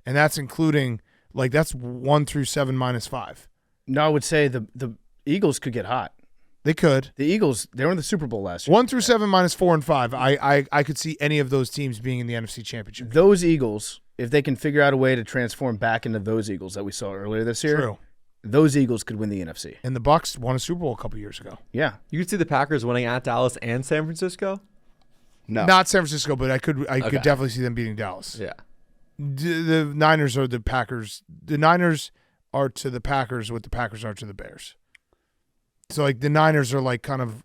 and that's including that's 1 through 7 minus 5. No, I would say the Eagles could get hot. They could. The Eagles, they were in the Super Bowl last year. 1 through 7 minus 4 and 5. I could see any of those teams being in the NFC Championship. Those Eagles, if they can figure out a way to transform back into those Eagles that we saw earlier this year, True. those Eagles could win the NFC. And the Bucs won a Super Bowl a couple years ago. Yeah. You could see the Packers winning at Dallas and San Francisco. No. Not San Francisco, but I could Okay. definitely see them beating Dallas. Yeah. The Niners are the Packers. The Niners are to the Packers what the Packers are to the Bears. So like the Niners are like kind of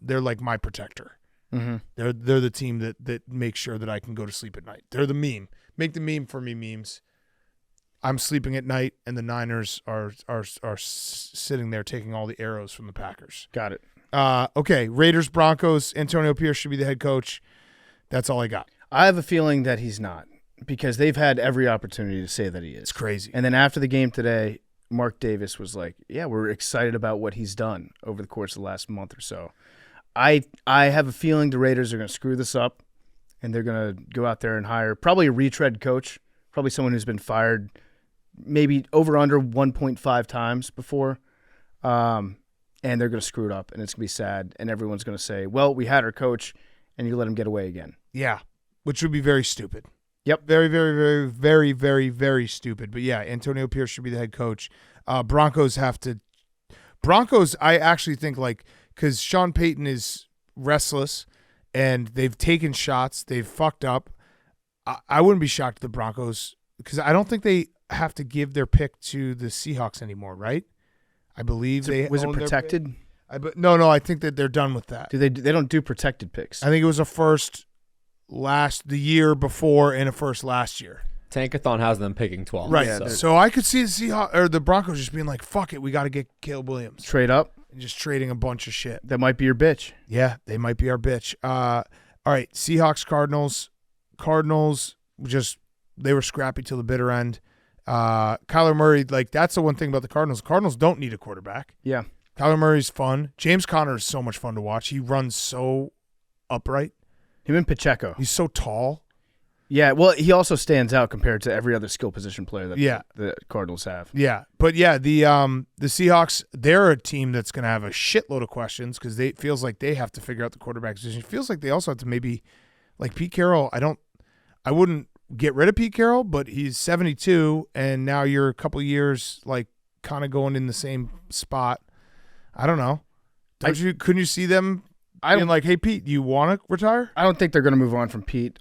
they're like my protector. Mm-hmm. They're the team that makes sure that I can go to sleep at night. They're the meme. Make the meme for me memes. I'm sleeping at night, and the Niners are sitting there taking all the arrows from the Packers. Got it. Okay, Raiders, Broncos. Antonio Pierce should be the head coach. That's all I got. I have a feeling that he's not because they've had every opportunity to say that he is. It's crazy. And then after the game today, Mark Davis was like, yeah, we're excited about what he's done over the course of the last month or so. I have a feeling the Raiders are going to screw this up, and they're going to go out there and hire probably a retread coach, probably someone who's been fired maybe over under 1.5 times before, and they're going to screw it up, and it's going to be sad, and everyone's going to say, well, we had our coach, and you let him get away again. Yeah, which would be very stupid. Yep. Very, very, very, very, very, very stupid. But yeah, Antonio Pierce should be the head coach. Broncos, I actually think because Sean Payton is restless and they've taken shots, they've fucked up. I wouldn't be shocked if the Broncos, because I don't think they have to give their pick to the Seahawks anymore, right? I believe Was it own their protected? pick. No, I think that they're done with that. They don't do protected picks. I think it was a first the year before and a first last year. Tankathon has them picking 12. Right. So. So I could see the Seahawks or the Broncos just being like, fuck it, we got to get Caleb Williams. Trade up. And just trading a bunch of shit. That might be your bitch. Yeah, they might be our bitch. All right, Seahawks, Cardinals. Cardinals, they were scrappy till the bitter end. Kyler Murray, that's the one thing about the Cardinals. Cardinals don't need a quarterback. Yeah. Kyler Murray's fun. James Conner is so much fun to watch. He runs so upright. Him and Pacheco. He's so tall. Yeah, well, he also stands out compared to every other skill position player that the Cardinals have. Yeah, but yeah, the Seahawks, they're a team that's going to have a shitload of questions because it feels like they have to figure out the quarterback position. It feels like they also have to maybe, like Pete Carroll, I wouldn't get rid of Pete Carroll, but he's 72, and now you're a couple years kind of going in the same spot. I don't know. Couldn't you see them being like, hey, Pete, do you want to retire? I don't think they're going to move on from Pete.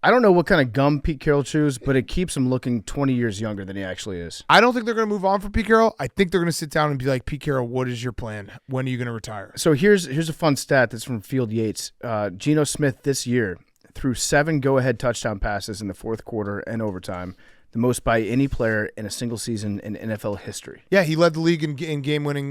I don't know what kind of gum Pete Carroll chews, but it keeps him looking 20 years younger than he actually is. I don't think they're going to move on from Pete Carroll. I think they're going to sit down and be like, Pete Carroll, what is your plan? When are you going to retire? So here's a fun stat that's from Field Yates. Geno Smith this year threw 7 go-ahead touchdown passes in the fourth quarter and overtime, the most by any player in a single season in NFL history. Yeah, he led the league in game-winning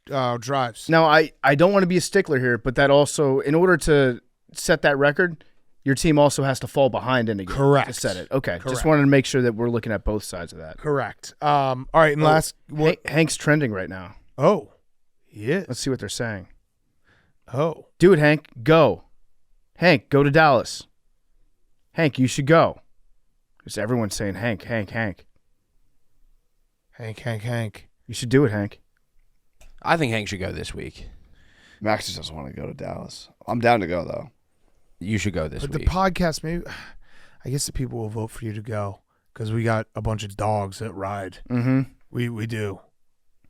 drives. Now, I don't want to be a stickler here, but that also, in order to set that record, your team also has to fall behind in a game to set it. Okay, Correct. Just wanted to make sure that we're looking at both sides of that. Correct. All right, and last... Hank's trending right now. Oh, he is. Let's see what they're saying. Oh. Do it, Hank. Go. Hank, go to Dallas. Hank, you should go. Because everyone's saying, Hank, Hank, Hank. Hank, Hank, Hank. You should do it, Hank. I think Hank should go this week. Max just doesn't want to go to Dallas. I'm down to go, though. You should go this But week. the podcast, maybe... I guess the people will vote for you to go because we got a bunch of dogs that ride. Mm-hmm. We do.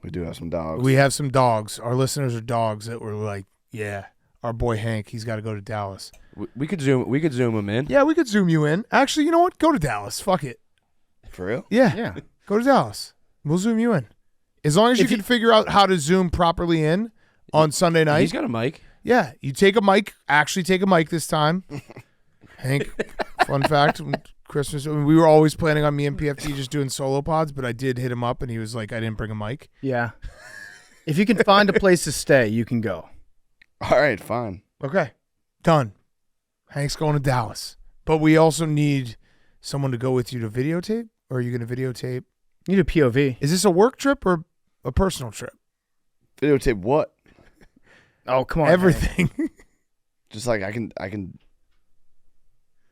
We do have some dogs. We have some dogs. Our listeners are dogs that were like, yeah, our boy Hank, he's got to go to Dallas. We could zoom him in. Yeah, we could zoom you in. Actually, you know what? Go to Dallas. Fuck it. For real? Yeah. Go to Dallas. We'll zoom you in. As long as you can figure out how to zoom properly in on Sunday night. He's got a mic. Yeah, you take a mic. Actually take a mic this time. Hank, fun fact, Christmas, we were always planning on me and PFT just doing solo pods, but I did hit him up, and he was like, I didn't bring a mic. Yeah. If you can find a place to stay, you can go. All right, fine. Okay, done. Hank's going to Dallas. But we also need someone to go with you to videotape, or are you going to videotape? You need a POV. Is this a work trip or a personal trip? Videotape what? Oh, come on. Everything. Just like I can.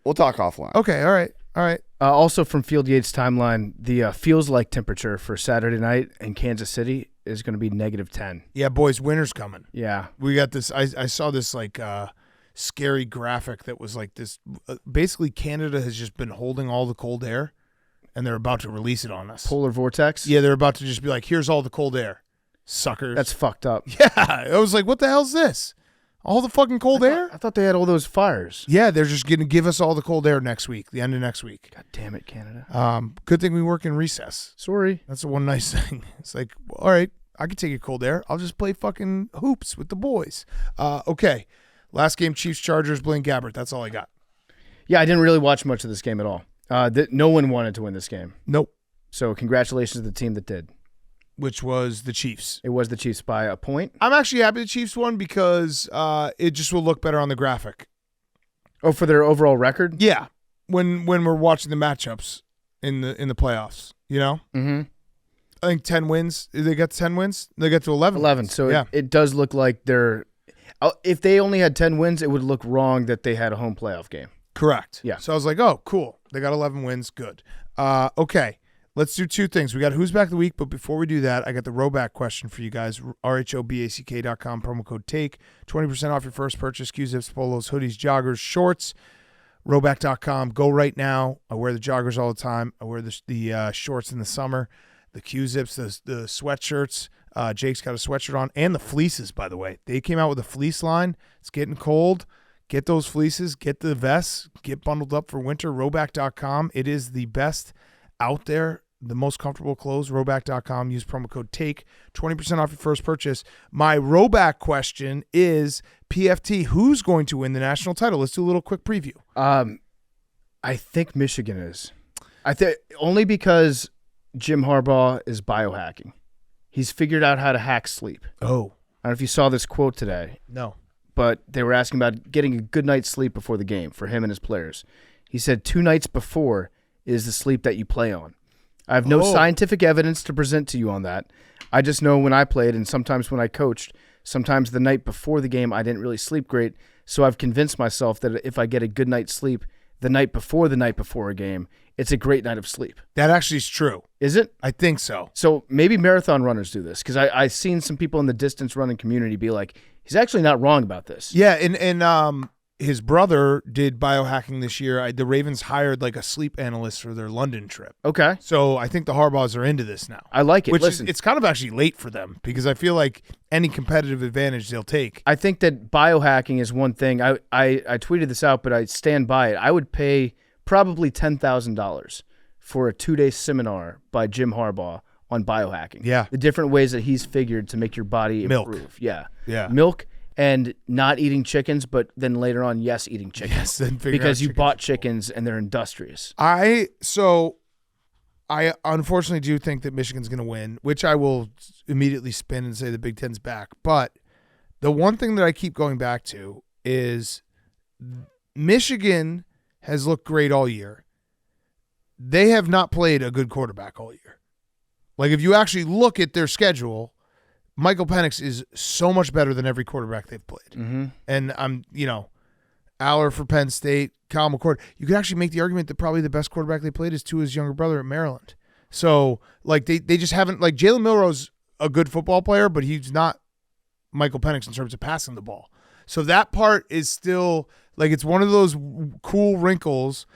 We'll talk offline. Okay, all right. Also from Field Yates' timeline, the feels like temperature for Saturday night in Kansas City is going to be -10. Yeah, boys, winter's coming. Yeah. We got this. I saw this scary graphic that was like this. Basically, Canada has just been holding all the cold air, and they're about to release it on us. Polar vortex? Yeah, they're about to just be like, here's all the cold air. Suckers. That's fucked up. Yeah. I was like, what the hell's this? All the fucking cold air? I thought they had all those fires. Yeah, they're just going to give us all the cold air next week, the end of next week. God damn it, Canada. Good thing we work in recess. Sorry. That's the one nice thing. It's like, all right, I can take a cold air. I'll just play fucking hoops with the boys. Okay. Last game, Chiefs-Chargers, Blaine Gabbert. That's all I got. Yeah, I didn't really watch much of this game at all. No one wanted to win this game. Nope. So congratulations to the team that did. Which was the Chiefs. It was the Chiefs by a point. I'm actually happy the Chiefs won because it just will look better on the graphic. Oh, for their overall record? Yeah. When we're watching the matchups in the playoffs, you know? Mm-hmm. I think 10 wins. They got to 10 wins? They got to 11. 11. So yeah. it does look like they're – if they only had 10 wins, it would look wrong that they had a home playoff game. Correct. Yeah. So I was like, oh, cool. They got 11 wins. Good. Okay. Let's do two things. We got Who's Back of the Week, but before we do that, I got the Roback question for you guys. RHOBACK.com, promo code TAKE. 20% off your first purchase. Q-Zips, polos, hoodies, joggers, shorts. Roback.com. Go right now. I wear the joggers all the time. I wear the shorts in the summer. The Q-Zips, the sweatshirts. Jake's got a sweatshirt on. And the fleeces, by the way. They came out with a fleece line. It's getting cold. Get those fleeces. Get the vests. Get bundled up for winter. Roback.com. It is the best out there, the most comfortable clothes. Roback.com. Use promo code TAKE. 20% off your first purchase. My Roback question is, PFT, who's going to win the national title? Let's do a little quick preview. I think Michigan is. I think only because Jim Harbaugh is biohacking. He's figured out how to hack sleep. Oh. I don't know if you saw this quote today. No. But they were asking about getting a good night's sleep before the game for him and his players. He said 2 nights before is the sleep that you play on. I have no scientific evidence to present to you on that. I just know when I played and sometimes when I coached, sometimes the night before the game I didn't really sleep great, so I've convinced myself that if I get a good night's sleep the night before a game, it's a great night of sleep. That actually is true. Is it? I think so. So maybe marathon runners do this because I've seen some people in the distance running community be like, he's actually not wrong about this. Yeah, and his brother did biohacking this year. The Ravens hired like a sleep analyst for their London trip. Okay. So I think the Harbaughs are into this now. I like it. Which Listen, it's kind of actually late for them because I feel like any competitive advantage they'll take. I think that biohacking is one thing. I tweeted this out, but I stand by it. I would pay probably $10,000 for a 2-day seminar by Jim Harbaugh on biohacking. Yeah. The different ways that he's figured to make your body improve. Milk. Yeah. Yeah. Milk and not eating chickens, but then later on, yes, eating chickens. Yes, then figure because out you chickens bought are cool. chickens and they're industrious. I unfortunately do think that Michigan's going to win, which I will immediately spin and say the Big Ten's back. But the one thing that I keep going back to is Michigan has looked great all year. They have not played a good quarterback all year. Like if you actually look at their schedule, Michael Penix is so much better than every quarterback they've played. Mm-hmm. And Aller for Penn State, Kyle McCord. You could actually make the argument that probably the best quarterback they played is Tua's younger brother at Maryland. So, like, they just haven't – like, Jalen Milroe's a good football player, but he's not Michael Penix in terms of passing the ball. So that part is still – like, it's one of those cool wrinkles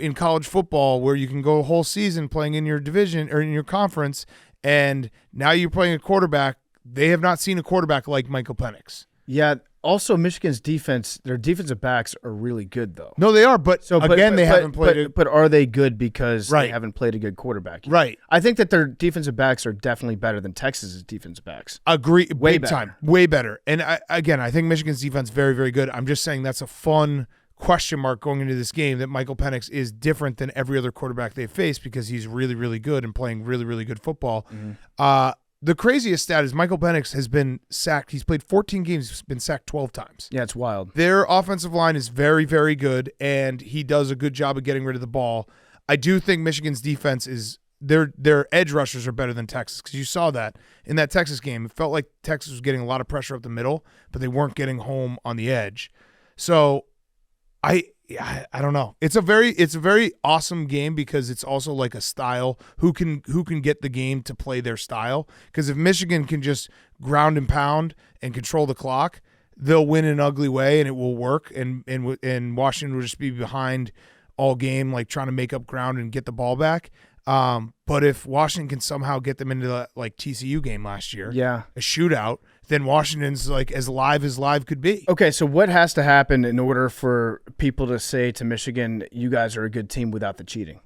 in college football where you can go a whole season playing in your division or in your conference, and now you're playing a quarterback. They have not seen a quarterback like Michael Penix. Yeah. Also, Michigan's defense, their defensive backs are really good, though. No, they are, but they haven't played But are they good because Right. they haven't played a good quarterback yet? Right. I think that their defensive backs are definitely better than Texas's defensive backs. Agree. Way Big better. time. Way better. And I think Michigan's defense very, very good. I'm just saying that's a fun question mark going into this game that Michael Penix is different than every other quarterback they've faced because he's really, really good and playing really, really good football. Mm-hmm. The craziest stat is Michael Penix has been sacked. He's played 14 games. He's been sacked 12 times. Yeah, it's wild. Their offensive line is very, very good, and he does a good job of getting rid of the ball. I do think Michigan's defense is their edge rushers are better than Texas because you saw that in that Texas game. It felt like Texas was getting a lot of pressure up the middle, but they weren't getting home on the edge. So I don't know. It's a very awesome game because it's also like a style. Who can get the game to play their style? Because if Michigan can just ground and pound and control the clock, they'll win in an ugly way and it will work. And Washington will just be behind all game, like trying to make up ground and get the ball back. But if Washington can somehow get them into the like TCU game last year, Yeah. a shootout, then Washington's like as live could be. Okay, so what has to happen in order for people to say to Michigan, you guys are a good team without the cheating?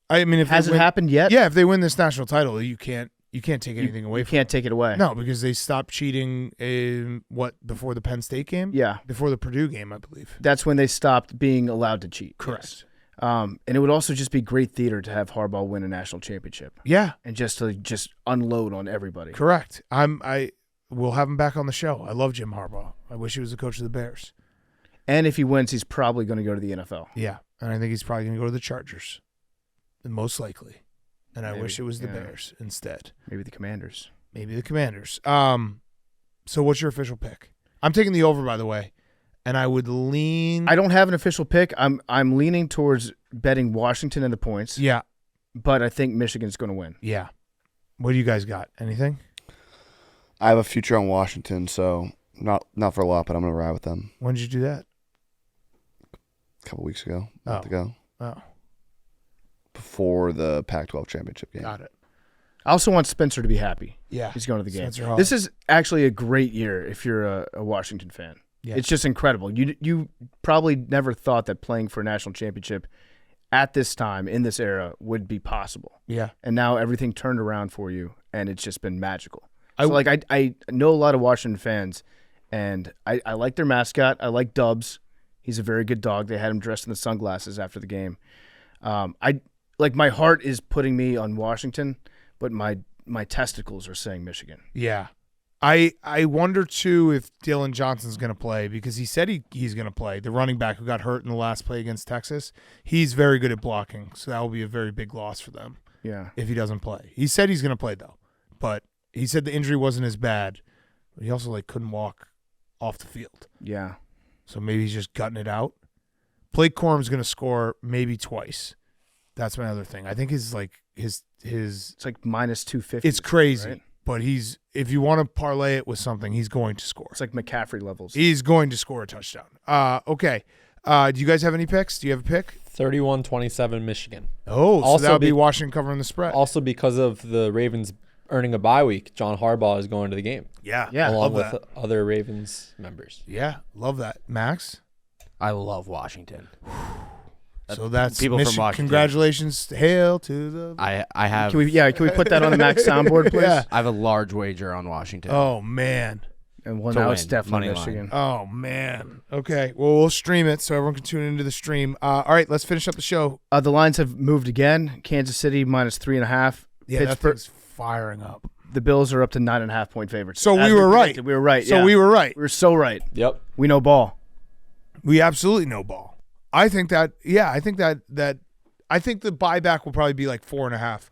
I mean, if Has it happened yet? Yeah, if they win this national title, you can't take anything away You from can't take it away. No, because they stopped cheating before the Penn State game? Yeah. Before the Purdue game, I believe. That's when they stopped being allowed to cheat. Correct. Yes. And it would also just be great theater to have Harbaugh win a national championship. Yeah. And just to unload on everybody. Correct. We'll have him back on the show. I love Jim Harbaugh. I wish he was the coach of the Bears. And if he wins, he's probably going to go to the NFL. Yeah. And I think he's probably going to go to the Chargers. Most likely. And I Maybe, wish it was the yeah. Bears instead. Maybe the Commanders. So what's your official pick? I'm taking the over, by the way. And I would lean. I don't have an official pick. I'm leaning towards betting Washington and the points. Yeah. But I think Michigan's going to win. Yeah. What do you guys got? Anything? I have a future on Washington, so not for a lot, but I'm going to ride with them. When did you do that? A couple weeks ago, a month ago, Oh. before the Pac-12 championship game. Got it. I also want Spencer to be happy. Yeah. He's going to the game. Spencer Hall. This is actually a great year if you're a Washington fan. Yeah. It's just incredible. You probably never thought that playing for a national championship at this time in this era would be possible. Yeah. And now everything turned around for you, and it's just been magical. I know a lot of Washington fans, and I like their mascot. I like Dubs. He's a very good dog. They had him dressed in the sunglasses after the game. My heart is putting me on Washington, but my testicles are saying Michigan. Yeah. I wonder, too, if Dylan Johnson's going to play because he said he's going to play. The running back who got hurt in the last play against Texas, he's very good at blocking, so that will be a very big loss for them. Yeah. If he doesn't play. He said he's going to play, though, but he said the injury wasn't as bad. But he also couldn't walk off the field. Yeah. So maybe he's just gutting it out. Blake Corum's going to score maybe twice. That's my other thing. I think his It's like minus 250. it's crazy, right? but if you want to parlay it with something, he's going to score. It's like McCaffrey levels. He's going to score a touchdown. Okay. Do you guys have any picks? Do you have a pick? 31-27 Michigan. Oh, so Also that would be be- Washington covering the spread. Also, because of the Ravens earning a bye week, John Harbaugh is going to the game. Yeah. Yeah, along with love that. other Ravens members. Yeah, love that. Max? I love Washington. So that's people from Washington. Congratulations. Hail to the... I have Can we put that on the Max soundboard, please? Yeah. I have a large wager on Washington. Oh, man. And well, To now win. it's definitely Money line. Michigan. Oh, man. Okay. Well, we'll stream it so everyone can tune into the stream. All right, let's finish up the show. The lines have moved again. Kansas City minus 3.5. Yeah, that Pittsburgh. thing's firing up. The Bills are up to 9.5 point favorites. So As we were right. predicted. We were right. So yeah. we were right. We were so right. Yep. We know ball. We absolutely know ball. I think that I think the buyback will probably be like 4.5,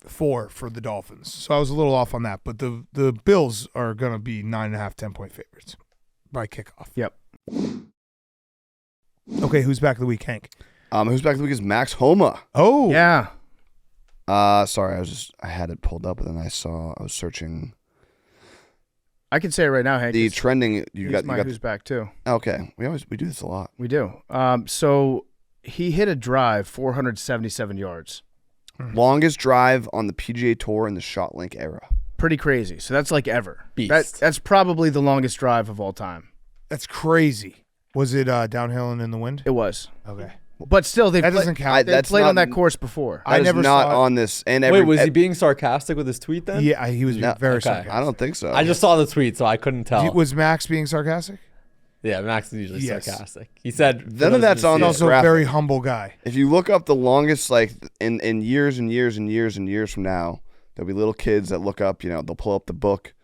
4 for the Dolphins. So I was a little off on that, but the Bills are gonna be 9.5, 10-point favorites by kickoff. Yep. Okay, who's back of the week, Hank? Who's back this week is Max Homa. Oh, Yeah. Sorry, I had it pulled up, and then I was searching I can say it right now, Hank. the It's- trending. You here's got my who's back too. okay. We do this a lot. We do. So he hit a drive 477 yards. Longest drive on the PGA Tour in the ShotLink era. Pretty crazy. So that's like ever. Beast. That's probably the longest drive of all time. that's crazy. Was it downhill and in the wind? It was. Okay, But still, they that doesn't count. They played on that course before. I That is never not saw it. on this. And Wait, was he being sarcastic with his tweet then? Yeah, he was No, very okay. sarcastic. I don't think so. I just saw the tweet, so I couldn't tell. Was Max being sarcastic? Yeah, Max is usually Yes. sarcastic. He said None of that's on He's this also a graphic. very humble guy. If you look up the longest, like in years and years and years and years from now, there'll be little kids that look up. They'll pull up the book,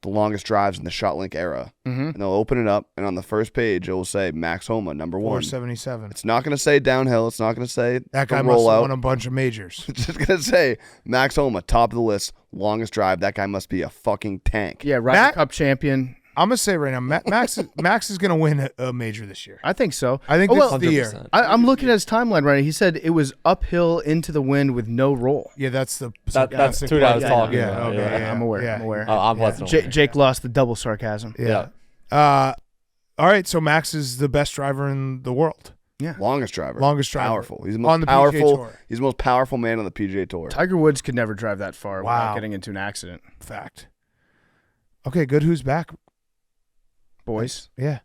the longest drives in the ShotLink era, and they'll open it up, and on the first page it will say Max Homa, number 1. 477. It's not going to say downhill. It's not going to say That guy the must have rollout. won a bunch of majors. It's just going to say Max Homa, top of the list, longest drive. That guy must be a fucking tank. Yeah, Ryder Matt- Cup champion. I'm gonna say right now, Max is gonna win a major this year. I think so. I think Oh, this well, is the year. 100%. I'm looking at his timeline right now. He said it was uphill into the wind with no roll. Yeah, that's the. that's sarcastic what I was part. talking yeah, about. Okay, Yeah. yeah, I'm aware. Yeah. I'm aware. I wasn't aware. Jake lost the double sarcasm. Yeah. All right, so Max is the best driver in the world. Longest driver. Longest driver. Powerful. He's the On most the PGA powerful. Tour. He's the most powerful man on the PGA Tour. Tiger Woods could never drive that far Wow. without getting into an accident. Fact. Okay, good. Who's back? Boys. Yeah.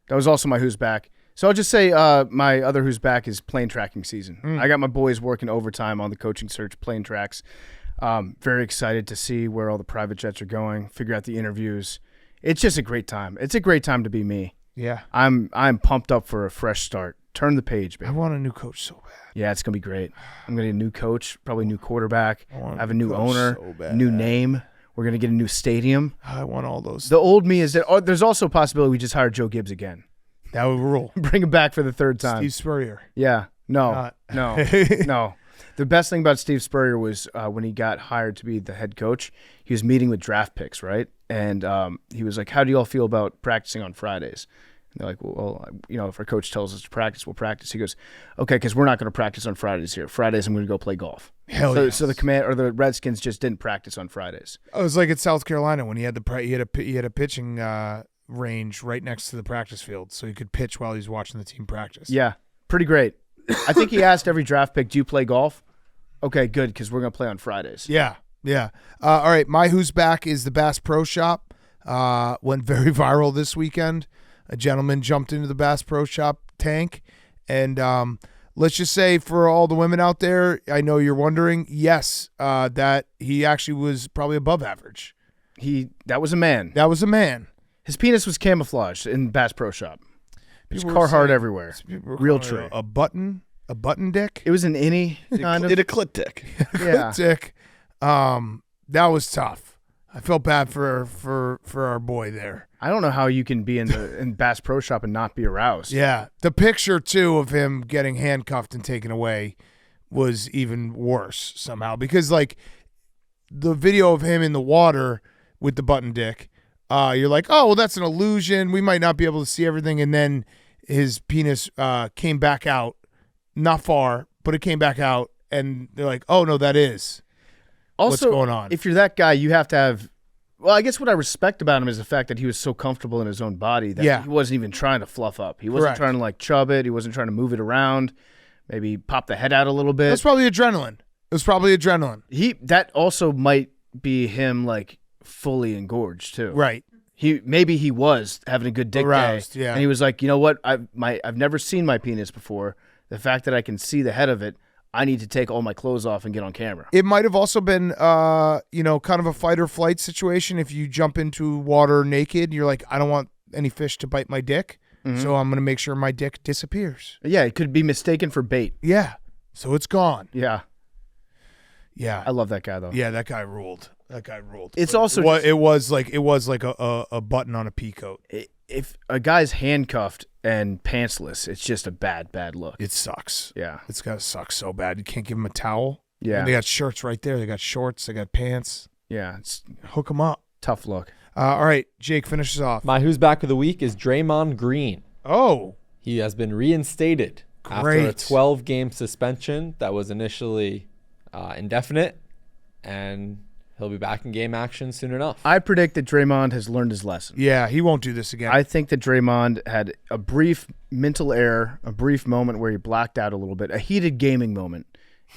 That was also my who's back. So I'll just say my other who's back is plane tracking season. I got my boys working overtime on the coaching search plane tracks. Very excited to see where all the private jets are going, figure out the interviews. It's just a great time. It's a great time to be me. Yeah. I'm pumped up for a fresh start. Turn the page, baby. I want a new coach so bad. Yeah, it's going to be great. I'm going to get a new coach, probably a new quarterback. want I have a new owner, so bad. new name. We're going to get a new stadium. I want all those. The old me is that there's also a possibility we just hire Joe Gibbs again. That would rule. Bring him back for the third time. Steve Spurrier. Yeah. No. Not. No. No. The best thing about Steve Spurrier was when he got hired to be the head coach, he was meeting with draft picks, right? And he was like, how do you all feel about practicing on Fridays? And they're like, well, if our coach tells us to practice, we'll practice. He goes, okay, because we're not going to practice on Fridays here. Fridays, I'm going to go play golf. So the command or the Redskins just didn't practice on Fridays. It was like at South Carolina when he had he had a pitching range right next to the practice field, so he could pitch while he was watching the team practice. Yeah, pretty great. I think he asked every draft pick, do you play golf? Okay, good, because we're going to play on Fridays. Yeah. All right, my who's back is the Bass Pro Shop. Went very viral this weekend. A gentleman jumped into the Bass Pro Shop tank, and let's just say for all the women out there, I know you're wondering, yes, that he actually was probably above average. That was a man. That was a man. His penis was camouflaged in Bass Pro Shop. There's People were Carhartt saying- everywhere. people were Real calling it true. A button dick. It was an innie, kind of. It a clit dick. Yeah. Dick. That was tough. I felt bad for our boy there. I don't know how you can be in Bass Pro Shop and not be aroused. Yeah, the picture too of him getting handcuffed and taken away was even worse somehow because like the video of him in the water with the button dick, you're like, oh well, that's an illusion. We might not be able to see everything, and then his penis came back out, not far, but it came back out, and they're like, oh no, that is. Also, what's going on? If you're that guy, you have to have. Well, I guess what I respect about him is the fact that he was so comfortable in his own body that he wasn't even trying to fluff up. He wasn't Correct. trying to like chub it. He wasn't trying to move it around. Maybe pop the head out a little bit. That's probably adrenaline. It was probably adrenaline. That also might be him like fully engorged too. Right. Maybe he was having a good dick Aroused, day, yeah. and he was like, you know what? I've never seen my penis before. The fact that I can see the head of it, I need to take all my clothes off and get on camera. It might have also been, kind of a fight or flight situation. If you jump into water naked, you're like, I don't want any fish to bite my dick, so I'm going to make sure my dick disappears. Yeah, it could be mistaken for bait. Yeah, so it's gone. Yeah, Yeah, I love that guy though. yeah, that guy ruled. It's But also it was like a button on a pea coat. if a guy's handcuffed and pantsless, it's just a bad look. It sucks. Yeah. It's gotta suck so bad. You can't give him a towel. Yeah. And they got shirts right there. They got shorts. They got pants. Yeah, it's Hook them up. tough look. All right, Jake, finish us off. My who's back of the week is Draymond Green. Oh, He has been reinstated after a Great. 12-game suspension that was initially indefinite, and he'll be back in game action soon enough. I predict that Draymond has learned his lesson. yeah, he won't do this again. I think that Draymond had a brief mental error, a brief moment where he blacked out a little bit, a heated gaming moment,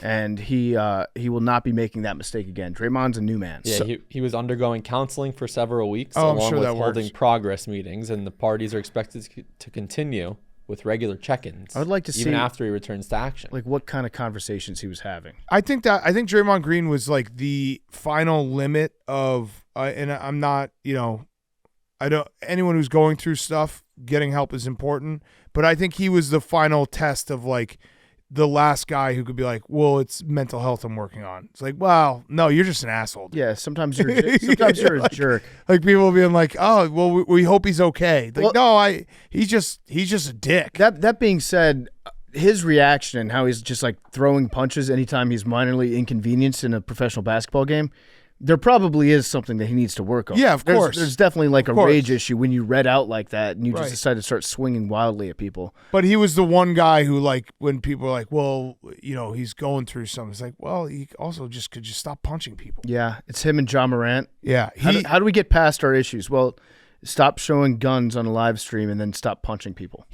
and he will not be making that mistake again. Draymond's a new man. Yeah, he was undergoing counseling for several weeks, Oh, I'm along sure with that holding works. progress meetings, and the parties are expected to continue with regular check-ins. I would like to even see- after he returns to action. Like what kind of conversations he was having. I think Draymond Green was like the final limit of, and I'm not, anyone who's going through stuff, getting help is important, but I think he was the final test of like the last guy who could be like, well, it's mental health I'm working on. It's like, well, no, you're just an asshole. Yeah, sometimes you're a jerk. Like people being like, oh, well, we hope he's okay. Like, Well- no, he's just a dick. That being said, his reaction and how he's just like throwing punches anytime he's minorly inconvenienced in a professional basketball game, there probably is something that he needs to work on. Yeah, of course. There's definitely like a course. rage issue when you read out like that and you Right. just decide to start swinging wildly at people. But he was the one guy who, like, when people are like, well, he's going through something, it's like, well, he also could just stop punching people. Yeah, it's him and John Morant. Yeah. How do we get past our issues? Well, stop showing guns on a live stream and then stop punching people.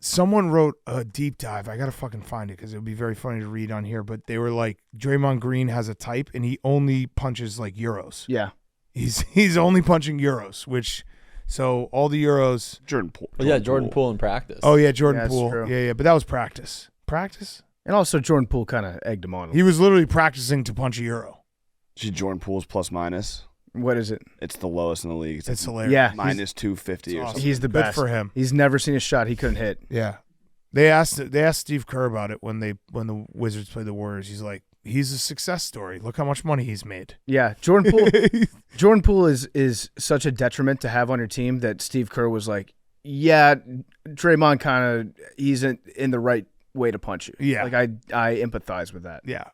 Someone wrote a deep dive. I got to fucking find it because it would be very funny to read on here. But they were like, Draymond Green has a type and he only punches like Euros. Yeah. He's only punching euros, so all the euros. Jordan Poole. Well, yeah, Jordan Poole in practice. Oh yeah, Jordan Yeah, that's Poole. true. Yeah, but that was practice. Practice. And also Jordan Poole kind of egged him on. He was literally practicing to punch a euro. See Jordan Poole's plus minus. What is it? It's the lowest in the league. It's hilarious. Yeah, minus 250 or awesome. something. he's the Good best. for him. He's never seen a shot he couldn't hit. Yeah, they asked Steve Kerr about it when the Wizards played the Warriors. He's like, he's a success story. Look how much money he's made. Yeah, Jordan Poole. Jordan Poole is such a detriment to have on your team that Steve Kerr was like, yeah, Draymond kind of he's in the right way to punch you. Yeah. like I empathize with that. Yeah.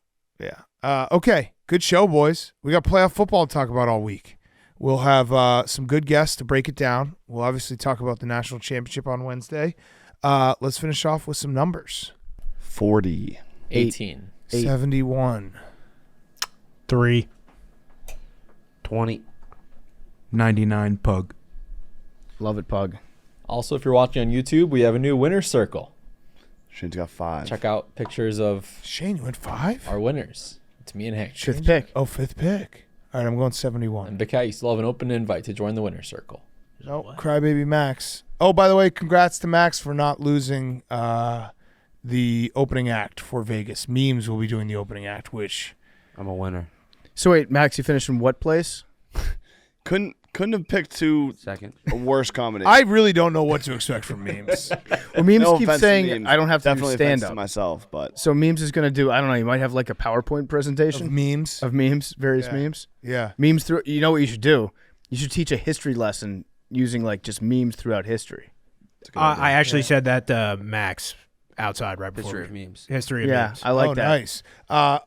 Okay, good show, boys. We got playoff football to talk about all week. We'll have some good guests to break it down. We'll obviously talk about the national championship on Wednesday. Let's finish off with some numbers. 40. 18. 71. 3. 20. 99 pug. Love it, Pug. Also, if you're watching on YouTube, we have a new winner's circle. Shane's got 5. Check out pictures of Shane, you went 5? our winners. It's me and Hank. Fifth pick. Oh, 5th pick. All right, I'm going 71. And Big Cat, you still have an open invite to join the winner's circle. No, Crybaby Max. Oh, by the way, congrats to Max for not losing the opening act for Vegas. Memes will be doing the opening act, which I'm a winner. So wait, Max, you finished in what place? Couldn't have picked two Second. a worse combination. I really don't know what to expect from memes. Well, memes No keep offense to saying memes. I don't have to Definitely do stand offense to up. myself, but So memes is gonna do. I don't know. You might have like a PowerPoint Of presentation memes. of memes, various Yeah. memes. Yeah. Memes through. You know what you should do? You should teach a history lesson using like just memes throughout history. I actually said that to Max outside right before. History of memes. History of Yeah, memes. I like oh, that. nice.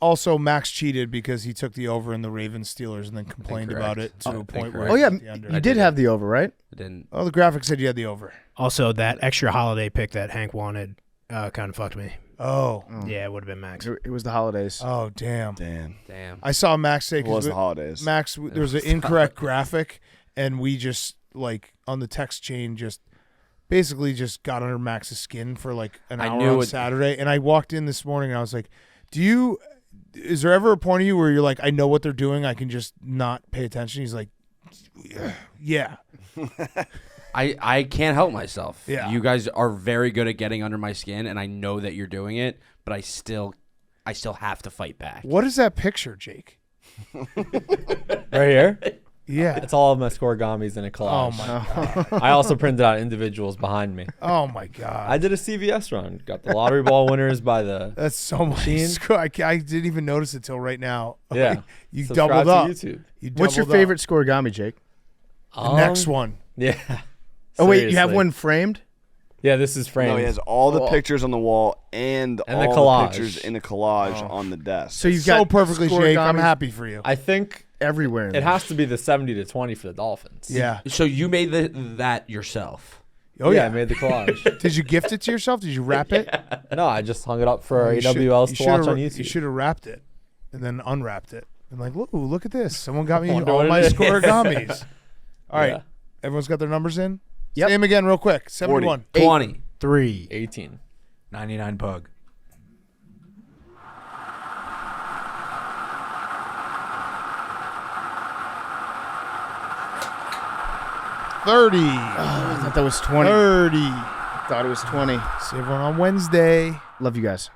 Also, Max cheated because he took the over in the Ravens Steelers and then complained about it to a point where Oh yeah, he hit the under. you did have the over, right? I didn't. Oh, the graphic said you had the over. Also, that extra holiday pick that Hank wanted kind of fucked me. Oh. Yeah, it would have been Max. It was the holidays. Oh, damn. damn. Damn. I saw Max say, It was 'cause the holidays. Max, there was an incorrect graphic, and we just, like, on the text chain, just basically just got under Max's skin for, like, an I hour knew on it- Saturday. And I walked in this morning, and I was like, is there ever a point of you where you're like, I know what they're doing, I can just not pay attention? He's like, yeah. I can't help myself. Yeah. You guys are very good at getting under my skin, and I know that you're doing it, but I still have to fight back. What is that picture, Jake? Right here? Yeah. It's all of my scoregamis in a Oh, collage. my God. I also printed out individuals behind me. Oh, my God. I did a CVS run. Got the lottery ball winners by the That's so much. I didn't even notice it till right now. yeah. You Subscribe doubled to up. YouTube. You What's your doubled up. favorite scoregami, Jake? The next one. Yeah. Oh wait, you have Seriously. one framed? Yeah, this is framed. No, he has all the Oh. pictures on the wall and the all collage. the pictures in a collage on the desk. So you've So got perfectly, Jake. I'm scoregamis happy for you. I think everywhere. in it there. has to be the 70-20 for the Dolphins. Yeah. So you made that yourself. Oh, yeah, yeah. I made the collage. Did you gift it to yourself? Did you wrap it? No, I just hung it up for our You should- AWLs you to watch should've- on You YouTube. should have wrapped it and then unwrapped it. And like, look at this. Someone got me Wonder all what my it is. scoregamis. All right. Yeah. Everyone's got their numbers in? Yep. Say them again real quick. 71. 20. 3. 18. 99 pug. $30. I thought that was 20. 30. Thought it was 20. See everyone on Wednesday. Love you guys.